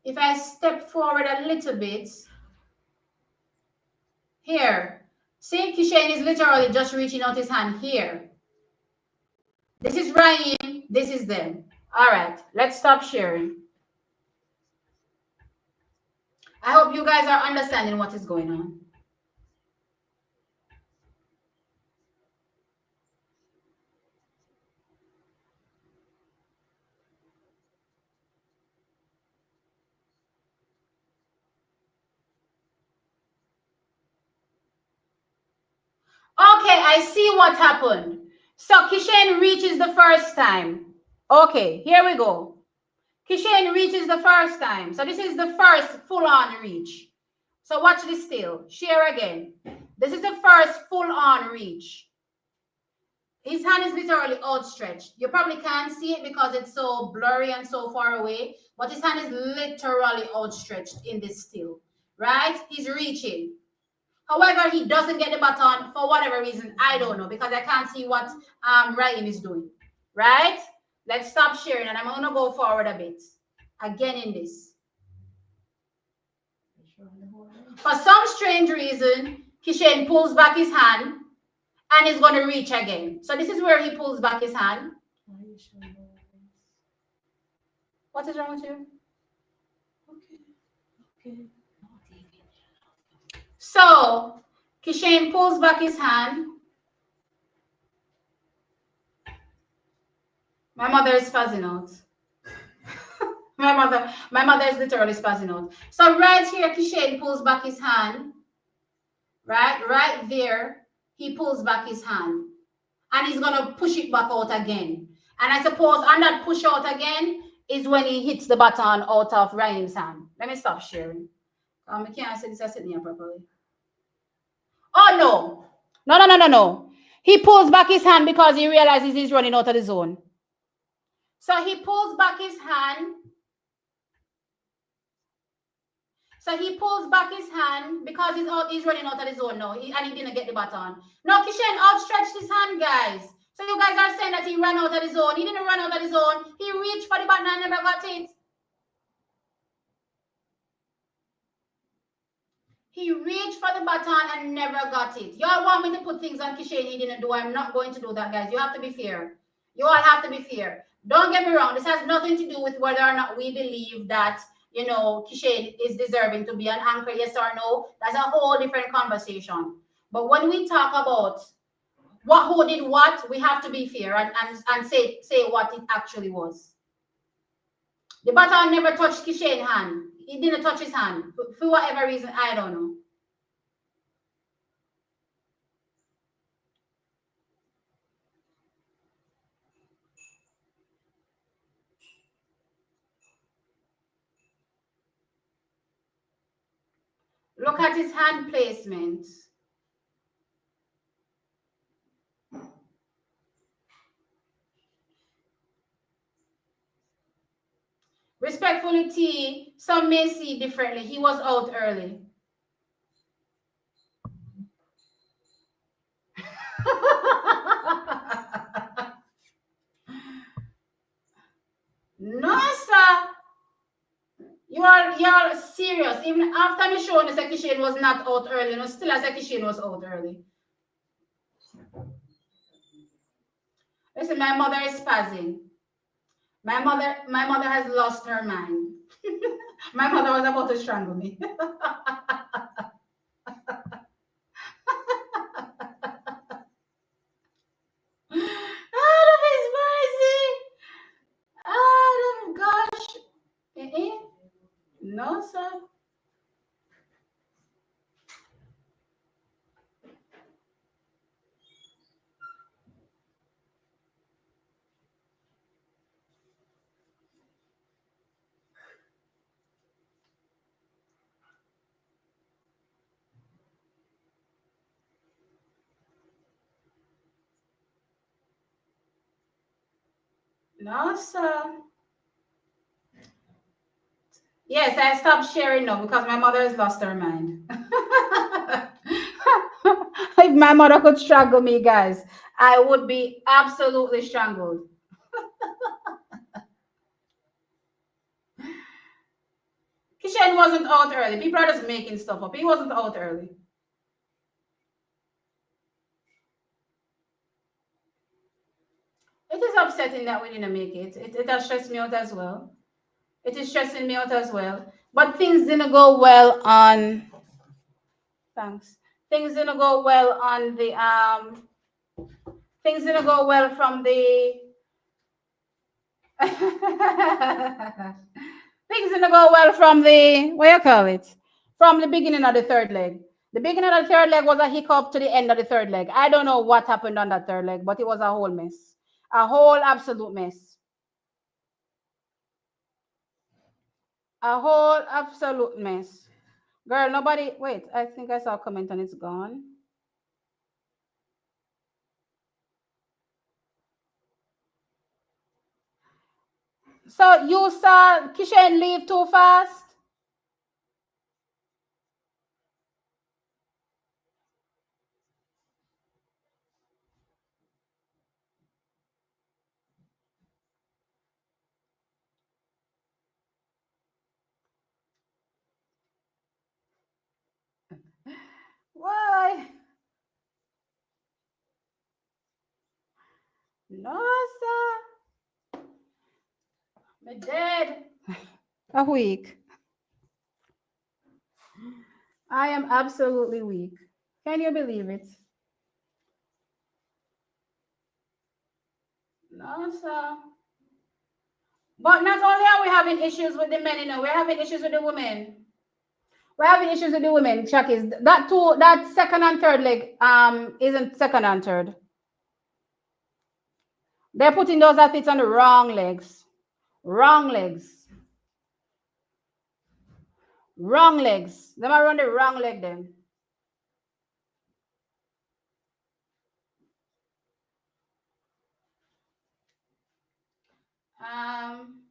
If I step forward a little bit, here, see, Kishane is literally just reaching out his hand here. This is Ryan, this is them. All right, let's stop sharing. I hope you guys are understanding what is going on. Okay, I see what happened. So Kishane reaches the first time. Okay, here we go. Kishane reaches the first time. So this is the first full-on reach. So watch this still. Share again. This is the first full-on reach. His hand is literally outstretched. You probably can't see it because it's so blurry and so far away, but his hand is literally outstretched in this still, right? He's reaching. However, he doesn't get the baton for whatever reason. I don't know because I can't see what Ryan is doing, right? Let's stop sharing and I'm going to go forward a bit. Again in this. For some strange reason, Kishane pulls back his hand and is going to reach again. So this is where he pulls back his hand. What is wrong with you? Okay. So Kishane pulls back his hand. My mother is spazzing out. my mother is literally spazzing out. So right here, Kishane pulls back his hand. Right there, he pulls back his hand. and he's gonna push it back out again. And I suppose on that push out again is when he hits the baton out of Ryan's hand. Let me stop sharing. I can't say this is sitting here properly. Oh no. No. He pulls back his hand because he realizes he's running out of the zone. So he pulls back his hand. Because he's running out of the zone now. And he didn't get the baton. No, Kishen outstretched his hand, guys. So you guys are saying that he ran out of the zone. He didn't run out of the zone. He reached for the baton and never got it. He reached for the baton and never got it. Y'all want me to put things on Kishen he didn't do. I'm not going to do that, guys. You have to be fair. You all have to be fair. Don't get me wrong. This has nothing to do with whether or not we believe that, Kishen is deserving to be an anchor, yes or no. That's a whole different conversation. But when we talk about who did what, we have to be fair and say what it actually was. The baton never touched Kishen's hand. It didn't touch his hand. For whatever reason, I don't know. Look at his hand placement. Respectfully, T, some may see differently. He was out early. No, sir. You're serious. Even after me showing the Kishen was not out early, still a Kishen was out early. Listen, my mother is spazzing. My mother has lost her mind. My mother was about to strangle me. Out of his mercy. Out of gosh. No, sir. No, sir. Yes, I stopped sharing now because my mother has lost her mind. If my mother could strangle me, guys, I would be absolutely strangled. Kishen wasn't out early. People are just making stuff up. He wasn't out early. It is upsetting that we didn't make it. It has stressed me out as well. It is stressing me out as well. But things didn't go well on. Thanks. Things didn't go well on the Things didn't go well from the. Things didn't go well from the, what you call it? From the beginning of the third leg. The beginning of the third leg was a hiccup to the end of the third leg. I don't know what happened on that third leg, but it was a whole mess. A whole absolute mess. A whole absolute mess. Girl, nobody, wait, I think I saw a comment and it's gone. So you saw Kishen leave too fast? Why? No, sir. I'm dead. A week. I am absolutely weak. Can you believe it? No, sir. But not only are we having issues with the men, we're having issues with the women. We're having issues with the women, Chuckies. That second and third leg isn't second and third. They're putting those athletes on the wrong legs. Wrong legs. Wrong legs. Them are on the wrong leg then. Um,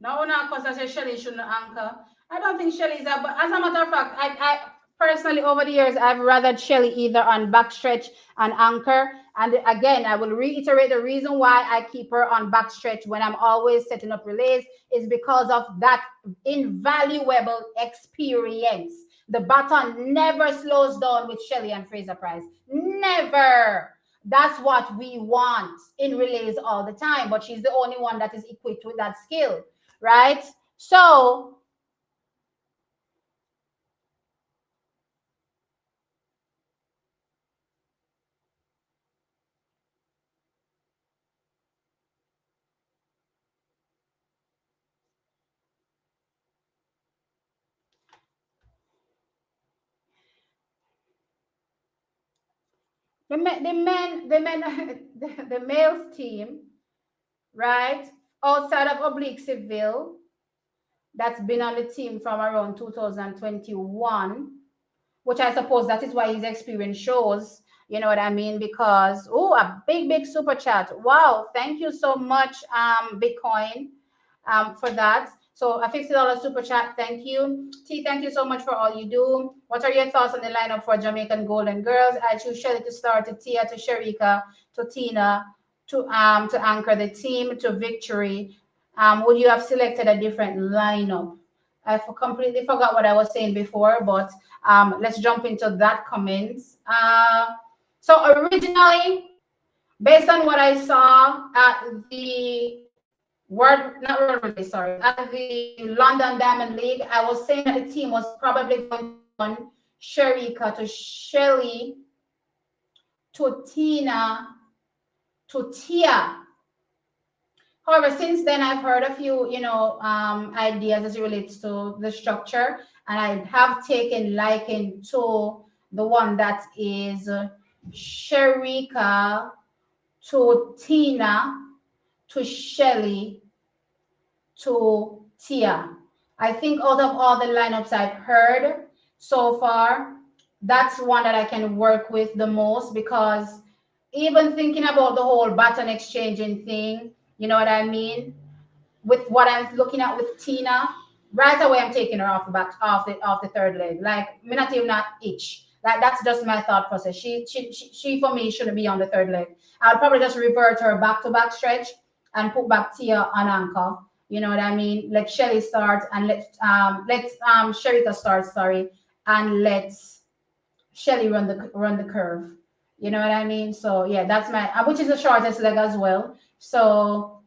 no, not because I say Shelly shouldn't anchor. I don't think Shelly is a, but as a matter of fact, I personally over the years I've rather Shelly either on backstretch and anchor. And again, I will reiterate the reason why I keep her on backstretch when I'm always setting up relays is because of that invaluable experience. The baton never slows down with Shelly and Fraser Price. Never. That's what we want in relays all the time. But she's the only one that is equipped with that skill, right? So the males team, right, outside of Oblique Seville, that's been on the team from around 2021, which I suppose that is why his experience shows. You know what I mean? Because oh, a big super chat! Wow, thank you so much, Bitcoin, for that. So a $50 super chat. Thank you, T. Thank you so much for all you do. What are your thoughts on the lineup for Jamaican Golden Girls? I choose Shelly to start, to Tia, to Sharika, to Tina, to anchor the team to victory. Would you have selected a different lineup? I completely forgot what I was saying before, but let's jump into that comments. So originally, based on what I saw at the not World Release, sorry, at the London Diamond League, I was saying that the team was probably going to run Sharika to Shelly to Tina to Tia. However, since then I've heard a few, ideas as it relates to the structure, and I have taken liking to the one that is Sharika to Tina to Shelly to Tia. I think out of all the lineups I've heard so far, that's one that I can work with the most because even thinking about the whole baton exchanging thing, you know what I mean? With what I'm looking at with Tina, right away I'm taking her off the back off the third leg. Like me not even not itch. Like that's just my thought process. She for me shouldn't be on the third leg. I'll probably just revert her back to back stretch and put back Tia on anchor. You know what I mean? Let Shelly start and let Sherika start, sorry, and let's Shelly run the curve. You know what I mean? So yeah, that's my which is the shortest leg as well. So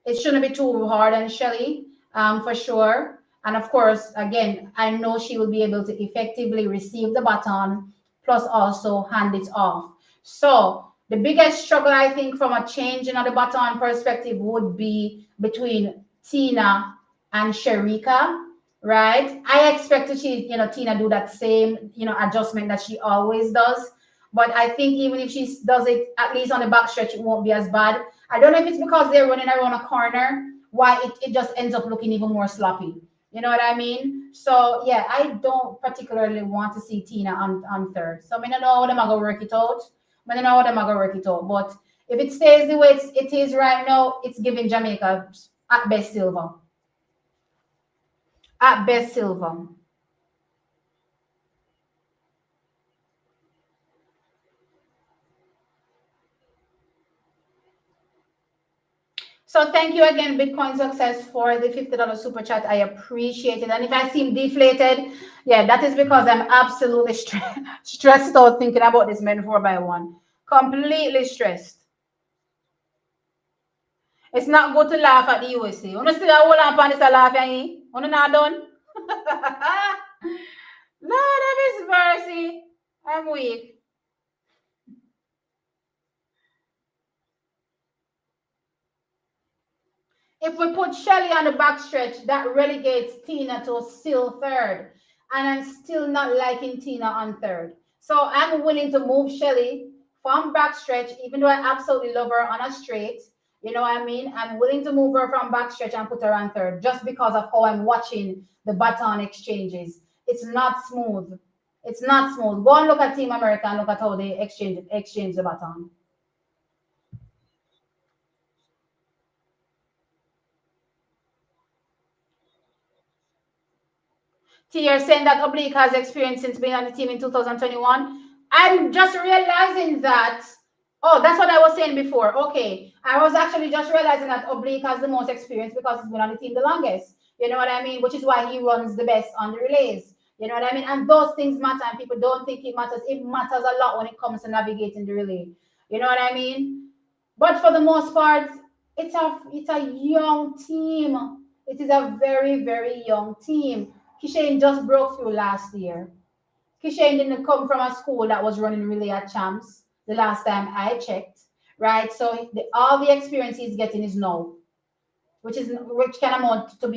it shouldn't be too hard on Shelly, for sure. And of course, again, I know she will be able to effectively receive the baton, plus also hand it off. So the biggest struggle I think from a change in the baton perspective would be between Tina and Sharika, right? I expect to see, Tina do that same, adjustment that she always does. But I think even if she does it at least on the back stretch, it won't be as bad. I don't know if it's because they're running around a corner, why it just ends up looking even more sloppy. You know what I mean? So yeah, I don't particularly want to see Tina on third. So I don't know how them are gonna work it out. I don't know how them are gonna work it out. But if it stays the way it is right now, it's giving Jamaica at best silver. At best silver. So thank you again, Bitcoin Success, for the $50 super chat. I appreciate it. And if I seem deflated, yeah, that is because I'm absolutely stressed out thinking about this men 4x1. Completely stressed. It's not good to laugh at the USA. You still hold on upon this laugh, eh? You not done? Lord of His mercy. I'm weak. If we put Shelly on the back stretch, that relegates Tina to still third. And I'm still not liking Tina on third. So I'm willing to move Shelly from backstretch, even though I absolutely love her on a straight, you know what I mean? I'm willing to move her from backstretch and put her on third just because of how I'm watching the baton exchanges. It's not smooth. It's not smooth. Go and look at Team America and look at how they exchange the baton. T, you're saying that Oblique has experience since being on the team in 2021. I'm just realizing that. Oh, that's what I was saying before. Okay. I was actually just realizing that Oblique has the most experience because he's been on the team the longest. You know what I mean? Which is why he runs the best on the relays. You know what I mean? And those things matter, and people don't think it matters. It matters a lot when it comes to navigating the relay. You know what I mean? But for the most part, it's a young team. It is a very, very young team. Kishane just broke through last year. Kishane didn't come from a school that was running relay at champs the last time I checked, right? So all the experience he's getting is now, which can amount to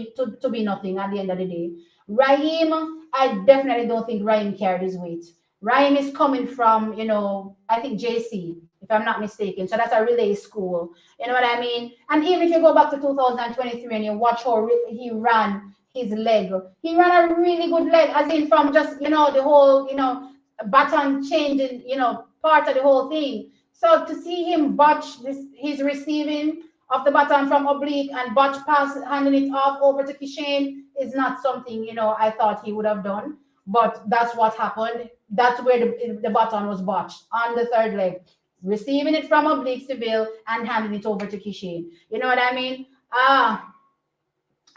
be nothing at the end of the day. Raheem, I definitely don't think Raheem carried his weight. Raheem is coming from, I think JC, if I'm not mistaken. So that's a relay school. You know what I mean? And even if you go back to 2023 and you watch how he ran his leg, he ran a really good leg, as in from just, the whole, baton changing, part of the whole thing. So to see him botch his receiving of the baton from Oblique and botch pass, handing it off over to Kishane is not something, I thought he would have done. But that's what happened. That's where the baton was botched on the third leg, receiving it from Oblique Seville and handing it over to Kishane. You know what I mean?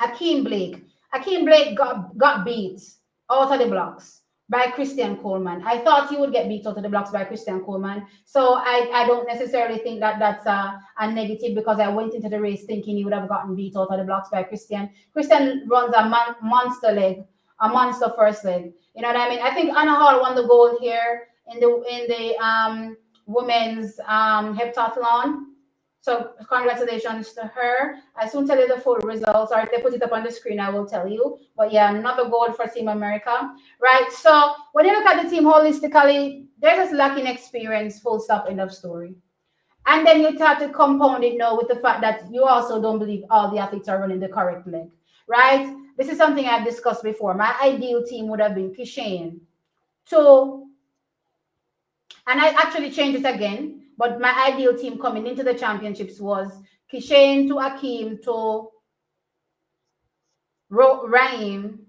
Akeem Blake. Akeem Blake got beat out of the blocks by Christian Coleman. I thought he would get beat out of the blocks by Christian Coleman. So I don't necessarily think that that's a negative, because I went into the race thinking he would have gotten beat out of the blocks by Christian. Christian runs a monster leg, a monster first leg. You know what I mean? I think Anna Hall won the gold here in the women's heptathlon. So congratulations to her. I soon tell you the full results, or if they put it up on the screen, I will tell you. But yeah, another gold for Team America, right? So when you look at the team holistically, they're just lacking experience, full stop, end of story. And then you start to compound it now with the fact that you also don't believe all the athletes are running the correct leg, right? This is something I've discussed before. My ideal team would have been Kishane to, and I actually changed it again. But my ideal team coming into the championships was Kishane to Akeem to Raheem.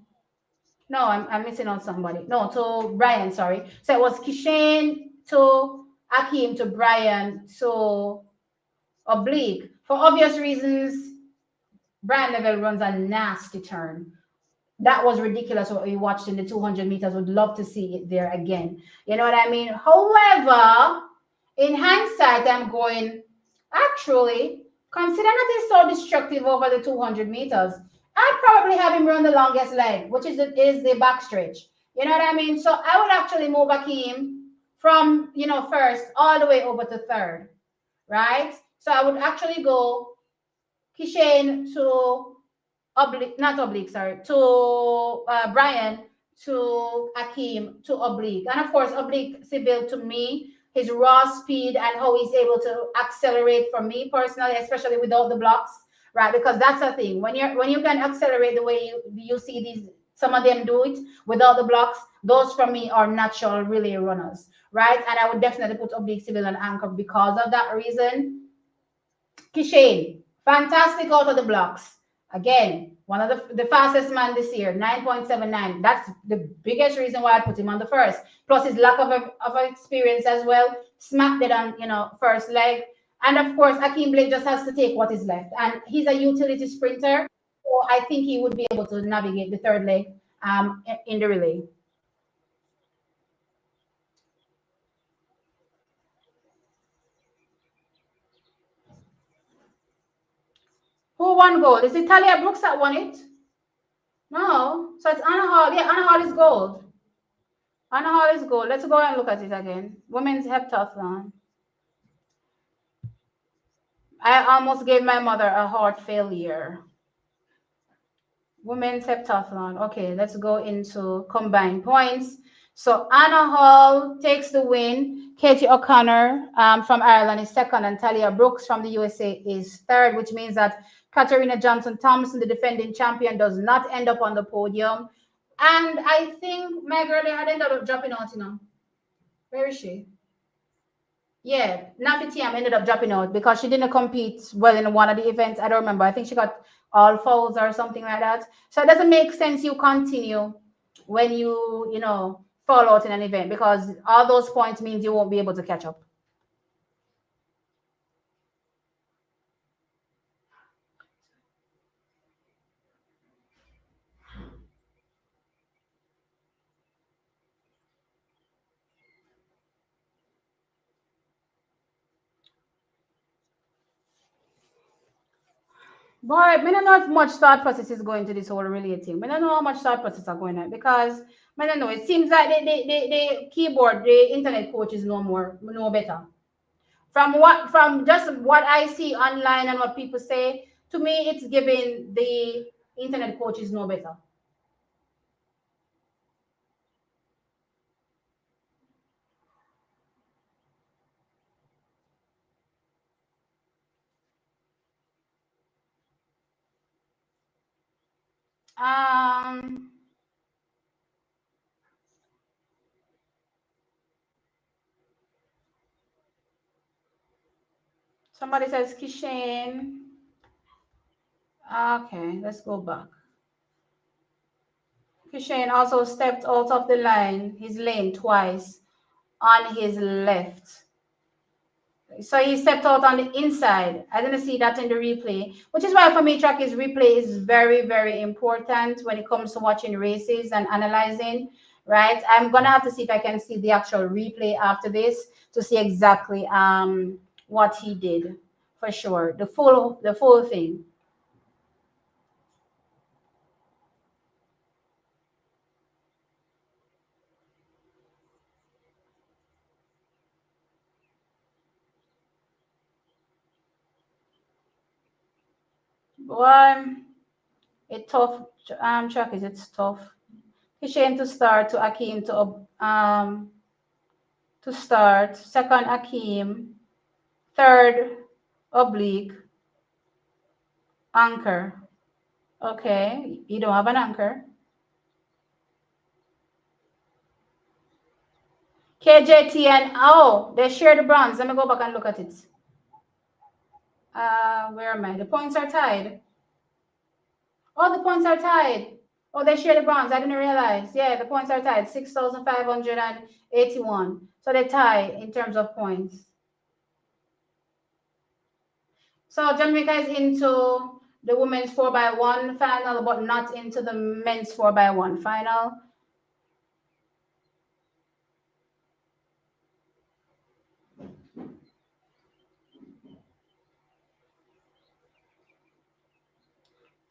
No, I'm missing out somebody. No, to Brian, sorry. So it was Kishane to Akeem to Brian to Oblique. For obvious reasons, Brian Neville runs a nasty turn. That was ridiculous what we watched in the 200 meters. Would love to see it there again. You know what I mean? However, in hindsight, I'm going, actually, considering that he's so destructive over the 200 meters, I'd probably have him run the longest leg, which is the back stretch. You know what I mean? So I would actually move Akeem from, first all the way over to third, right? So I would actually go Kishane to to Brian, to Akeem, to Oblique. And of course, Oblique Seville, to me, his raw speed and how he's able to accelerate, for me personally, especially without the blocks, right? Because that's the thing. When you can accelerate the way you see these, some of them do it without the blocks, those for me are natural relay runners, right? And I would definitely put Oblique Seville on anchor because of that reason. Kishane, fantastic out of the blocks. Again, one of the fastest man this year, 9.79. That's the biggest reason why I put him on the first. Plus his lack of experience as well. Smacked it on, first leg. And of course, Akeem Blake just has to take what is left. And he's a utility sprinter. So I think he would be able to navigate the third leg in the relay. Who won gold? Is it Talia Brooks that won it? No. So it's Anna Hall. Yeah, Anna Hall is gold. Anna Hall is gold. Let's go and look at it again. Women's heptathlon. I almost gave my mother a heart failure. Women's heptathlon. Okay, let's go into combined points. So Anna Hall takes the win. Katie O'Connor from Ireland is second, and Talia Brooks from the USA is third, which means that Katarina Johnson Thompson, the defending champion, does not end up on the podium. And I think my girl had ended up dropping out, Where is she? Yeah, Nafi Tiam ended up dropping out because she didn't compete well in one of the events. I don't remember. I think she got all fouls or something like that. So it doesn't make sense you continue when you fall out in an event because all those points means you won't be able to catch up. Boy, I don't know if much thought process is going to this whole relating. I don't know how much thought process are going on because I don't know. It seems like the keyboard, the internet coaches know better. From just what I see online and what people say, to me it's giving the internet coaches know better. Um Somebody says Kishane. Okay, let's go back. Kishane also stepped out of the his lane twice on his left. So he stepped out on the inside. I didn't see that in the replay, which is why for me, Tracky's replay is very, very important when it comes to watching races and analyzing, right? I'm gonna have to see if I can see the actual replay after this to see exactly what he did for sure. The full thing. Boy, it tough track is it's tough. Hussein to start to Akeem to start. Second Akeem. Third oblique anchor. Okay, you don't have an anchor. KJT and oh, they share the bronze. Let me go back and look at it. Where am I? The points are tied. Oh, the points are tied. Oh, they share the bronze. I didn't realize. Yeah, the points are tied. 6,581. So they tie in terms of points. So Jamaica is into the women's 4x1 final, but not into the men's 4x1 final.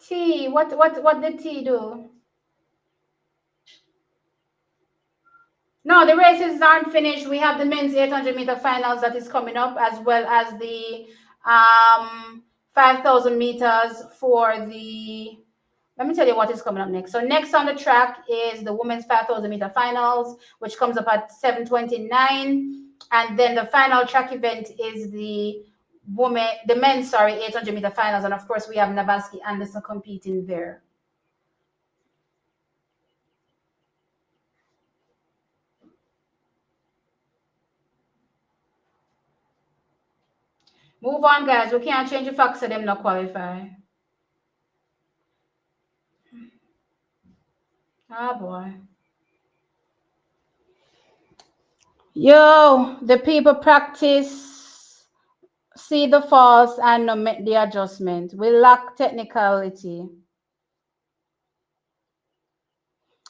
T, what did T do? No, the races aren't finished. We have the men's 800-meter finals that is coming up, as well as the 5,000 meters for the. Let me tell you what is coming up next. So next on the track is the women's 5,000 meter finals, which comes up at 7:29, and then the final track event is the men's 800 meter finals, and of course we have Navaski Anderson competing there. Move on, guys. We can't change the facts of them not qualify. Ah, boy. Yo, the people practice, see the faults, and no make the adjustment. We lack technicality.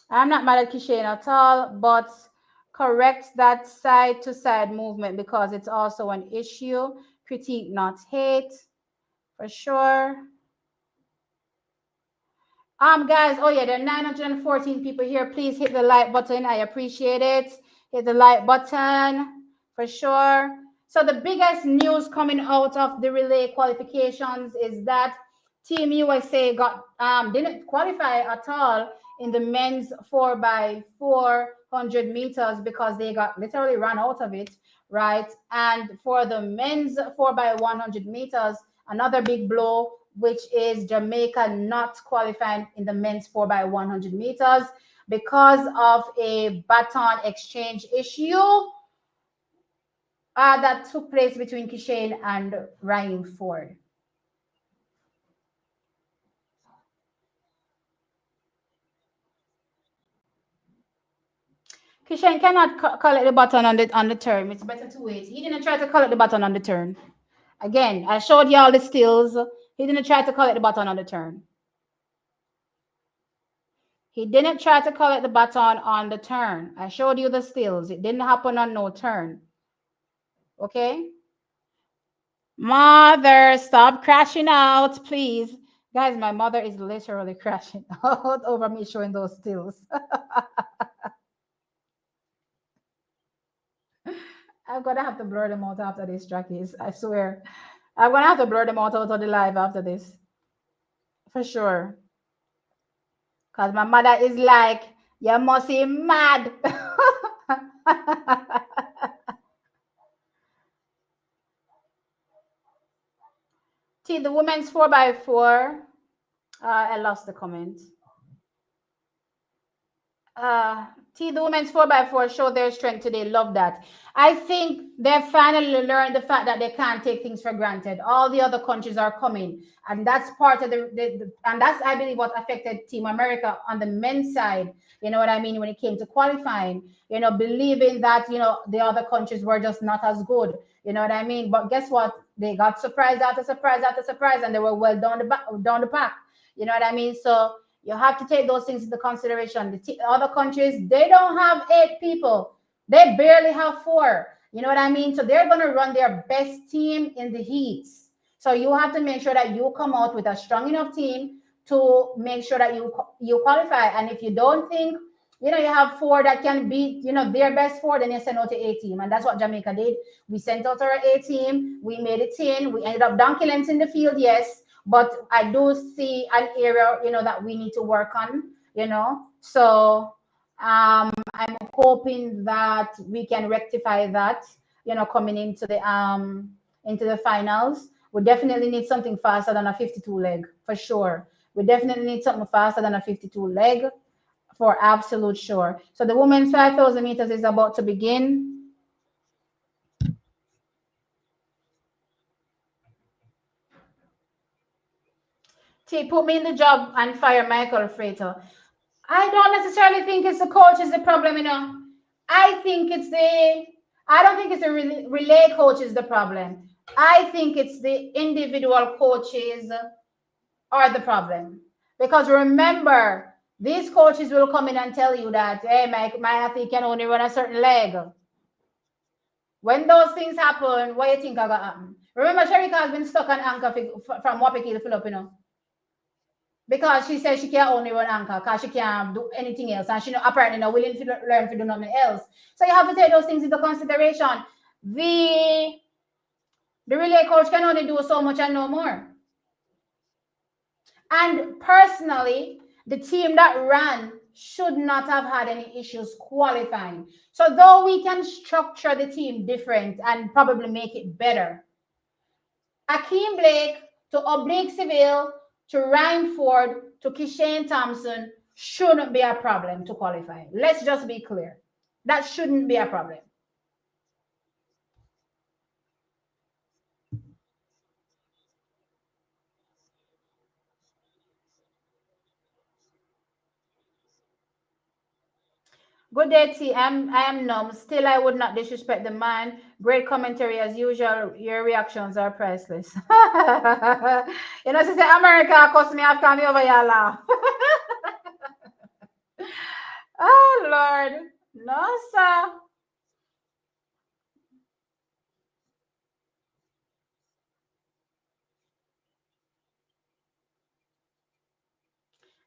I'm not mad at Kishane at all, but correct that side to side movement because it's also an issue. Critique, not hate, for sure. Guys, oh yeah, there are 914 people here. Please hit the like button. I appreciate it. Hit the like button for sure. So the biggest news coming out of the relay qualifications is that Team USA didn't qualify at all in the men's 4 by 400 meters because they got literally run out of it, right? And for the men's 4 by 100 meters, another big blow, which is Jamaica not qualifying in the men's 4 by 100 meters because of a baton exchange issue that took place between Kishane and Ralford. Kishane cannot collect the button on the turn. It's better to wait. He didn't try to collect the button on the turn. Again, I showed you all the stills. He didn't try to collect the button on the turn. He didn't try to collect the baton on the turn. I showed you the stills. It didn't happen on no turn. Okay? Mother, stop crashing out, please. Guys, my mother is literally crashing out over me showing those stills. I'm gonna have to blur them out after this, Jackies. I swear. I'm gonna have to blur them out of the live after this. For sure. Because my mother is like, you must be mad. See, the women's 4 by 4 I lost the comment. T, the women's 4 by 4 show their strength today. Love that. I think they finally learned the fact that they can't take things for granted. All the other countries are coming, and that's part of and that's, I believe, what affected Team America on the men's side. You know what I mean? When it came to qualifying, believing that the other countries were just not as good. You know what I mean? But guess what? They got surprise after surprise after surprise, and they were well down the pack. You know what I mean? So you have to take those things into consideration. The other countries, they don't have 8 people. They barely have 4. You know what I mean? So they're going to run their best team in the heats. So you have to make sure that you come out with a strong enough team to make sure that you qualify. And if you don't think, you have 4 that can beat, their best 4, then you send out the A team. And that's what Jamaica did. We sent out our A team. We made it in. We ended up dunking in the field, yes. But I do see an area, that we need to work on, So I'm hoping that we can rectify that, coming into the finals. We definitely need something faster than a 52 leg, for sure. We definitely need something faster than a 52 leg, for absolute sure. So the women's 5,000 meters is about to begin. T, put me in the job and fire Michael Frater. I don't necessarily think it's the coach is the problem, I don't think it's the relay coach is the problem. I think it's the individual coaches are the problem. Because remember, these coaches will come in and tell you that, hey, my athlete can only run a certain leg. When those things happen, what do you think are going to happen? Remember, Sherika has been stuck on anchor from Wapiki to Philip, because she says she can't only run anchor because she can't do anything else, and she apparently not willing to learn to do nothing else. So you have to take those things into consideration. The relay coach can only do so much and no more. And personally, the team that ran should not have had any issues qualifying. So though we can structure the team different and probably make it better, Akeem Blake to Oblique Seville to Ralford to Kishane Thompson shouldn't be a problem to qualify. Let's just be clear. That shouldn't be a problem. Good day, T. I am numb. Still, I would not disrespect the man. Great commentary as usual. Your reactions are priceless. She say America cost me after me over your laugh. Oh, Lord. No, sir.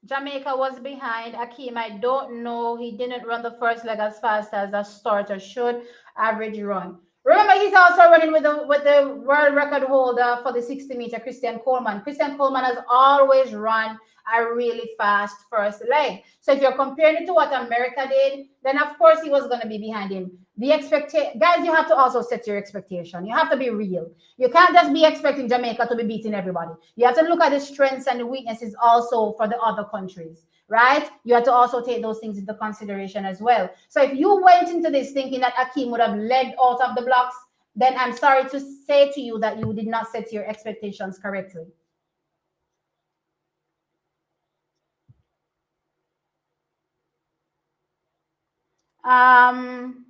Jamaica was behind. Akeem, I don't know. He didn't run the first leg as fast as a starter should. Average run. Remember, he's also running with the world record holder for the 60-meter, Christian Coleman. Christian Coleman has always run a really fast first leg. So if you're comparing it to what America did, then of course he was going to be behind him. The expectation, guys, you have to also set your expectation. You have to be real. You can't just be expecting Jamaica to be beating everybody. You have to look at the strengths and the weaknesses also for the other countries, right? You have to also take those things into consideration as well. So if you went into this thinking that Akeem would have led out of the blocks, then I'm sorry to say to you that you did not set your expectations correctly. Um,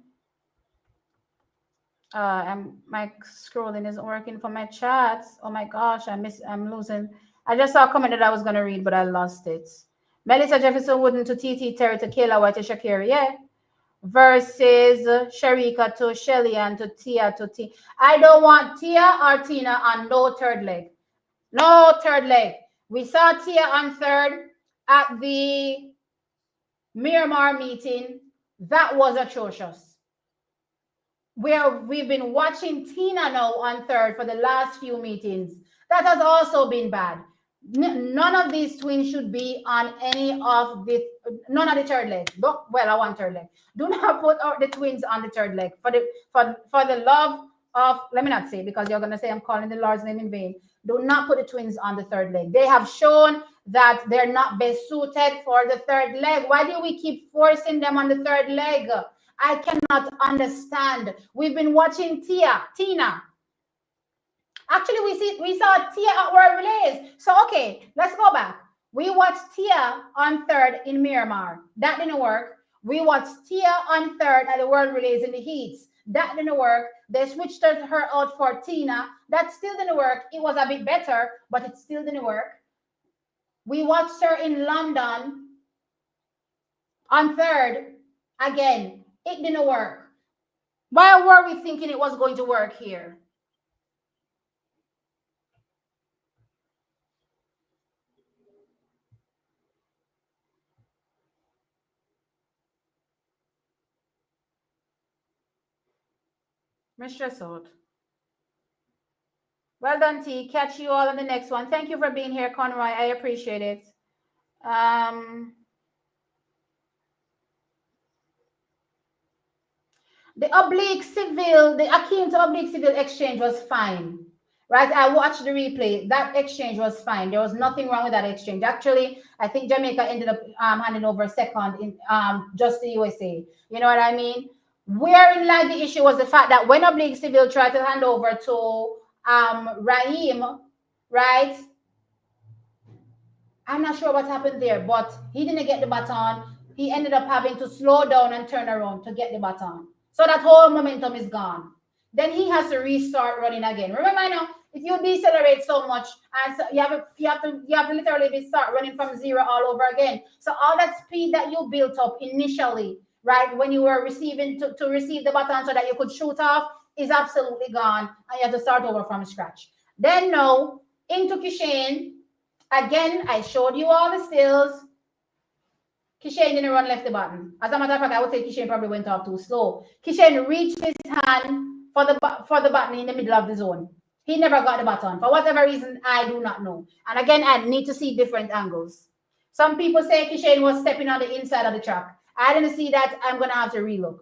my scrolling isn't working for my chats. Oh my gosh, I'm losing. I just saw a comment that I was gonna read, but I lost it. Melissa Jefferson Wooden to TT Terry to Kayla White to Shakira, yeah. Versus Sharika to Shelly and to Tia to T. I don't want Tia or Tina on no third leg. No third leg. We saw Tia on third at the Miramar meeting. That was atrocious. We've been watching Tina now on third for the last few meetings. That has also been bad. None of these twins should be on any of the none of the third leg. Well, I want third leg. Do not put out the twins on the third leg for the love of, let me not say, because you're gonna say I'm calling the Lord's name in vain. Do not put the twins on the third leg. They have shown that they're not best suited for the third leg. Why do we keep forcing them on the third leg? I cannot understand. We've been watching Tina. Actually, we saw Tia at World Relays. So okay, let's go back. We watched Tia on third in Miramar. That didn't work. We watched Tia on third at the World Relays in the heats. That didn't work. They switched her out for Tina. That still didn't work. It was a bit better, but it still didn't work. We watched her in London on third. Again, it didn't work. Why were we thinking it was going to work here? Mr. Salt. Well done, T. Catch you all on the next one. Thank you for being here, Conroy. I appreciate it. The Akeem to oblique civil exchange was fine. Right? I watched the replay. That exchange was fine. There was nothing wrong with that exchange. Actually, I think Jamaica ended up handing over second in just the USA. You know what I mean? Wherein like the issue was the fact that when oblique civil tried to hand over to Raheem, right? I'm not sure what happened there, but he didn't get the baton. He ended up having to slow down and turn around to get the baton. So that whole momentum is gone. Then he has to restart running again. Remember now, if you decelerate so much, and so you have to literally start running from zero all over again. So all that speed that you built up initially, right, when you were receiving to receive the baton so that you could shoot off, is absolutely gone, and you have to start over from scratch. Then now into Kishane. Again, I showed you all the stills. Kishane didn't run left the button. As a matter of fact, I would say Kishane probably went off too slow. Kishane reached his hand for the button in the middle of the zone. He never got the button. For whatever reason, I do not know. And again, I need to see different angles. Some people say Kishane was stepping on the inside of the track. I didn't see that. I'm going to have to relook.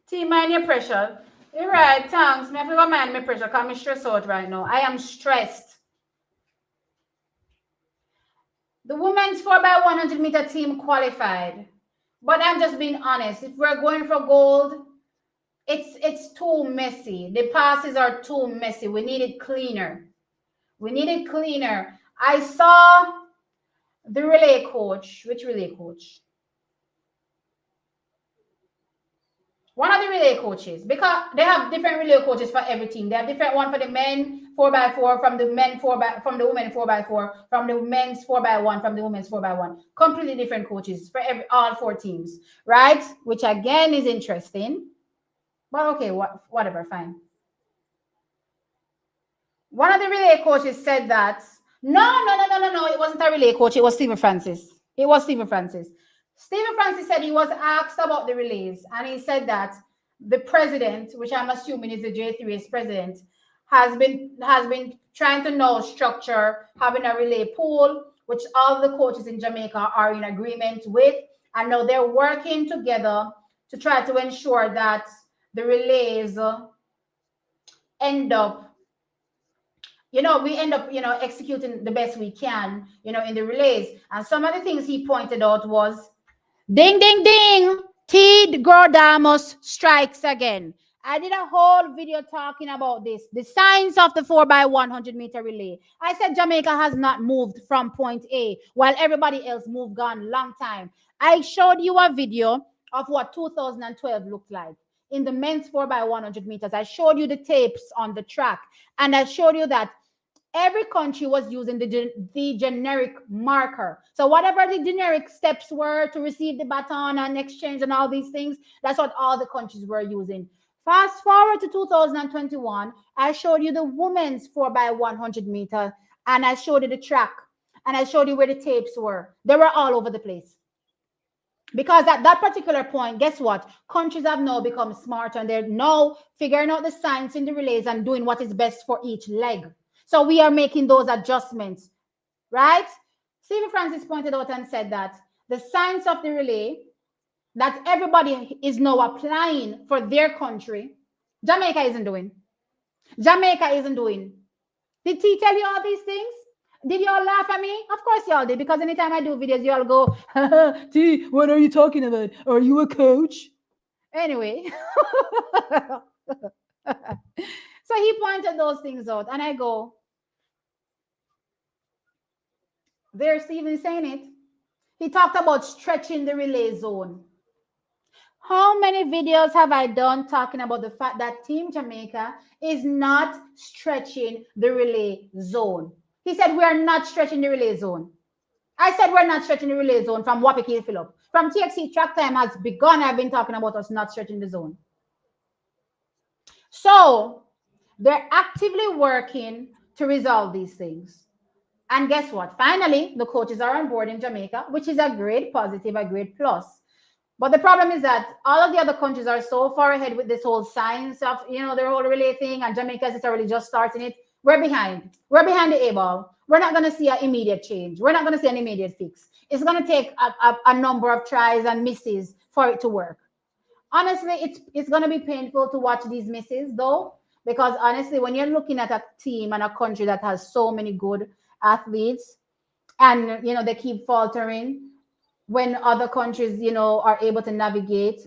Team, mind your pressure. You're right, thanks. Me have to mind my pressure because I'm stressed out right now. I am stressed. The women's 4x100 meter team qualified. But I'm just being honest. If we're going for gold, it's too messy. The passes are too messy. We need it cleaner. We need it cleaner. I saw the relay coach. Which relay coach? One of the relay coaches, because they have different relay coaches for every team. They have different one for the men 4x4, from the men from the women 4x4, from the men's 4x1, from the women's 4x1. Completely different coaches for all four teams, right? Which again is interesting. But okay, whatever, fine. One of the relay coaches said that no, it wasn't a relay coach, it was Stephen Francis. It was Stephen Francis. Stephen Francis said he was asked about the relays, and he said that the president, which I'm assuming is the J3's president, has been trying to now structure having a relay pool, which all the coaches in Jamaica are in agreement with, and now they're working together to try to ensure that the relays end up we end up, executing the best we can, in the relays. And some of the things he pointed out was ding, ding, ding, Tid Grodamos strikes again. I did a whole video talking about this, the science of the 4x100 meter relay. I said Jamaica has not moved from point A while everybody else moved gone long time. I showed you a video of what 2012 looked like in the men's 4x100 meters. I showed you the tapes on the track, and I showed you that every country was using the generic marker. So whatever the generic steps were to receive the baton and exchange and all these things, that's what all the countries were using. Fast forward to 2021, I showed you the women's 4x100 meter, and I showed you the track, and I showed you where the tapes were. They were all over the place. Because at that particular point, guess what? Countries have now become smarter, and they're now figuring out the science in the relays and doing what is best for each leg. So we are making those adjustments, right? Stephen Francis pointed out and said that the science of the relay that everybody is now applying for their country, Jamaica isn't doing. Jamaica isn't doing. Did he tell you all these things? Did y'all laugh at me? Of course y'all did, because anytime I do videos, y'all go, T, what are you talking about? Are you a coach? Anyway. So he pointed those things out, and I go, there's Stephen saying it. He talked about stretching the relay zone. How many videos have I done talking about the fact that Team Jamaica is not stretching the relay zone? He said we are not stretching the relay zone. I said we're not stretching the relay zone from Wapiki Phillip. From TXC track time has begun. I've been talking about us not stretching the zone. So they're actively working to resolve these things. And guess what? Finally, the coaches are on board in Jamaica, which is a great positive, a great plus. But the problem is that all of the other countries are so far ahead with this whole science of, their whole relay thing, and Jamaica is already just starting it. We're behind. We're behind the A-ball. We're not going to see an immediate change. We're not going to see an immediate fix. It's going to take a number of tries and misses for it to work. Honestly, it's going to be painful to watch these misses, though, because honestly, when you're looking at a team and a country that has so many good athletes, and they keep faltering when other countries are able to navigate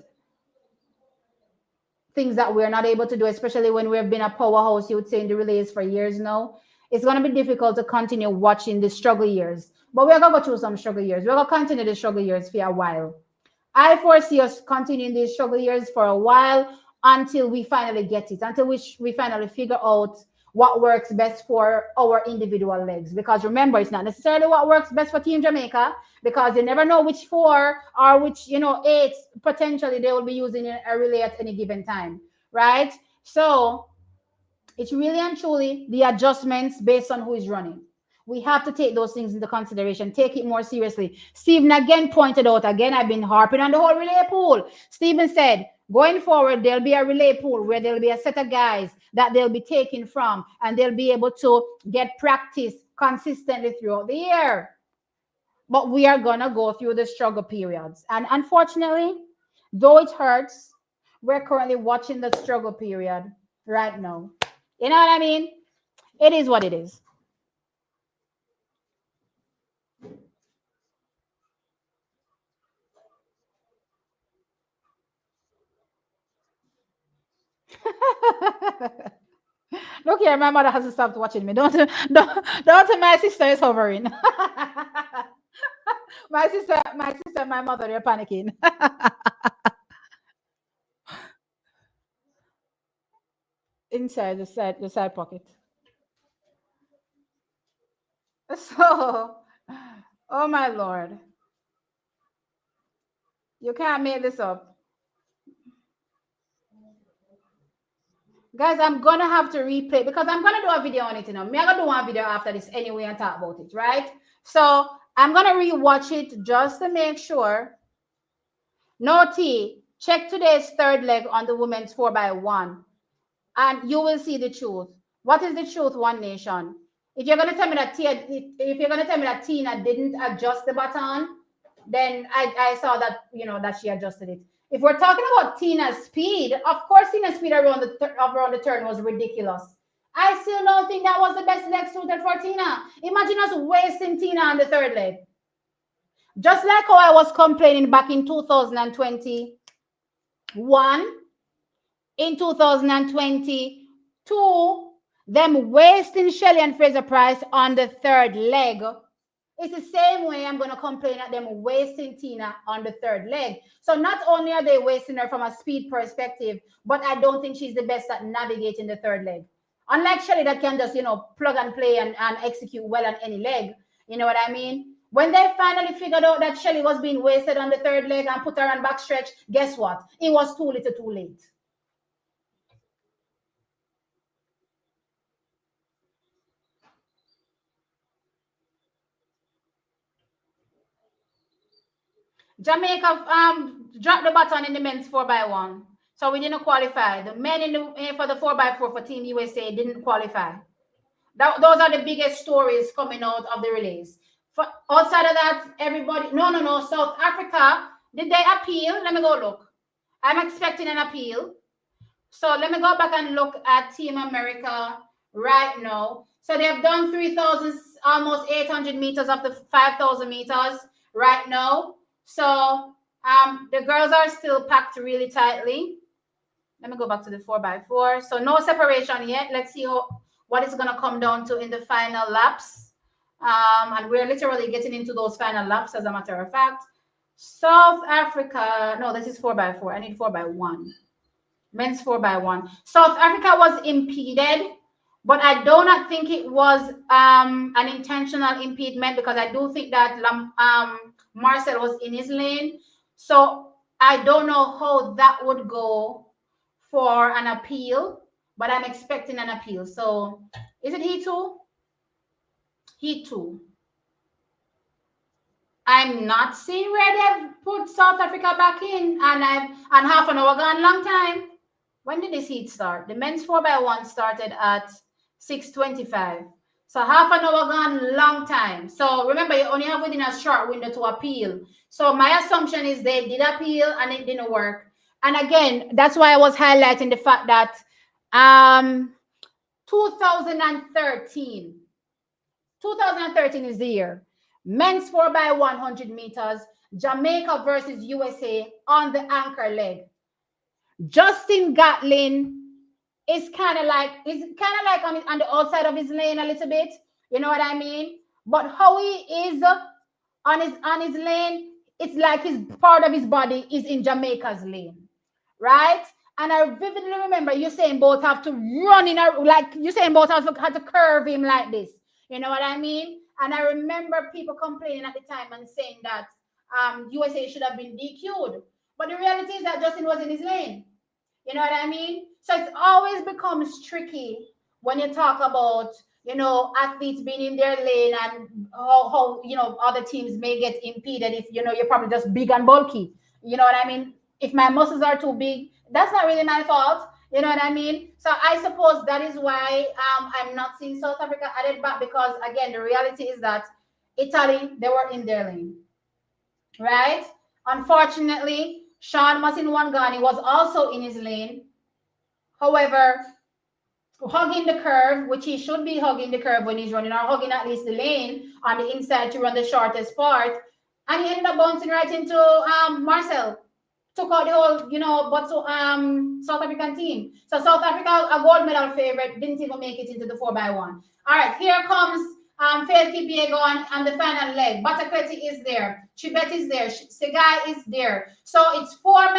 things that we're not able to do, especially when we've been a powerhouse, you would say, in the relays for years now. It's going to be difficult to continue watching the struggle years, but we're going to go through some struggle years. We're going to continue the struggle years for a while. I foresee us continuing these struggle years for a while, until we finally get it, until we finally figure out what works best for our individual legs. Because remember, it's not necessarily what works best for Team Jamaica, because you never know which 4 or which 8 potentially they will be using a relay at any given time, right? So it's really and truly the adjustments based on who is running. We have to take those things into consideration, take it more seriously. Stephen again pointed out, again, I've been harping on the whole relay pool. Stephen said, going forward, there'll be a relay pool where there'll be a set of guys that they'll be taking from, and they'll be able to get practice consistently throughout the year. But we are going to go through the struggle periods. And unfortunately, though it hurts, we're currently watching the struggle period right now. You know what I mean? It is what it is. Look here, my mother hasn't stopped watching me. Don't my sister is hovering. My sister, my mother, they're panicking. inside the side pocket. So, oh my lord, you can't make this up, guys. I'm gonna have to replay because I'm gonna do a video on it. You know, me, I'm gonna do one video after this anyway and talk about it, right? So I'm gonna rewatch it just to make sure. No T. Check today's third leg on the women's 4x1, and you will see the truth. What is the truth, One Nation? If you're gonna tell me that Tia, if you're gonna tell me that Tina didn't adjust the baton, then I saw that, you know, that she adjusted it. If we're talking about Tina's speed, of course Tina's speed around the turn was ridiculous. I still don't think that was the best leg suited for Tina. Imagine us wasting Tina on the third leg. Just like how I was complaining back in 2021, in 2022, them wasting Shelley and Fraser Price on the third leg. It's the same way I'm going to complain at them wasting Tina on the third leg. So not only are they wasting her from a speed perspective, but I don't think she's the best at navigating the third leg. Unlike Shelley that can just, you know, plug and play and execute well on any leg. You know what I mean? When they finally figured out that Shelley was being wasted on the third leg and put her on back stretch, guess what? It was too little too late. Jamaica dropped the baton in the men's 4x1. So we didn't qualify. The men for the 4x4 for Team USA didn't qualify. Those are the biggest stories coming out of the relays. For outside of that, everybody, no. South Africa, did they appeal? Let me go look. I'm expecting an appeal. So let me go back and look at Team America right now. So they've done 3,000, almost 800 meters of the 5,000 meters right now. So the girls are still packed really tightly. Let me go back to the 4x4. So no separation yet. Let's see what it's going to come down to in the final laps. And we're literally getting into those final laps, as a matter of fact. South Africa, no, this is 4x4. I need 4x1. Men's 4x1. South Africa was impeded, but I do not think it was an intentional impediment, because I do think that Marcel was in his lane. So I don't know how that would go for an appeal, but I'm expecting an appeal. So is it Heat 2? Heat 2. I'm not seeing where they've put South Africa back in, and half an hour gone, long time. When did this heat start? The men's 4x1 started at 6:25. So half an hour gone, long time. So remember, you only have within a short window to appeal. So my assumption is they did appeal and it didn't work. And again, that's why I was highlighting the fact that 2013 is the year. Men's 4x100 meters, Jamaica versus USA on the anchor leg. Justin Gatlin is kind of like on the outside of his lane a little bit. You know what I mean? But how he is on his lane, it's like his part of his body is in Jamaica's lane, right? And I vividly remember Usain Bolt have to run in like Usain Bolt had to curve him like this. You know what I mean? And I remember people complaining at the time and saying that USA should have been DQ'd. But the reality is that Justin was in his lane. You know what I mean? So it always becomes tricky when you talk about, you know, athletes being in their lane and how you know, other teams may get impeded if, you know, you're probably just big and bulky. You know what I mean? If my muscles are too big, that's not really my fault. You know what I mean? So I suppose that is why I'm not seeing South Africa added back, because, again, the reality is that Italy, they were in their lane, right? Unfortunately, Sean Martin Wangani was also in his lane. However, hugging the curve, which he should be hugging the curve when he's running, or hugging at least the lane on the inside to run the shortest part, and he ended up bouncing right into Marcel. Took out the whole, you know, but South African team. So South Africa, a gold medal favorite, didn't even make it into the 4x1. All right, here comes Faith Kipyego on the final leg. Batakreti is there. Chibet is there. Segai is there. So it's 3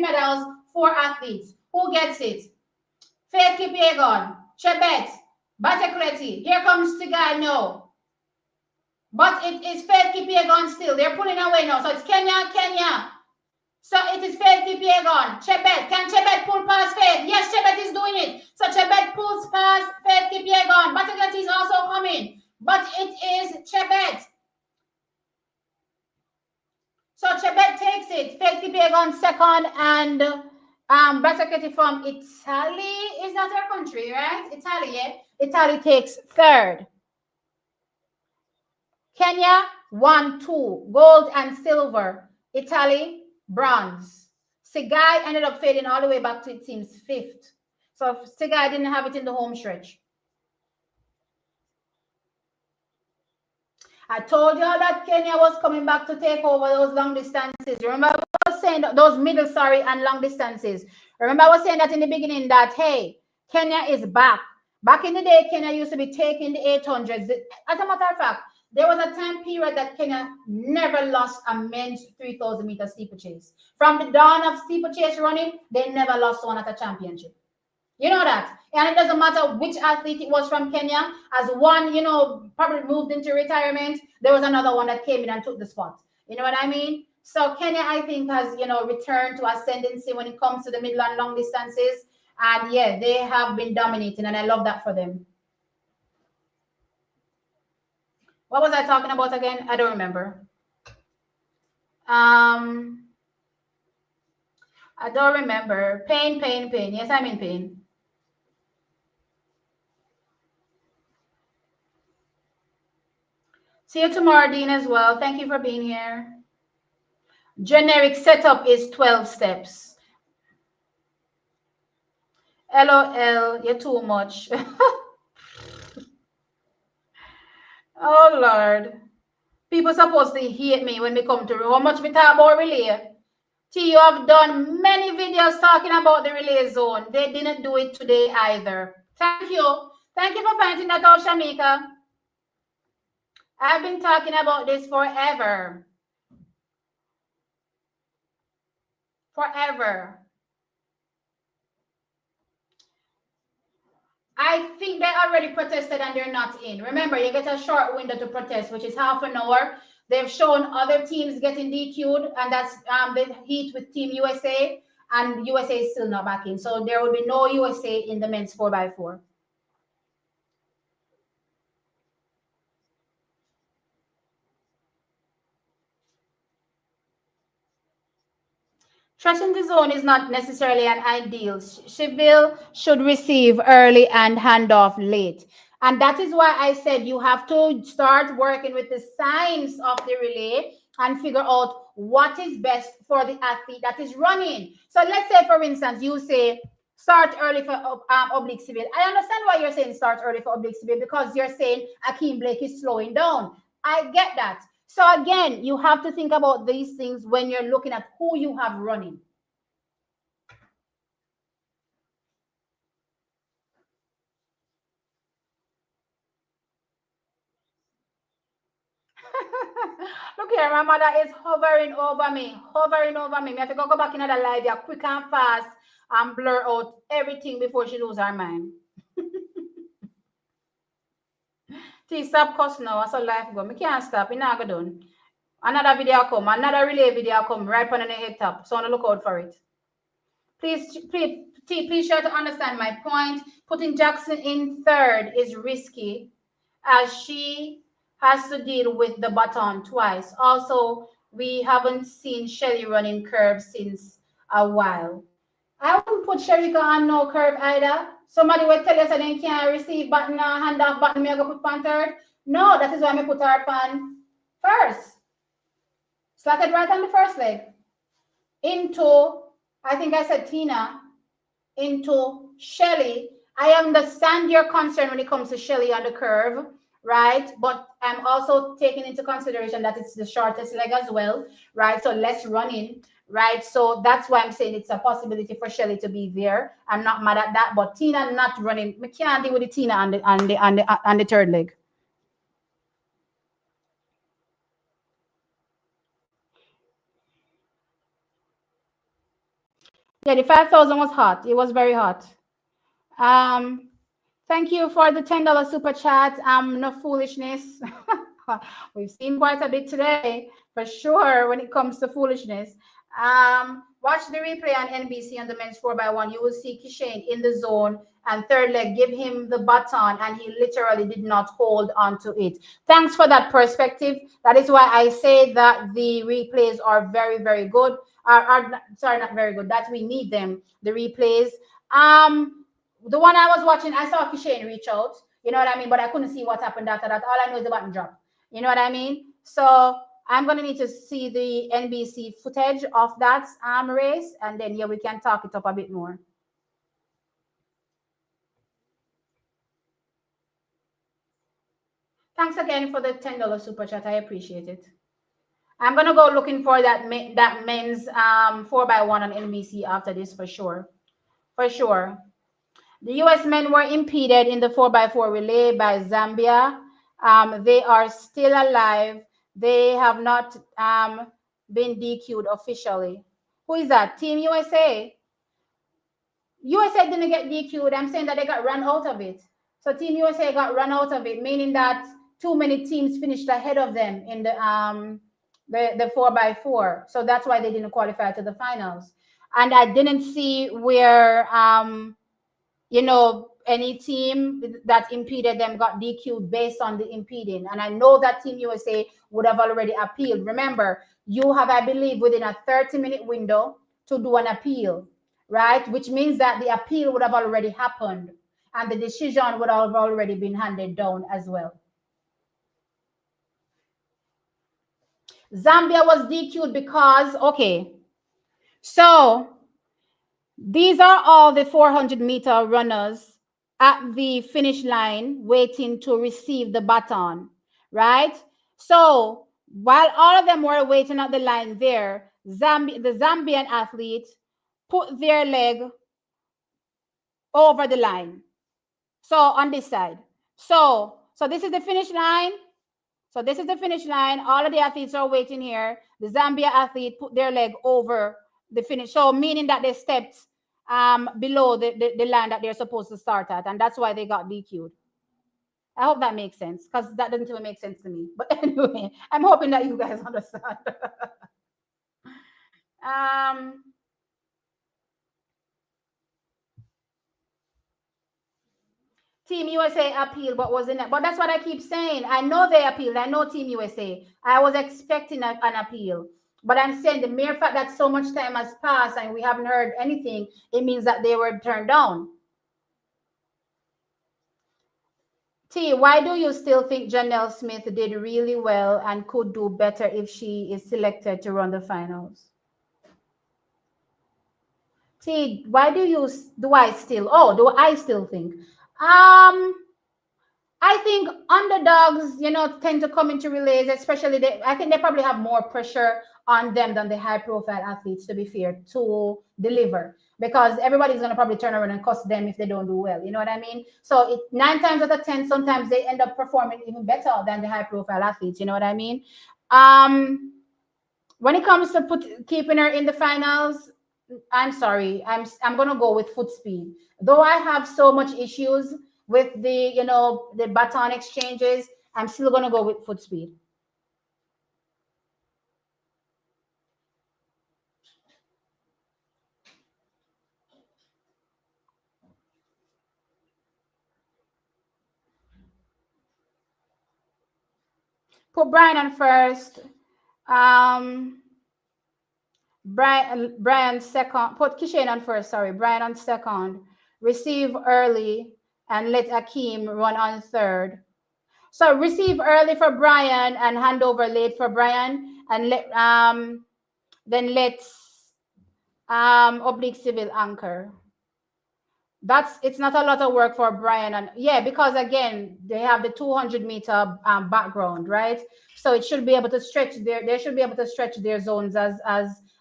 medals, 4 athletes. Who gets it? Faith Kipyegon, Chebet, Batekleti. Here comes the guy now. But it is Faith Kipyegon still. They're pulling away now. So it's Kenya. So it is Faith Kipyegon. Chebet. Can Chebet pull past Faith? Yes, Chebet is doing it. So Chebet pulls past Faith Kipyegon. Batekleti is also coming. But it is Chebet. So Chebet takes it. Faith Kipyegon second and Batekleti from Italy. Is that her country, right? Italy, yeah? Italy takes third. Kenya, 1, 2, gold and silver. Italy, bronze. Sigai ended up fading all the way back to, it seems, fifth. So Sigai didn't have it in the home stretch. I told you that Kenya was coming back to take over those long distances. Remember I was saying those middle, and long distances. Remember I was saying that in the beginning that, hey, Kenya is back. Back in the day, Kenya used to be taking the 800s. As a matter of fact, there was a time period that Kenya never lost a men's 3,000 meter steeplechase. From the dawn of steeplechase running, they never lost one at a championship. You know that. And it doesn't matter which athlete it was from Kenya. As one, probably moved into retirement, there was another one that came in and took the spot. You know what I mean? So Kenya, I think, has, returned to ascendancy when it comes to the middle and long distances. And yeah, they have been dominating, and I love that for them. What was I talking about again? I don't remember. I don't remember. Pain. Yes, I'm in pain. See you tomorrow, Dean, as well. Thank you for being here. Generic setup is 12 steps. LOL, you're too much. Oh, Lord. People supposed to hate me when we come to how much we talk about relay. T, you have done many videos talking about the relay zone. They didn't do it today either. Thank you. Thank you for pointing that out, Shamika. I've been talking about this forever. Forever. I think they already protested and they're not in. Remember, you get a short window to protest, which is half an hour. They've shown other teams getting DQ'd, and that's the heat with Team USA, and USA is still not back in. So there will be no USA in the men's 4x4. Trashing the zone is not necessarily an ideal. Cheville should receive early and hand off late. And that is why I said you have to start working with the signs of the relay and figure out what is best for the athlete that is running. So let's say, for instance, you say start early for oblique civil. I understand why you're saying start early for oblique civil, because you're saying Akeem Blake is slowing down. I get that. So again, you have to think about these things when you're looking at who you have running. Look here, my mother is hovering over me. Me have to go back in the live here quick and fast and blur out everything before she lose her mind. See, stop cuss now. That's how life go. Me can't stop. It not go done. Another video come. Another relay video come right on the head top. So look out for it. Please try to understand my point. Putting Jackson in third is risky, as she has to deal with the baton twice. Also, we haven't seen Shelly running curves since a while. I wouldn't put Sherika on no curve either. Somebody will tell us that they can't receive button, hand off button, me I go put on third. No, that is why I put her on first. Slotted right on the first leg. Into, I think I said Tina, into Shelly. I understand your concern when it comes to Shelly on the curve, right? But I'm also taking into consideration that it's the shortest leg as well, right? So less running, right? So that's why I'm saying it's a possibility for Shelly to be there. I'm not mad at that, but Tina not running. We can't deal with the Tina on the third leg. Yeah, the 5,000 was hot. It was very hot. Um, Thank you for the $10 super chat. No foolishness. We've seen quite a bit today, for sure, when it comes to foolishness. Watch the replay on NBC on the men's 4x1. You will see Kishane in the zone and third leg give him the baton, and he literally did not hold on to it. Thanks for that perspective. That is why I say that the replays are very, very good. Sorry, not very good. That we need them. The replays. The one I was watching, I saw Kishane reach out. You know what I mean? But I couldn't see what happened after that. All I know is the button drop. You know what I mean? So I'm gonna need to see the NBC footage of that race, and then yeah, we can talk it up a bit more. Thanks again for the $10 super chat. I appreciate it. I'm gonna go looking for that men's 4x1 on NBC after this for sure. For sure. The US men were impeded in the 4x4 relay by Zambia. They are still alive. They have not been DQ'd officially. Who is that? Team USA. USA didn't get DQ'd. I'm saying that they got run out of it. So Team USA got run out of it, meaning that too many teams finished ahead of them in the 4x4. So that's why they didn't qualify to the finals. And I didn't see where any team that impeded them got DQ'd based on the impeding. And I know that Team USA would have already appealed. Remember, you have, I believe, within a 30-minute window to do an appeal, right? Which means that the appeal would have already happened and the decision would have already been handed down as well. Zambia was DQ'd because, okay, so these are all the 400-meter runners at the finish line waiting to receive the baton, right? So while all of them were waiting at the line there, the Zambian athlete put their leg over the line. So on this side. So this is the finish line. So this is the finish line. All of the athletes are waiting here. The Zambia athlete put their leg over the finish. So meaning that they stepped below the line that they're supposed to start at. And that's why they got DQ'd. I hope that makes sense because that doesn't even make sense to me. But anyway, I'm hoping that you guys understand. um, Team USA appealed, but wasn't it? But that's what I keep saying. I know they appealed. I know Team USA. I was expecting an appeal. But I'm saying the mere fact that so much time has passed and we haven't heard anything, it means that they were turned down. T, why do you still think Janelle Smith did really well and could do better if she is selected to run the finals? T, why do I still think? I think underdogs, tend to come into relays, especially I think they probably have more pressure on them than the high profile athletes, to be fair, to deliver. Because everybody's going to probably turn around and cuss them if they don't do well. You know what I mean? So 9 times out of 10, sometimes they end up performing even better than the high profile athletes. You know what I mean? When it comes to keeping her in the finals, I'm sorry. I'm gonna go with foot speed. Though I have so much issues with the baton exchanges, I'm still gonna go with foot speed. Put Brian on first. Brian second. Put Kishane on first. Sorry, Brian on second. Receive early and let Akeem run on third. So receive early for Brian and hand over late for Brian, and then let's oblique civil anchor. It's not a lot of work for Brian, and yeah, because again they have the 200-meter background, right? So it should be able to stretch they should be able to stretch their zones as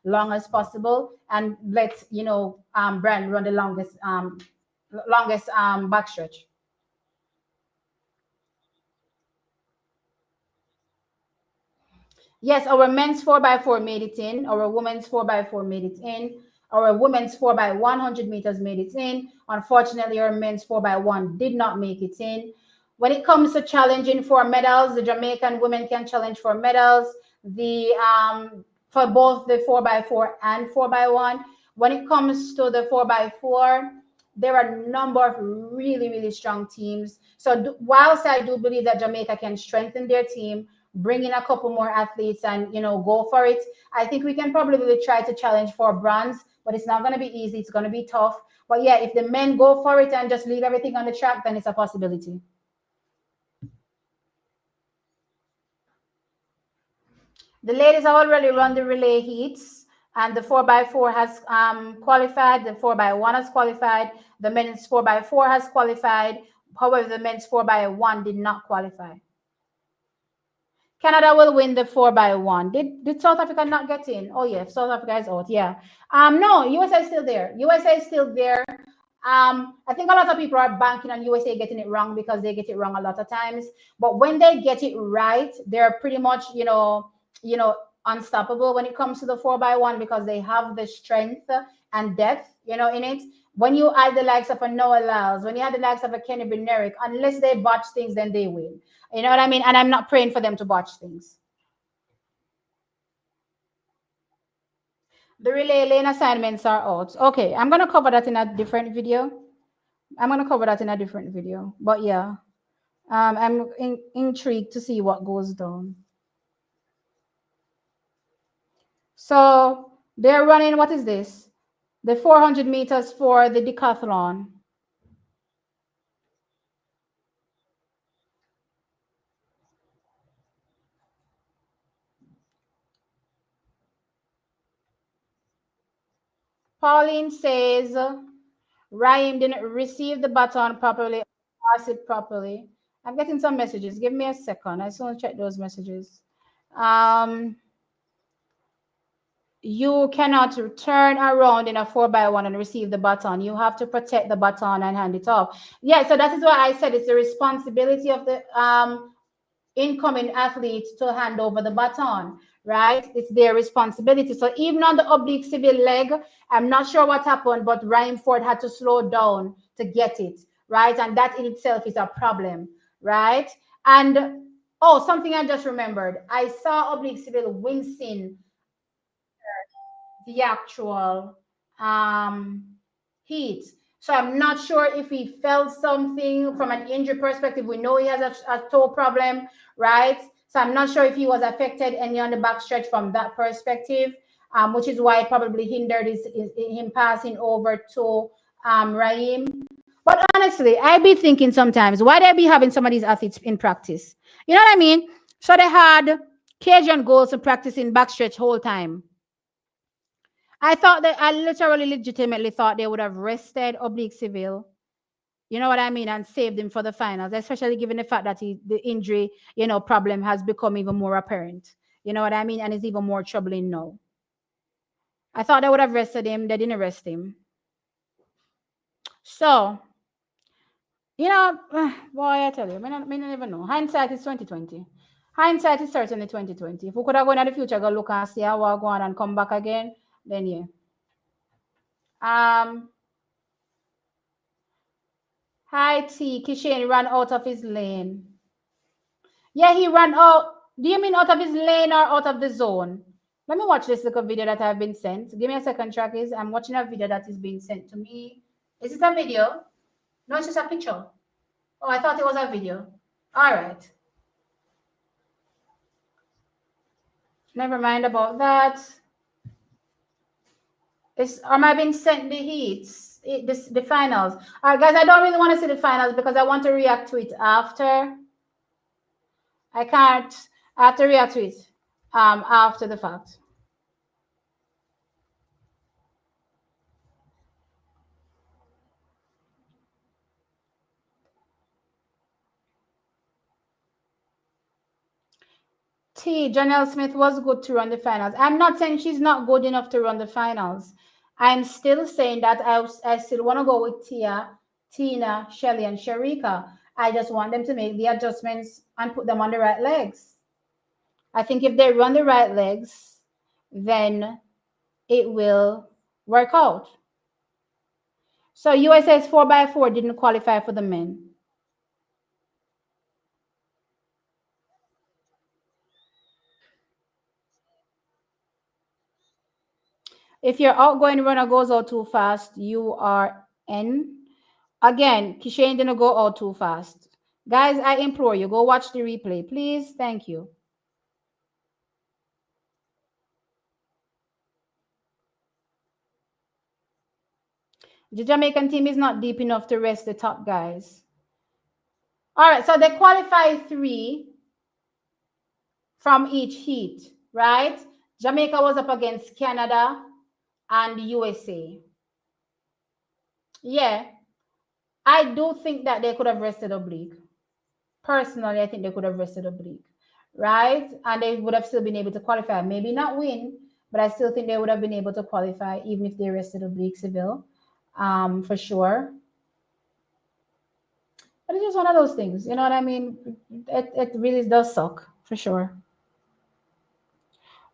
long as possible, and let Brian run the longest backstretch. Yes, our men's 4x4 made it in. Our women's 4x4 made it in. Our women's 4 by 100 meters made it in. Unfortunately, our men's 4 by 1 did not make it in. When it comes to challenging for medals, the Jamaican women can challenge for medals. The for both the 4 by 4 and 4 by 1. When it comes to the 4 by 4, there are a number of really, really strong teams. So whilst I do believe that Jamaica can strengthen their team, bring in a couple more athletes and, go for it, I think we can probably try to challenge for bronze, but it's not going to be easy. It's going to be tough. But yeah, if the men go for it and just leave everything on the track, then it's a possibility. The ladies have already run the relay heats, and the 4 by 4 has qualified. The 4 by 1 has qualified. The men's 4 by 4 has qualified. However, the men's 4 by 1 did not qualify. Canada will win the 4 by 1. Did South Africa not get in? Oh yeah, South Africa is out. Yeah. No, USA is still there. USA is still there. I think a lot of people are banking on USA getting it wrong because they get it wrong a lot of times. But when they get it right, they're pretty much, unstoppable when it comes to the 4 by 1 because they have the strength and depth, in it. When you add the likes of a Noah Lyles, when you add the likes of a Kenny Benerick, unless they botch things, then they win. You know what I mean? And I'm not praying for them to botch things. The relay lane assignments are out. Okay, I'm going to cover that in a different video. But yeah, I'm intrigued to see what goes down. So they're running, what is this? The 400 meters for the decathlon. Pauline says Raheem didn't receive the baton properly, pass it properly. I'm getting some messages. Give me a second. I just want to check those messages. You cannot turn around in a 4 by 1 and receive the baton. You have to protect the baton and hand it off. Yeah, so that is why I said it's the responsibility of the incoming athletes to hand over the baton, right? It's their responsibility. So even on the oblique civil leg, I'm not sure what happened, but Ralford had to slow down to get it, right? And that in itself is a problem, right? And oh, something I just remembered. I saw oblique civil wincing the actual heat. So I'm not sure if he felt something from an injury perspective. We know he has a toe problem, right? So I'm not sure if he was affected any on the back stretch from that perspective, which is why it probably hindered him passing over to Raheem. But honestly, I be thinking sometimes, why they be having some of these athletes in practice? You know what I mean? So they had Cajun goals to practice in backstretch whole time. I literally legitimately thought they would have rested Oblique Civil, you know what I mean, and saved him for the finals, especially given the fact that the injury, problem has become even more apparent. You know what I mean? And it's even more troubling now. I thought they would have rested him. They didn't arrest him. So, boy, I tell you, I don't even know. Hindsight is 2020. Hindsight is certainly 2020. If we could have gone in the future, go look and see how we're going and come back again, then yeah. Hi T. Kishane ran out of his lane. Yeah, he ran out. Do you mean out of his lane or out of the zone? Let me watch this little video that I've been sent. Give me a second, Trackies. I'm watching a video that is being sent to me. Is it a video? No, it's just a picture. Oh, I thought it was a video. All right. Never mind about that. Am I being sent the heats? The finals. All right, guys, I don't really want to see the finals because I want to react to it after. I can't. I have to react to it after the fact. Janelle Smith was good to run the finals. I'm not saying she's not good enough to run the finals. I'm still saying that I still want to go with Tina, Shelly, and Sharika. I just want them to make the adjustments and put them on the right legs. I think if they run the right legs, then it will work out. So USA's 4x4 didn't qualify for the men. If your outgoing runner goes out too fast, you are N. Again, Kishane didn't go out too fast. Guys, I implore you, go watch the replay, please. Thank you. The Jamaican team is not deep enough to rest the top guys. All right, so they qualify 3 from each heat, right? Jamaica was up against Canada and USA. Yeah, I do think that they could have rested oblique. Personally, I think they could have rested oblique, right? And they would have still been able to qualify. Maybe not win, but I still think they would have been able to qualify even if they rested oblique Seville, for sure. But it's just one of those things, you know what I mean? It really does suck, for sure.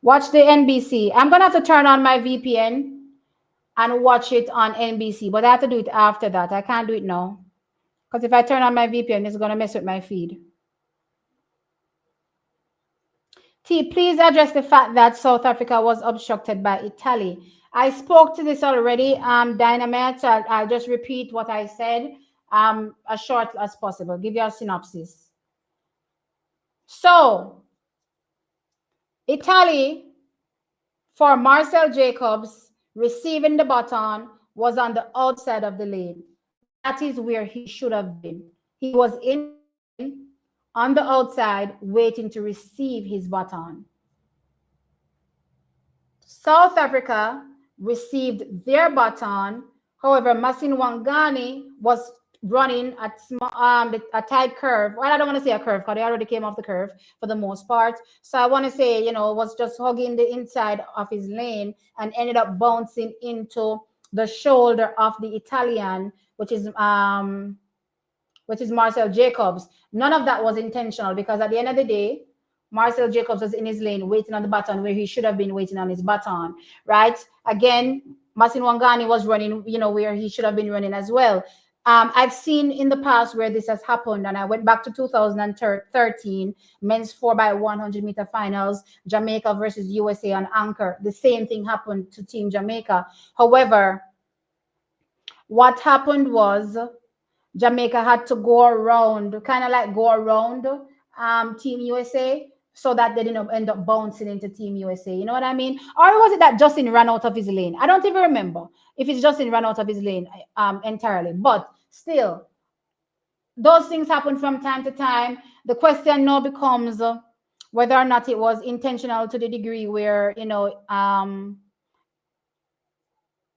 Watch the NBC. I'm gonna have to turn on my VPN and watch it on NBC, but I have to do it after that. I can't do it now. Because if I turn on my VPN, it's gonna mess with my feed. T, please address the fact that South Africa was obstructed by Italy. I spoke to this already, Dynamite. So I'll just repeat what I said as short as possible. Give you a synopsis. So, Italy, for Marcel Jacobs, receiving the baton was on the outside of the lane. That is where he should have been. He was in the lane on the outside waiting to receive his baton. South Africa received their baton. However, Masin Wangani was running at a tight curve. Well, I don't want to say a curve because they already came off the curve for the most part. So I want to say, was just hugging the inside of his lane and ended up bouncing into the shoulder of the Italian, which is Marcel Jacobs. None of that was intentional because at the end of the day, Marcel Jacobs was in his lane waiting on the baton where he should have been waiting on his baton, right? Again, Masin Wangani was running, where he should have been running as well. I've seen in the past where this has happened, and I went back to 2013 men's 4x100 meter finals, Jamaica versus USA on Anchor. The same thing happened to Team Jamaica. However, what happened was Jamaica had to go around, kind of like go around Team USA so that they didn't end up bouncing into Team USA. You know what I mean? Or was it that Justin ran out of his lane? I don't even remember if it's Justin ran out of his lane entirely. But still, those things happen from time to time. The question now becomes whether or not it was intentional to the degree where,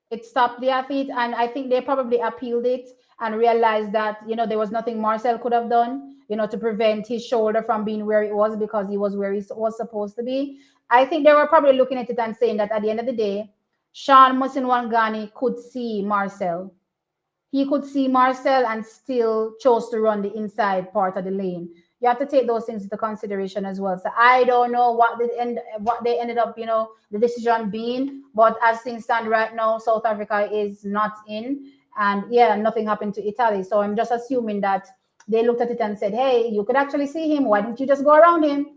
it stopped the athlete, and I think they probably appealed it and realized that there was nothing Marcel could have done to prevent his shoulder from being where it was because he was where he was supposed to be. I think they were probably looking at it and saying that at the end of the day, Sean Musinwangani could see Marcel. He could see Marcel and still chose to run the inside part of the lane. You have to take those things into consideration as well. So I don't know what they ended up, the decision being. But as things stand right now, South Africa is not in, and yeah, nothing happened to Italy. So I'm just assuming that they looked at it and said, "Hey, you could actually see him. Why didn't you just go around him?"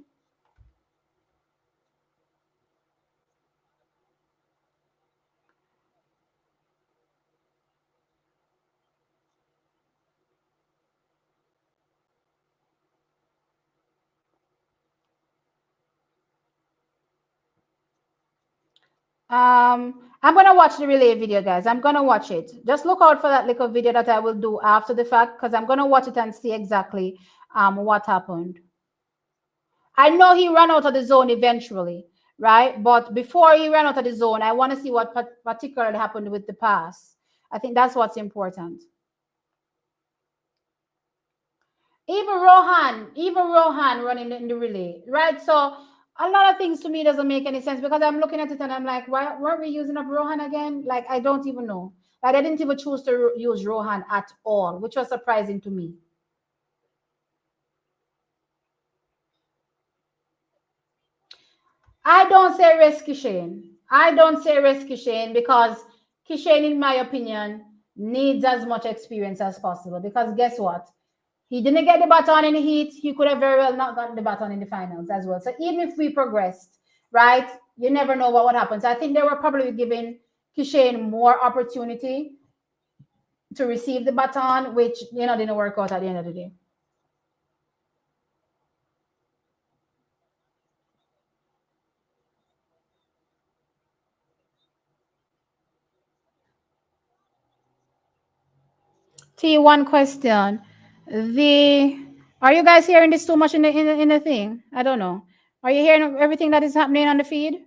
I'm gonna watch the relay video, guys. I'm gonna watch it. Just look out for that little video that I will do after the fact, because I'm gonna watch it and see exactly what happened. I know he ran out of the zone eventually, right? But before he ran out of the zone, I want to see what particularly happened with the pass. I think that's what's important. Even Rohan running in the relay, right? So a lot of things to me doesn't make any sense because I'm looking at it and I'm like, why weren't we using up Rohan again? Like, I don't even know. Like, I didn't even choose to use Rohan at all, which was surprising to me. I don't say rescue Shane. I don't say rescue Shane because Kishane, in my opinion, needs as much experience as possible because guess what? He didn't get the baton in the heat. He could have very well not gotten the baton in the finals as well. So even if we progressed, right, you never know what would happen. So I think they were probably giving Kishane more opportunity to receive the baton, which didn't work out at the end of the day. T, one question. The Are you guys hearing this too much in the thing? I don't know. Are you hearing everything that is happening on the feed?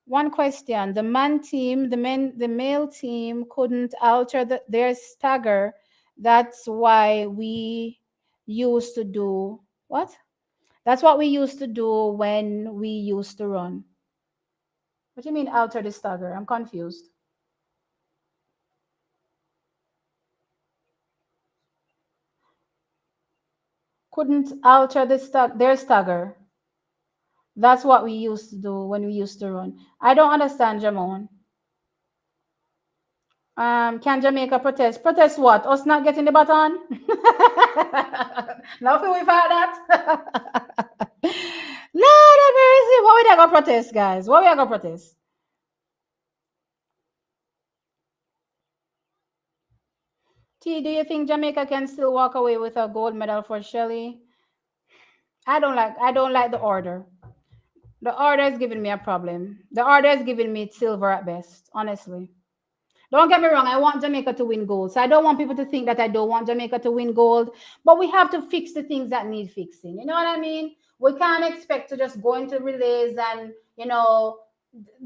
One question. The male team couldn't alter their stagger. That's why we used to do what? That's what we used to do when we used to run. What do you mean alter the stagger? I'm confused. Couldn't alter their stagger. That's what we used to do when we used to run. I don't understand, Jamon. Can Jamaica protest? Protest what? Us not getting the baton? Nothing without that. No, not very. What we gonna protest, guys? What we gonna protest? T, do you think Jamaica can still walk away with a gold medal for Shelly? I don't like the order. The order is giving me a problem. The order is giving me silver at best, honestly. Don't get me wrong, I want Jamaica to win gold. So I don't want people to think that I don't want Jamaica to win gold. But we have to fix the things that need fixing. You know what I mean? We can't expect to just go into relays and,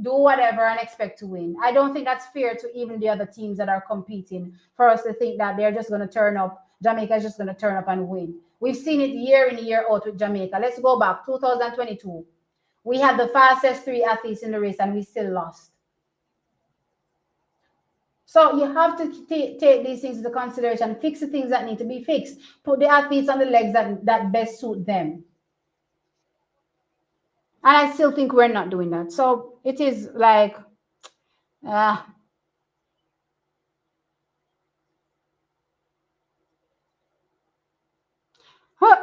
do whatever and expect to win. I don't think that's fair to even the other teams that are competing for us to think that they're just going to turn up. Jamaica is just going to turn up and win. We've seen it year in, year out with Jamaica. Let's go back, 2022. We had the fastest three athletes in the race and we still lost. So you have to take these things into consideration, fix the things that need to be fixed, put the athletes on the legs that best suit them. And I still think we're not doing that. So it is like, uh,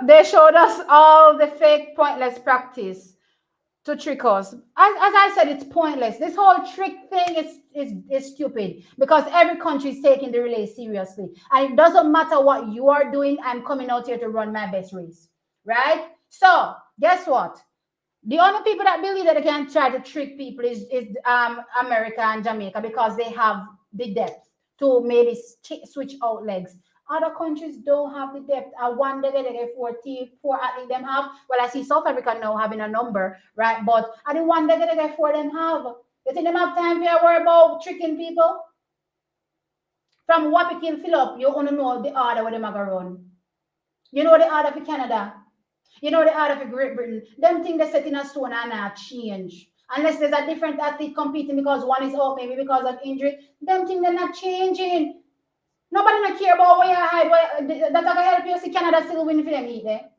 they showed us all the fake pointless practice to trick us. As I said, it's pointless. This whole trick thing is stupid because every country is taking the relay seriously. And it doesn't matter what you are doing, I'm coming out here to run my best race. Right? So guess what? The only people that believe that they can try to trick people is America and Jamaica because they have the depth to maybe switch out legs. Other countries don't have the depth. I wonder that they 44 athletes them have. Well, I see South Africa now having a number, right? But I don't wonder that they 4 them have. You think them have time to worry about tricking people? From what we can fill up, you only know the order where them are going to run. You know the order for Canada. You know the order for Great Britain. Them things they set in a stone and not change. Unless there's a different athlete competing because one is out, maybe because of injury. Them things they're not changing. Nobody not care about where you hide. That's gonna help you see Canada still win for them heat there.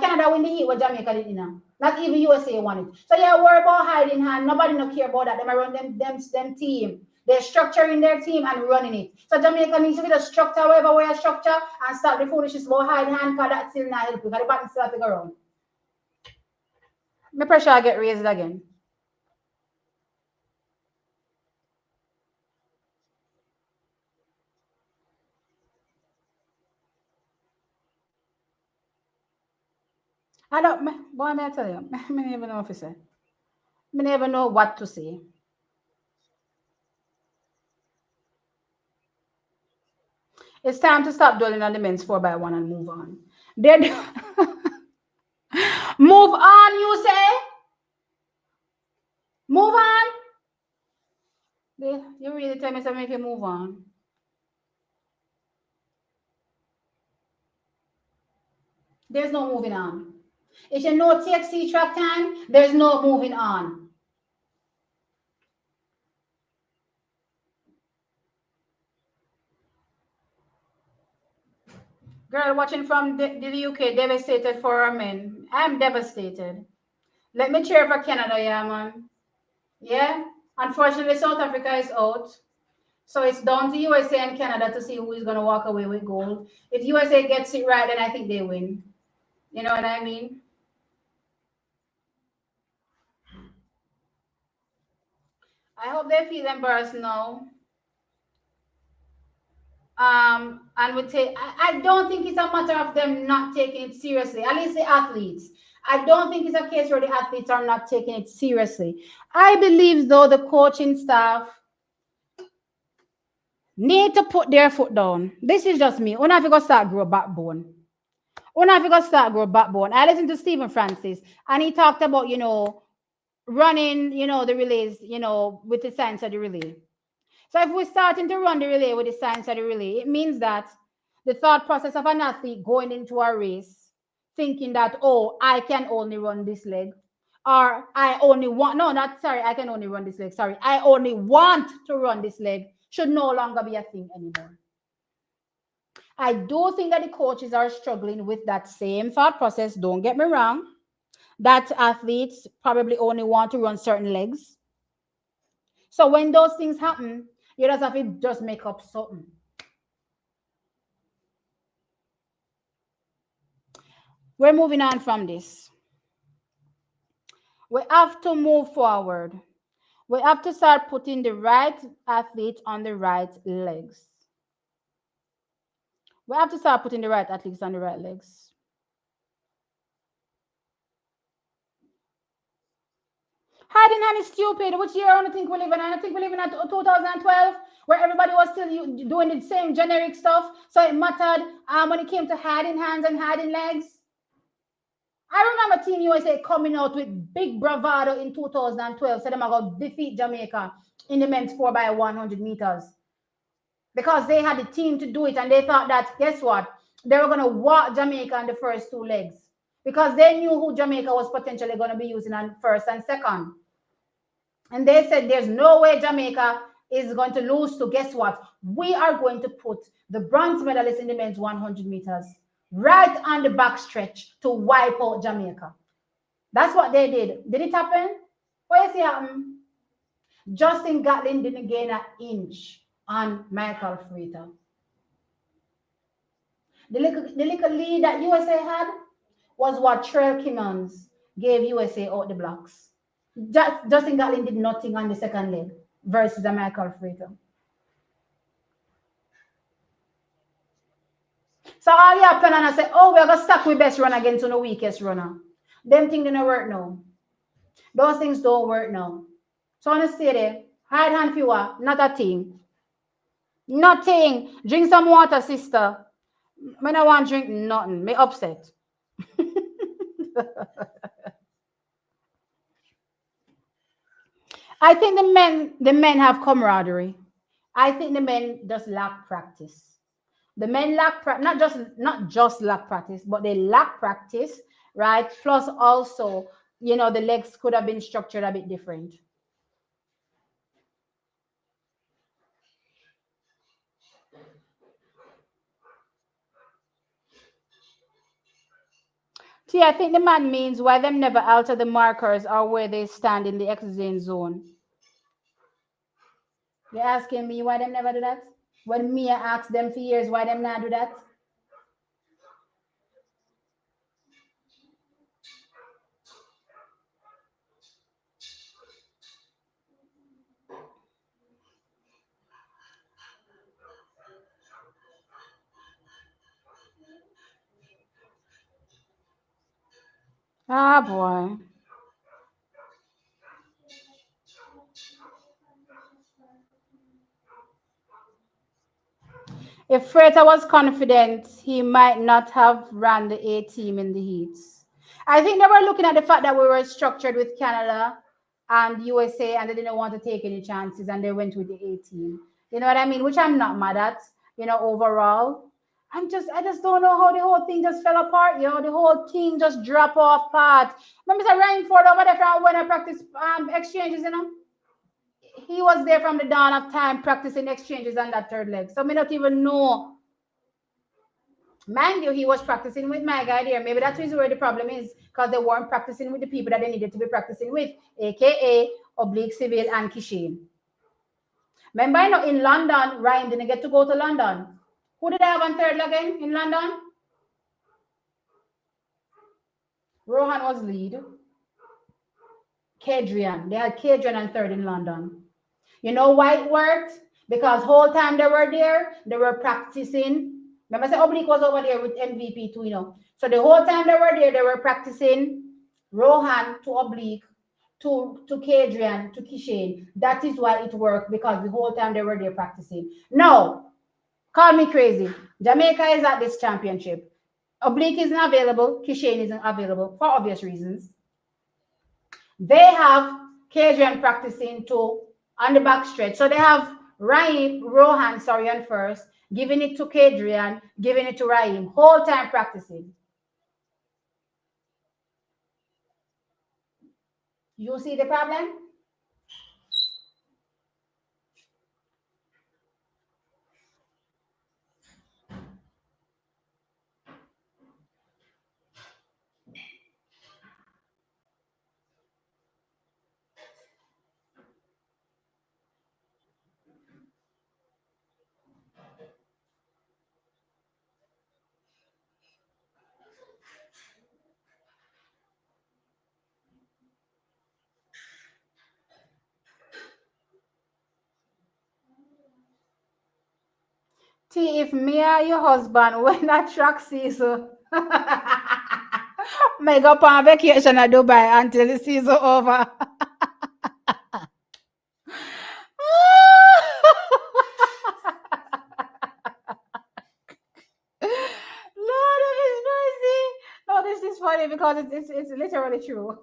Canada win the heat what Jamaica did, Not even USA won it. So you worry about hiding hand. Nobody not care about that. They run them team. They're structuring their team and running it. So Jamaica needs to be the structure, wherever we are structure, and stop the foolishness about hiding hand because that's still not helping. Because the button still have to go around. My pressure get raised again. I don't, boy, may I tell you, I don't even know what to say. I don't even know what to say. It's time to stop dwelling on the men's 4x1 and move on. Then move on, you say? Move on? You really tell me to make you move on. There's no moving on. If you know TXC track time, there's no moving on. Girl, watching from the UK, devastated for our men. I'm devastated. Let me cheer for Canada, yeah, man. Yeah. Unfortunately, South Africa is out. So it's down to USA and Canada to see who is going to walk away with gold. If USA gets it right, then I think they win. You know what I mean? I hope they feel embarrassed now. And would say, I don't think it's a matter of them not taking it seriously, at least the athletes. I don't think it's a case where the athletes are not taking it seriously. I believe, though, the coaching staff need to put their foot down. This is just me. When I go start grow backbone. When I go start grow backbone. I listened to Stephen Francis, and he talked about, running, the relays, with the science of the relay. So if we're starting to run the relay with the science of the relay, it means that the thought process of an athlete going into a race, thinking that, oh, I can only run this leg, or I only want, no, not sorry, I can only run this leg, sorry, I only want to run this leg, should no longer be a thing anymore. I do think that the coaches are struggling with that same thought process. Don't get me wrong, that athletes probably only want to run certain legs. So when those things happen, you just have to just make up something. We're moving on from this. We have to move forward. We have to start putting the right athlete on the right legs. We have to start putting the right athletes on the right legs. Hiding hand is stupid. Which year I don't think we live in? I don't think we live in 2012, where everybody was still doing the same generic stuff. So it mattered when it came to hiding hands and hiding legs. I remember Team USA coming out with big bravado in 2012, said they're going to defeat Jamaica in the men's 4x100 meters. Because they had the team to do it, and they thought that, guess what? They were going to walk Jamaica on the first two legs. Because they knew who Jamaica was potentially going to be using on first and second. And they said, there's no way Jamaica is going to lose to, guess what? We are going to put the bronze medalist in the men's 100 meters right on the back stretch to wipe out Jamaica. That's what they did. Did it happen? What is it happen? Justin Gatlin didn't gain an inch on Michael Frater. The little lead that USA had was what Trell Kimmons gave USA out the blocks. Justin Gatlin did nothing on the second leg versus a Michael Frater. So all you happen and I say, oh, we're going to stack with best runner against the weakest runner. Them things don't work now. Those things don't work now. So I want to stay there. Hide hand fewer, not a thing. Nothing. Drink some water, sister. When I want to drink nothing, me upset. I think the men have camaraderie. I think the men just lack practice. The men lack not just lack practice, but they lack practice, right? Plus also, the legs could have been structured a bit different. See, I think the man means why them never alter the markers or where they stand in the exit zone. You're asking me why them never do that? When Mia asked them for years why them not do that? Ah, boy. If Frater was confident, he might not have ran the A team in the heats. I think they were looking at the fact that we were structured with Canada and USA, and they didn't want to take any chances, and they went with the A team. You know what I mean? Which I'm not mad at. Overall, I just don't know how the whole thing just fell apart. The whole thing just dropped off part. Remember, Mr. Rainford over there from when I practice exchanges, he was there from the dawn of time practicing exchanges on that third leg. So me not even know. Mind you, he was practicing with my guy there. Maybe that's where the problem is, because they weren't practicing with the people that they needed to be practicing with, aka Oblique Civil and Kishin. Remember, I know in London, Ryan didn't get to go to London. Who did I have on third again in London? Rohan was lead. Kedrian. They had Kedrian on third in London. You know why it worked? Because whole time they were there, they were practicing. Remember, I said Oblique was over there with MVP too, you know. So the whole time they were there, they were practicing Rohan to Oblique, to Kedrian, to Kishane. That is why it worked, because the whole time they were there practicing. No, call me crazy. Jamaica is at this championship. Oblique isn't available. Kishane isn't available for obvious reasons. They have Kedrian practicing too on the back stretch. So they have Rohan, sorry, on first, giving it to Kedrian, giving it to Raheem, whole time practicing. You see the problem? See, if me and your husband when that track season, may go on vacation at Dubai until the season over. Lord of His mercy. No, this is funny because it's literally true.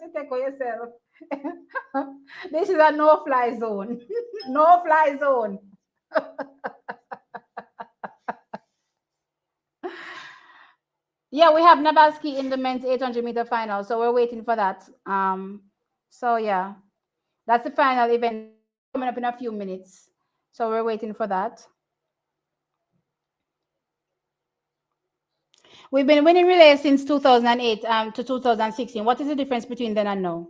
To take for yourself. This is a no-fly zone. No-fly zone. Yeah, we have Nabalski in the men's 800-meter final, so we're waiting for that. So yeah, that's the final event coming up in a few minutes. So we're waiting for that. We've been winning relays since 2008 to 2016. What is the difference between then and now?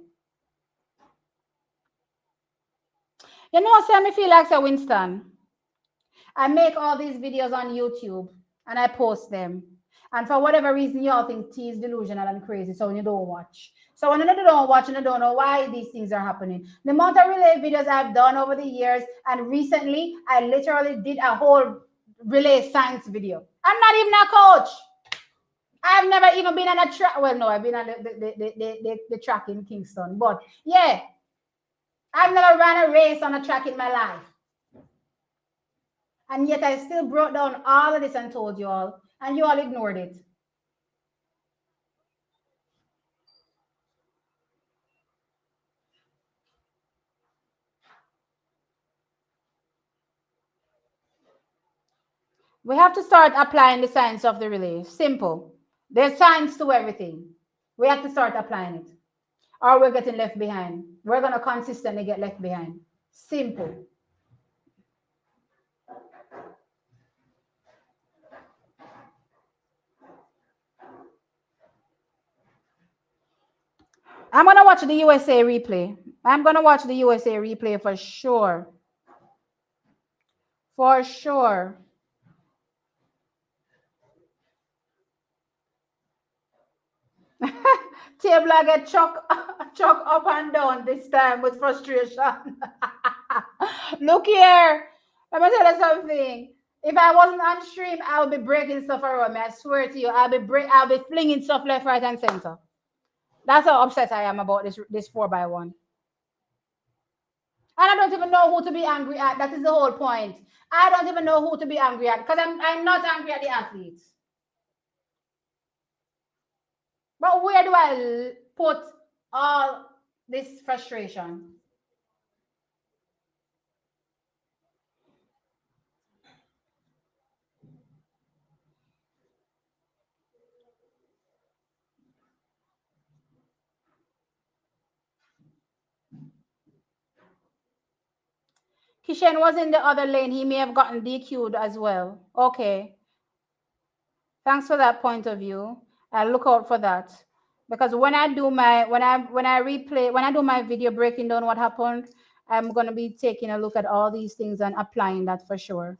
You know, Sam, I feel like Sir Winston. I make all these videos on YouTube and I post them. And for whatever reason, you all think T is delusional and crazy, so you don't watch. So when you don't watch and you don't know why these things are happening. The amount of relay videos I've done over the years, and recently I literally did a whole relay science video. I'm not even a coach. I've never even been on a track. Well, no, I've been on the track in Kingston. But yeah, I've never ran a race on a track in my life. And yet I still brought down all of this and told you all, and you all ignored it. We have to start applying the science of the relay. Simple. There's science to everything. We have to start applying it. Or we're getting left behind. We're going to consistently get left behind. Simple. I'm going to watch the USA replay. I'm going to watch the USA replay for sure. For sure. Table get chuck up and down this time with frustration. Look here. Let me tell you something. If I wasn't on stream, I would be breaking stuff around me. I swear to you, I'll be flinging stuff left, right, and center. That's how upset I am about this 4x1. And I don't even know who to be angry at. That is the whole point. I don't even know who to be angry at because I'm not angry at the athletes. But where do I put all this frustration? Kishen was in the other lane. He may have gotten DQ'd as well. Okay. Thanks for that point of view. I'll look out for that. Because when I do my when I do my video breaking down what happened, I'm going to be taking a look at all these things and applying that for sure.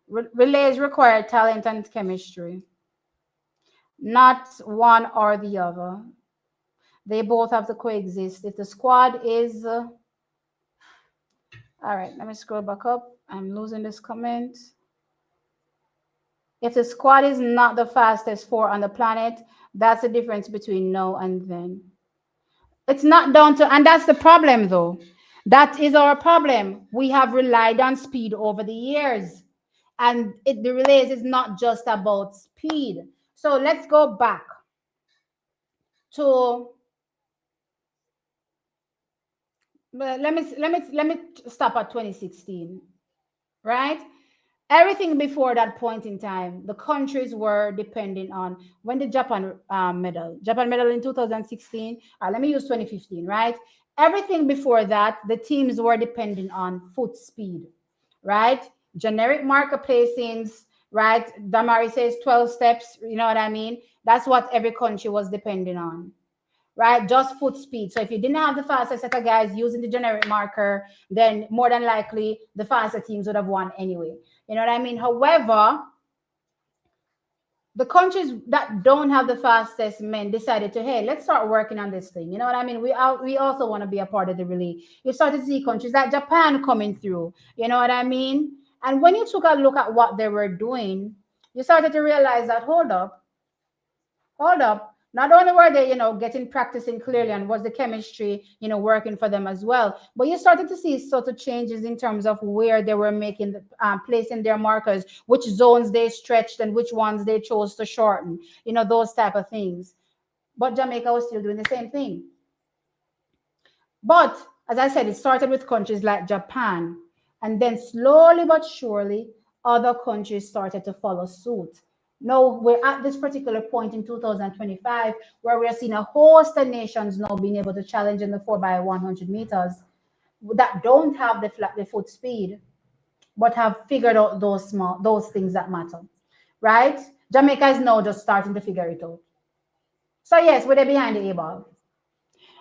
Relays require talent and chemistry, not one or the other. They both have to coexist. If the squad is, all right, let me scroll back up. I'm losing this comment. If the squad is not the fastest four on the planet, that's the difference between no and then. It's not down to, and that's the problem though. That is our problem. We have relied on speed over the years. And the relays is not just about speed. So let's go back to, let me stop at 2016, right? Everything before that point in time, the countries were depending on when the Japan medal in 2016. Let me use 2015, right? Everything before that, the teams were depending on foot speed, right? Generic marker placings, right? Damari says 12 steps, you know what I mean? That's what every country was depending on, right? Just foot speed. So if you didn't have the fastest set of guys using the generic marker, then more than likely the faster teams would have won anyway. You know what I mean? However, the countries that don't have the fastest men decided to, hey, let's start working on this thing. You know what I mean? We also want to be a part of the relay. You started to see countries like Japan coming through. You know what I mean? And when you took a look at what they were doing, you started to realize that, hold up. Not only were they, getting practicing clearly and was the chemistry, working for them as well, but you started to see sort of changes in terms of where they were making, placing their markers, which zones they stretched and which ones they chose to shorten, those type of things. But Jamaica was still doing the same thing. But as I said, it started with countries like Japan, and then slowly but surely, other countries started to follow suit. Now we're at this particular point in 2025 where we're seeing a host of nations now being able to challenge in the 4x100 meters that don't have the foot speed, but have figured out those things that matter, right? Jamaica is now just starting to figure it out. So yes, we're behind the A-ball.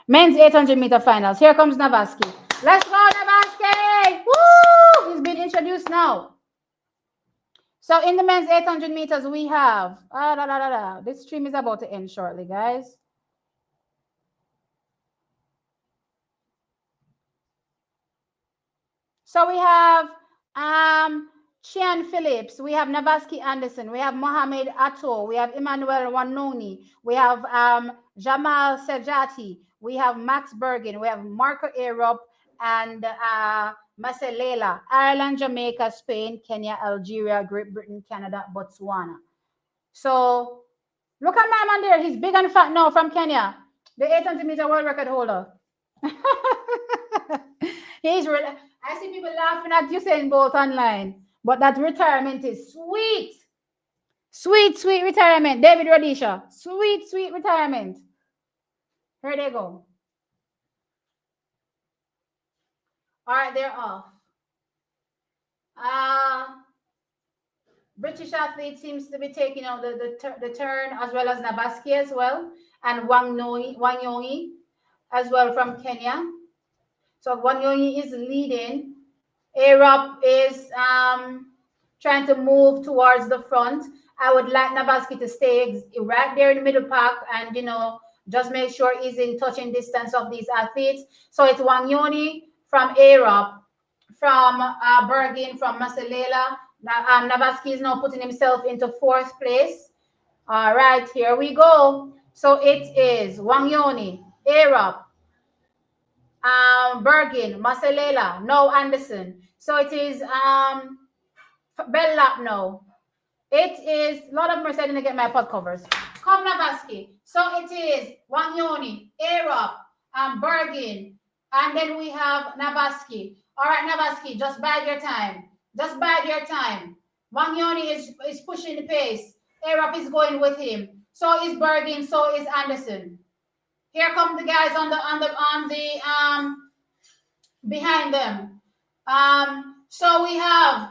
Men's 800-meter finals. Here comes Navaski. Let's go, Navaski! Woo! He's been introduced now. So in the men's 800 meters, we have... This stream is about to end shortly, guys. So we have Chian Phillips, we have Navaski Anderson, we have Mohamed Ato, we have Emmanuel Wanoni, we have Jamal Sejati, we have Max Bergen, we have Marco Arup, and Maselela, Ireland, Jamaica, Spain, Kenya, Algeria, Great Britain, Canada, Botswana. So look at my man there. He's big and fat now from Kenya, the 800-meter world record holder. He's really, I see people laughing at Usain Bolt online, but that retirement is sweet. Sweet, sweet retirement. David Rhodisha, sweet, sweet retirement. Here they go. All right, they're off. British athlete seems to be taking out the turn, as well as Nabaski as well, and Wanyonyi as well from Kenya. So Wanyonyi is leading. Arab is trying to move towards the front. I would like Nabaski to stay right there in the middle park and, just make sure he's in touching distance of these athletes. So it's Wanyoni from Arab, from Bergin, from Maselela. Nabaski is now putting himself into fourth place. All right, here we go. So it is Wanyoni, Arab, Bergin, Maselela, no Anderson. So it is Bell Lap now. It is Lord of Mercy. I didn't get my pod covers. Come Navaski. So it is Wanyoni, Arab, Bergin, and then we have Navaski. All right, Navaski, just bide your time. Just bide your time. Wanyoni is pushing the pace. Arab is going with him. So is Bergin. So is Anderson. Here come the guys on the behind them. So we have,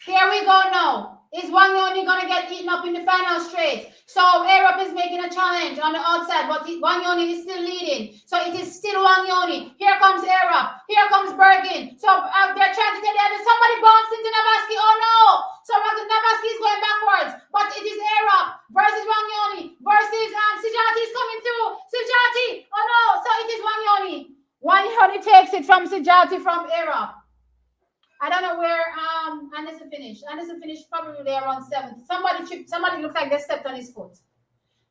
here we go now. Is Wanyoni gonna get eaten up in the final straight? So Europe is making a challenge on the outside, but Wanyoni is still leading. So it is still Wanyoni. Here comes Europe. Here comes Bergin. So they're trying to get there. Somebody bounced into Navaski. Oh no! So Navaski is going backwards, but it is Europe versus Wanyoni versus Sijati is coming through. Sijati. Oh no! So it is Wanyoni. Wanyoni takes it from Sijati from Europe. I don't know where Anderson finished. Anderson finished probably there around 7th. Somebody looked like they stepped on his foot.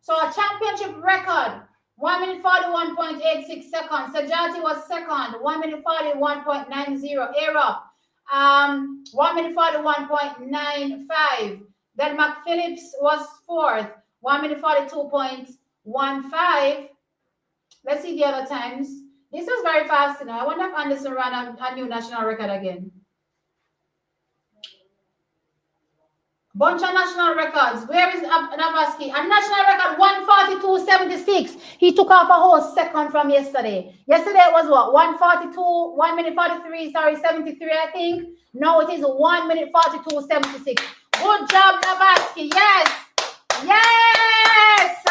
So a championship record, 1 minute 41.86 seconds. Sajati was second, 1 minute 41.90. Europe, 1 minute 41.95. Then McPhillips was fourth, 1 minute 42.15. Let's see the other times. This was very fast, you know. I wonder if Anderson ran a new national record again. Bunch of national records. Where is Navaski? A national record 142.76. He took off a whole second from yesterday. Yesterday it was what? 142, 1 minute 43, sorry, 73, I think. No, it is 1 minute 42.76. Good job, Navaski. Yes. Yes.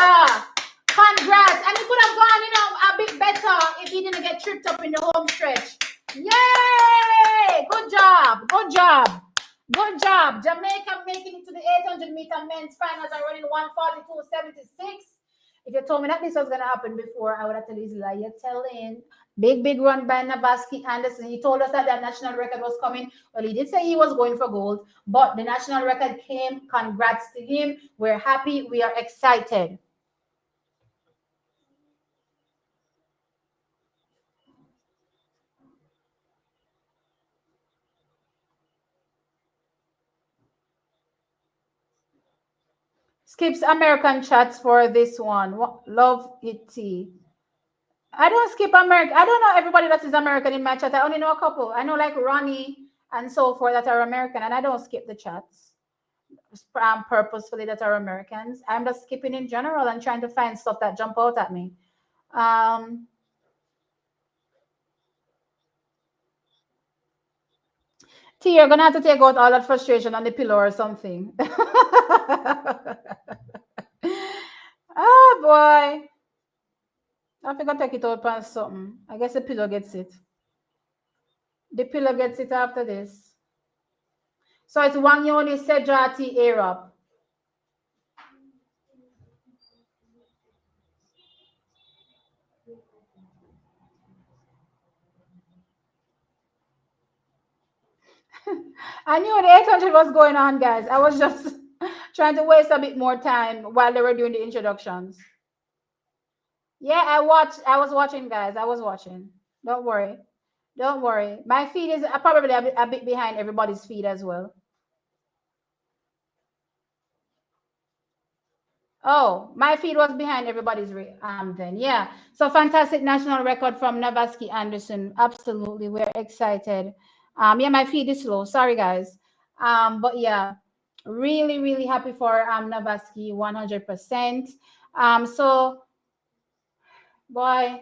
Congrats. And he could have gone, you know, a bit better if he didn't get tripped up in the home stretch. Yay! Good job. Good job. Good job. Jamaica making it to the 800-meter men's finals are running 142.76. If you told me that this was going to happen before, I would have told you, you're telling. Big run by Navaski Anderson. He told us that national record was coming. Well, he did say he was going for gold, but the national record came. Congrats to him. We're happy. We are excited. Skips American chats for this one. Love it. I don't skip American. I don't know everybody that is American in my chat. I only know a couple. I know like Ronnie and so forth that are American, and I don't skip the chats purposefully that are Americans. I'm just skipping in general and trying to find stuff that jump out at me. T, you're gonna have to take out all that frustration on the pillow or something. Oh boy. I think I'll take it out past something. I guess the pillow gets it. The pillow gets it after this. So it's Wanyoni Sejati Arab. I knew the 800 was going on, guys. I was just trying to waste a bit more time while they were doing the introductions. Yeah, I was watching, guys. I was watching. Don't worry. Don't worry. My feed is probably a bit behind everybody's feed as well. Oh, my feed was behind everybody's then. Yeah. So fantastic national record from Navaski Anderson. Absolutely. We're excited. Yeah, my feed is slow. Sorry, guys. But yeah, really happy for Navaski 100%. So boy,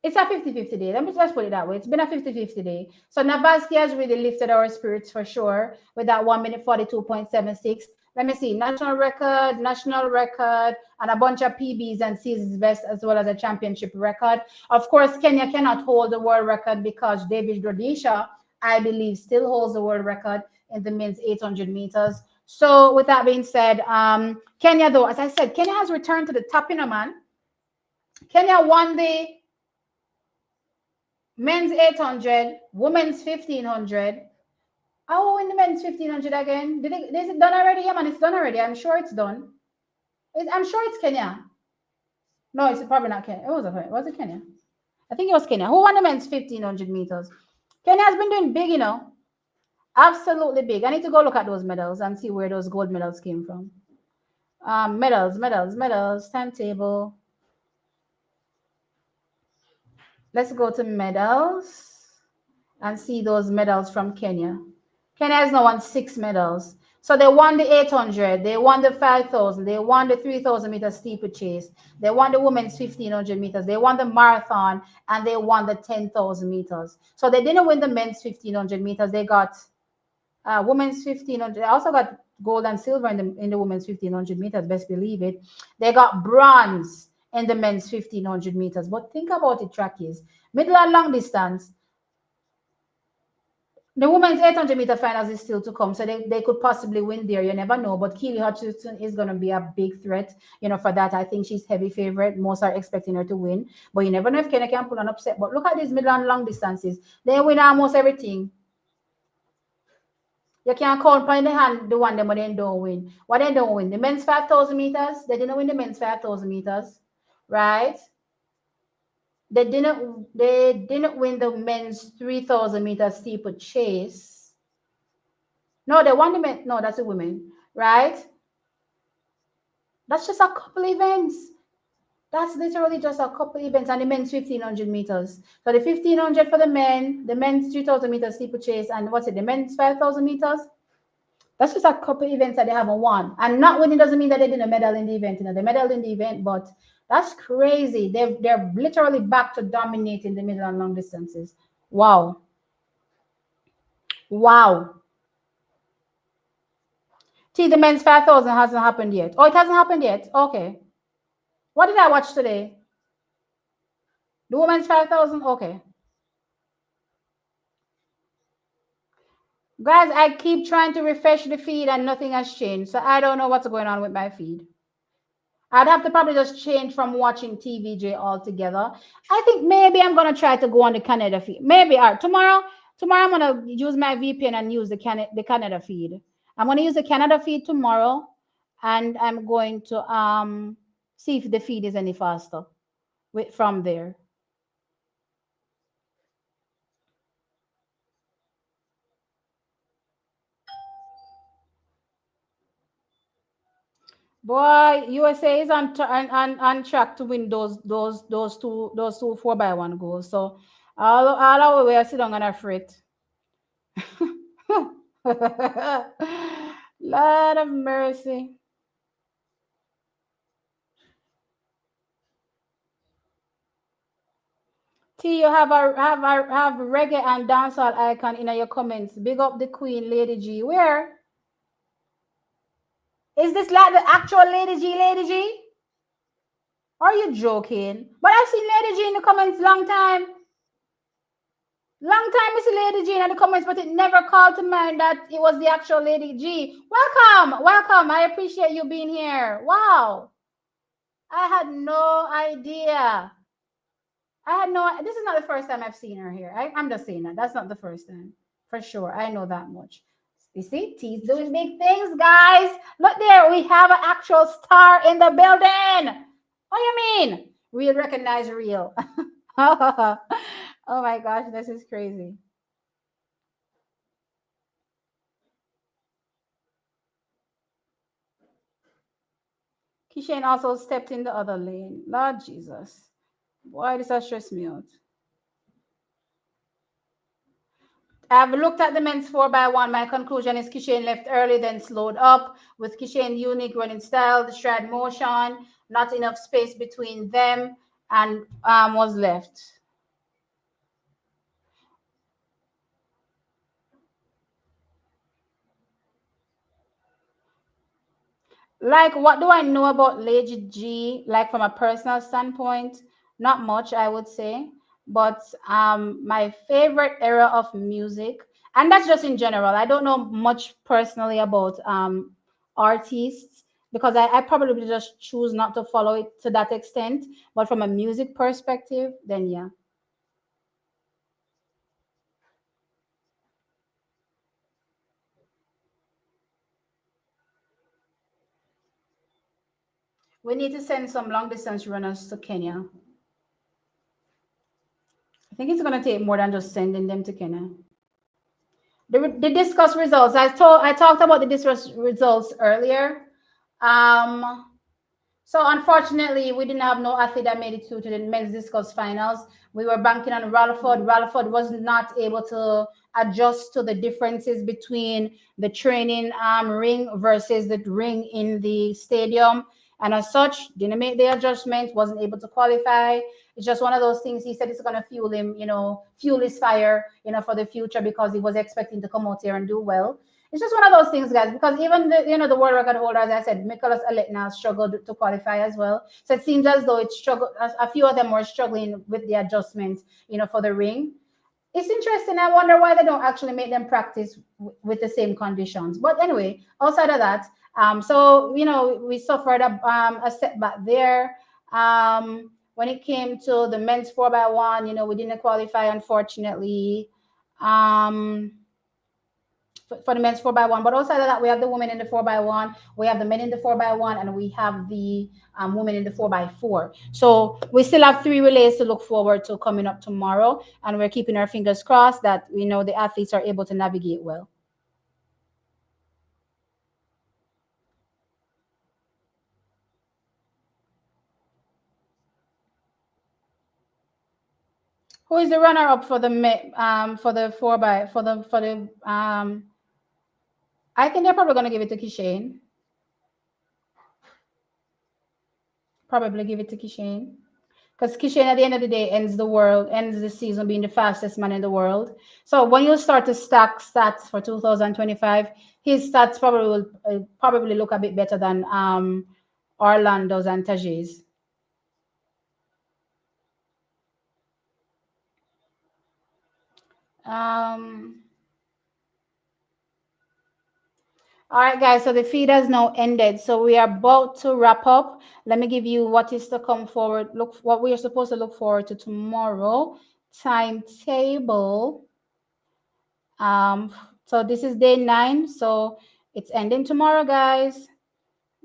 it's a 50-50 day. Let me just put it that way. It's been a 50-50 day. So Navaski has really lifted our spirits for sure with that 1 minute 42.76. Let me see, national record, and a bunch of PBs and seasons best, as well as a championship record. Of course, Kenya cannot hold the world record because David Rhodesha, I believe, still holds the world record in the men's 800 meters. So with that being said, Kenya, though, as I said, Kenya has returned to the top, you know, man. Kenya won the men's 800, women's 1500. Oh, in the men's 1500 again. Is it done already? Yeah, man, it's done already. I'm sure it's done. I'm sure it's Kenya. No, it's probably not Kenya. Was it Kenya? I think it was Kenya. Who won the men's 1500 meters? Kenya has been doing big, you know. Absolutely big. I need to go look at those medals and see where those gold medals came from. Medals, timetable. Let's go to medals and see those medals from Kenya. Kenya has now won 6 medals. So they won the 800, they won the 5,000, they won the 3,000 meter steeplechase, they won the women's 1,500 meters, they won the marathon, and they won the 10,000 meters. So they didn't win the men's 1,500 meters. They got Women's 1500. They also got gold and silver in the women's 1500 meters. Best believe it. They got bronze in the men's 1500 meters. But think about it, trackies. Middle and long distance. The women's 800-meter finals is still to come, so they could possibly win there. You never know. But Keely Hutchinson is going to be a big threat, for that. I think she's heavy favorite. Most are expecting her to win. But you never know if Kenya can pull an upset. But look at these middle and long distances. They win almost everything. You can't count on the hand the one them when they don't win. What they don't win? The men's 5,000 meters. They didn't win the men's 5,000 meters, right? They didn't win the men's 3,000 meters steeplechase. No, they won the men. No, that's the women, right? That's just a couple events. That's literally just a couple events, and the men's 1,500 meters. So the 1,500 for the men, the men's 3,000 meters steeplechase, and what's it? The men's 5,000 meters. That's just a couple events that they haven't won. And not winning doesn't mean that they didn't medal in the event. They medaled in the event, but that's crazy. They're literally back to dominating the middle and long distances. Wow. Wow. See, the men's 5,000 hasn't happened yet. Oh, it hasn't happened yet. Okay. What did I watch today? The women's 5,000? Okay. Guys, I keep trying to refresh the feed and nothing has changed. So I don't know what's going on with my feed. I'd have to probably just change from watching TVJ altogether. I think maybe I'm going to try to go on the Canada feed. Maybe. All right, tomorrow I'm going to use my VPN and use the Canada feed. I'm going to use the Canada feed tomorrow, and I'm going to see if the feed is any faster from there. Boy, USA is on track to win those two 4x1 goals. So all our way I sit down and I fret. Lord of mercy. T, you have reggae and dancehall icon in your comments. Big up the queen, Lady G. Where? Is this like the actual Lady G, Lady G? Are you joking? But I've seen Lady G in the comments long time. Long time, Miss Lady G in the comments, but it never called to mind that it was the actual Lady G. Welcome, welcome. I appreciate you being here. Wow. I had no idea. This is not the first time I've seen her here. I'm just saying that. That's not the first time. For sure. I know that much. You see, T's doing big things, guys. Look there. We have an actual star in the building. What do you mean? Real recognize real. Oh my gosh, this is crazy. Kishane also stepped in the other lane. Lord Jesus. Boy, this has stressed me out. I've looked at the men's 4x1. My conclusion is Kishane left early, then slowed up. With Kishane's unique running style, the stride motion, not enough space between them, and was left. Like, what do I know about Lady G? Like, from a personal standpoint, not much, I would say. But my favorite era of music, and that's just in general. I don't know much personally about artists because I probably just choose not to follow it to that extent. But from a music perspective, then yeah. We need to send some long distance runners to Kenya. I think it's going to take more than just sending them to Kenya. The Discus results. I talked about the Discus results earlier. So unfortunately, we didn't have no athlete that made it through to the men's Discus finals. We were banking on Ralford. Ralford was not able to adjust to the differences between the training ring versus the ring in the stadium. And as such, didn't make the adjustment, wasn't able to qualify. It's just one of those things. He said it's going to fuel him, fuel his fire, for the future because he was expecting to come out here and do well. It's just one of those things, guys, because even the world record holder, as I said, Nicholas Aletna struggled to qualify as well. So it seems as though it struggled. A few of them were struggling with the adjustment, for the ring. It's interesting. I wonder why they don't actually make them practice with the same conditions. But anyway, outside of that, so we suffered a setback there. When it came to the men's 4x1, we didn't qualify, unfortunately. Um, for the men's 4x1, but outside of that, we have the women in the 4x1, we have the men in the 4x1, and we have the women in the 4x4. So we still have 3 relays to look forward to coming up tomorrow, and we're keeping our fingers crossed that we know the athletes are able to navigate well. Who is the runner-up for the 4x I think they're probably going to give it to Kishane. Probably give it to Kishane. Because Kishan at the end of the day ends the season being the fastest man in the world. So when you start to stack stats for 2025, his stats probably will probably look a bit better than Orlando's and Tajay's. Um, all right, guys. So the feed has now ended. So we are about to wrap up. Let me give you what is to come forward. Look, what we are supposed to look forward to tomorrow. Timetable. Um, so this is day 9. So it's ending tomorrow, guys.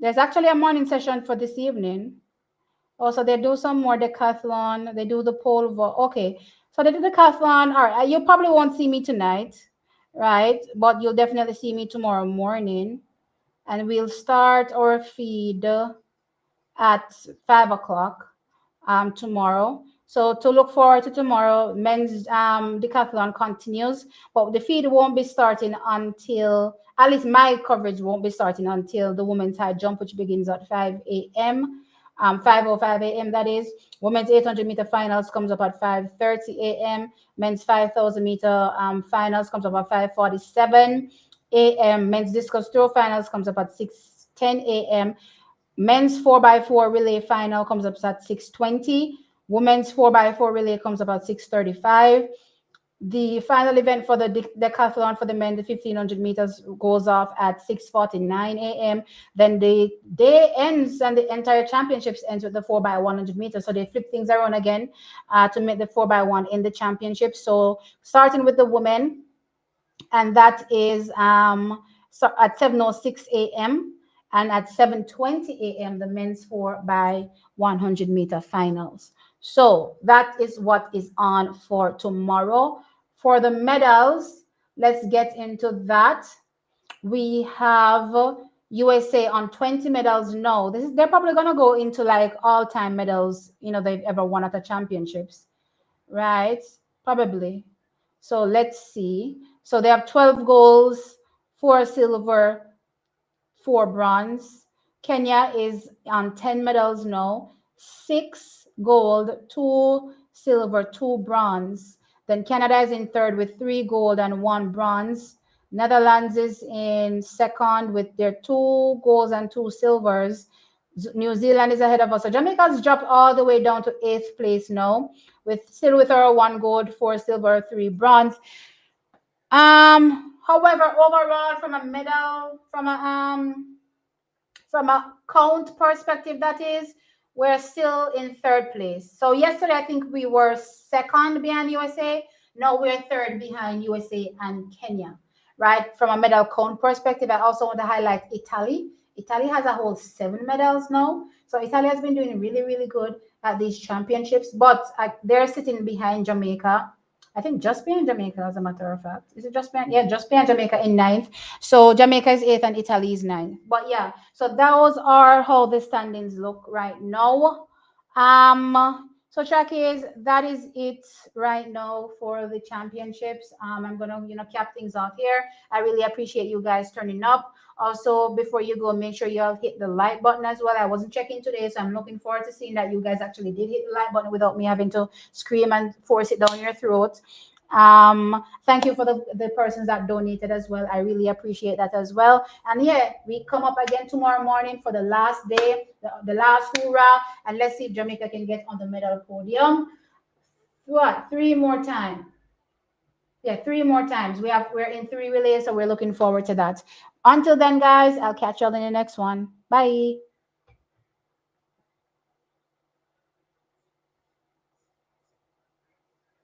There's actually a morning session for this evening. Also, they do some more decathlon. They do the pole vault. Okay, so they do the decathlon. All right, you probably won't see me tonight, right? But you'll definitely see me tomorrow morning, and we'll start our feed at 5 o'clock tomorrow. So to look forward to tomorrow, men's decathlon continues, but the feed won't be starting until, at least my coverage won't be starting until the women's high jump, which begins at 5 a.m. 5:05 a.m. that is. Women's 800-meter finals comes up at 5:30 a.m. Men's 5,000-meter finals comes up at 5:47 a.m. Men's discus throw finals comes up at 6:10 a.m. Men's 4x4 relay final comes up at 6:20. Women's 4x4 relay comes up at 6:35. The final event for the decathlon for the men, the 1500 meters, goes off at 6:49 a.m. Then the day ends and the entire championships ends with the 4x100 meters. So they flip things around again to make the 4x1 in the championship. So starting with the women, and that is so at 7:06 a.m. and at 7:20 a.m. the men's 4x100-meter finals. So that is what is on for tomorrow. For the medals, let's get into that. We have USA on 20 medals. No, they're probably gonna go into like all-time medals, they've ever won at the championships, right? Probably. So let's see. So they have 12 golds, 4 silver, 4 bronze. Kenya is on 10 medals now, 6 gold, 2 silver, 2 bronze. Then Canada is in third with 3 gold and 1 bronze. Netherlands is in second with their 2 golds and 2 silvers. New Zealand is ahead of us. So Jamaica's dropped all the way down to 8th place now, with our 1 gold, 4 silver, 3 bronze. However, overall, from a count perspective, that is, we're still in third place. So yesterday, I think we were second behind USA. Now we're third behind USA and Kenya, right? From a medal count perspective, I also want to highlight Italy. Italy has a whole 7 medals now. So Italy has been doing really, really good at these championships, but they're sitting behind Jamaica. I think just behind Jamaica, as a matter of fact. Is it just behind? Yeah, just behind Jamaica in 9th. So Jamaica is 8th and Italy is 9th. But yeah, so those are how the standings look right now. So Trackies, that is it right now for the championships. I'm gonna cap things off here. I really appreciate you guys turning up. Also, before you go, make sure you all hit the like button as well. I wasn't checking today, so I'm looking forward to seeing that you guys actually did hit the like button without me having to scream and force it down your throat. Thank you for the persons that donated as well. I really appreciate that as well. And yeah, we come up again tomorrow morning for the last day, the last hoorah, and let's see if Jamaica can get on the medal podium. What? Three more times. Yeah, three more times. We're in three relays, so we're looking forward to that. Until then, guys, I'll catch y'all in the next one. Bye.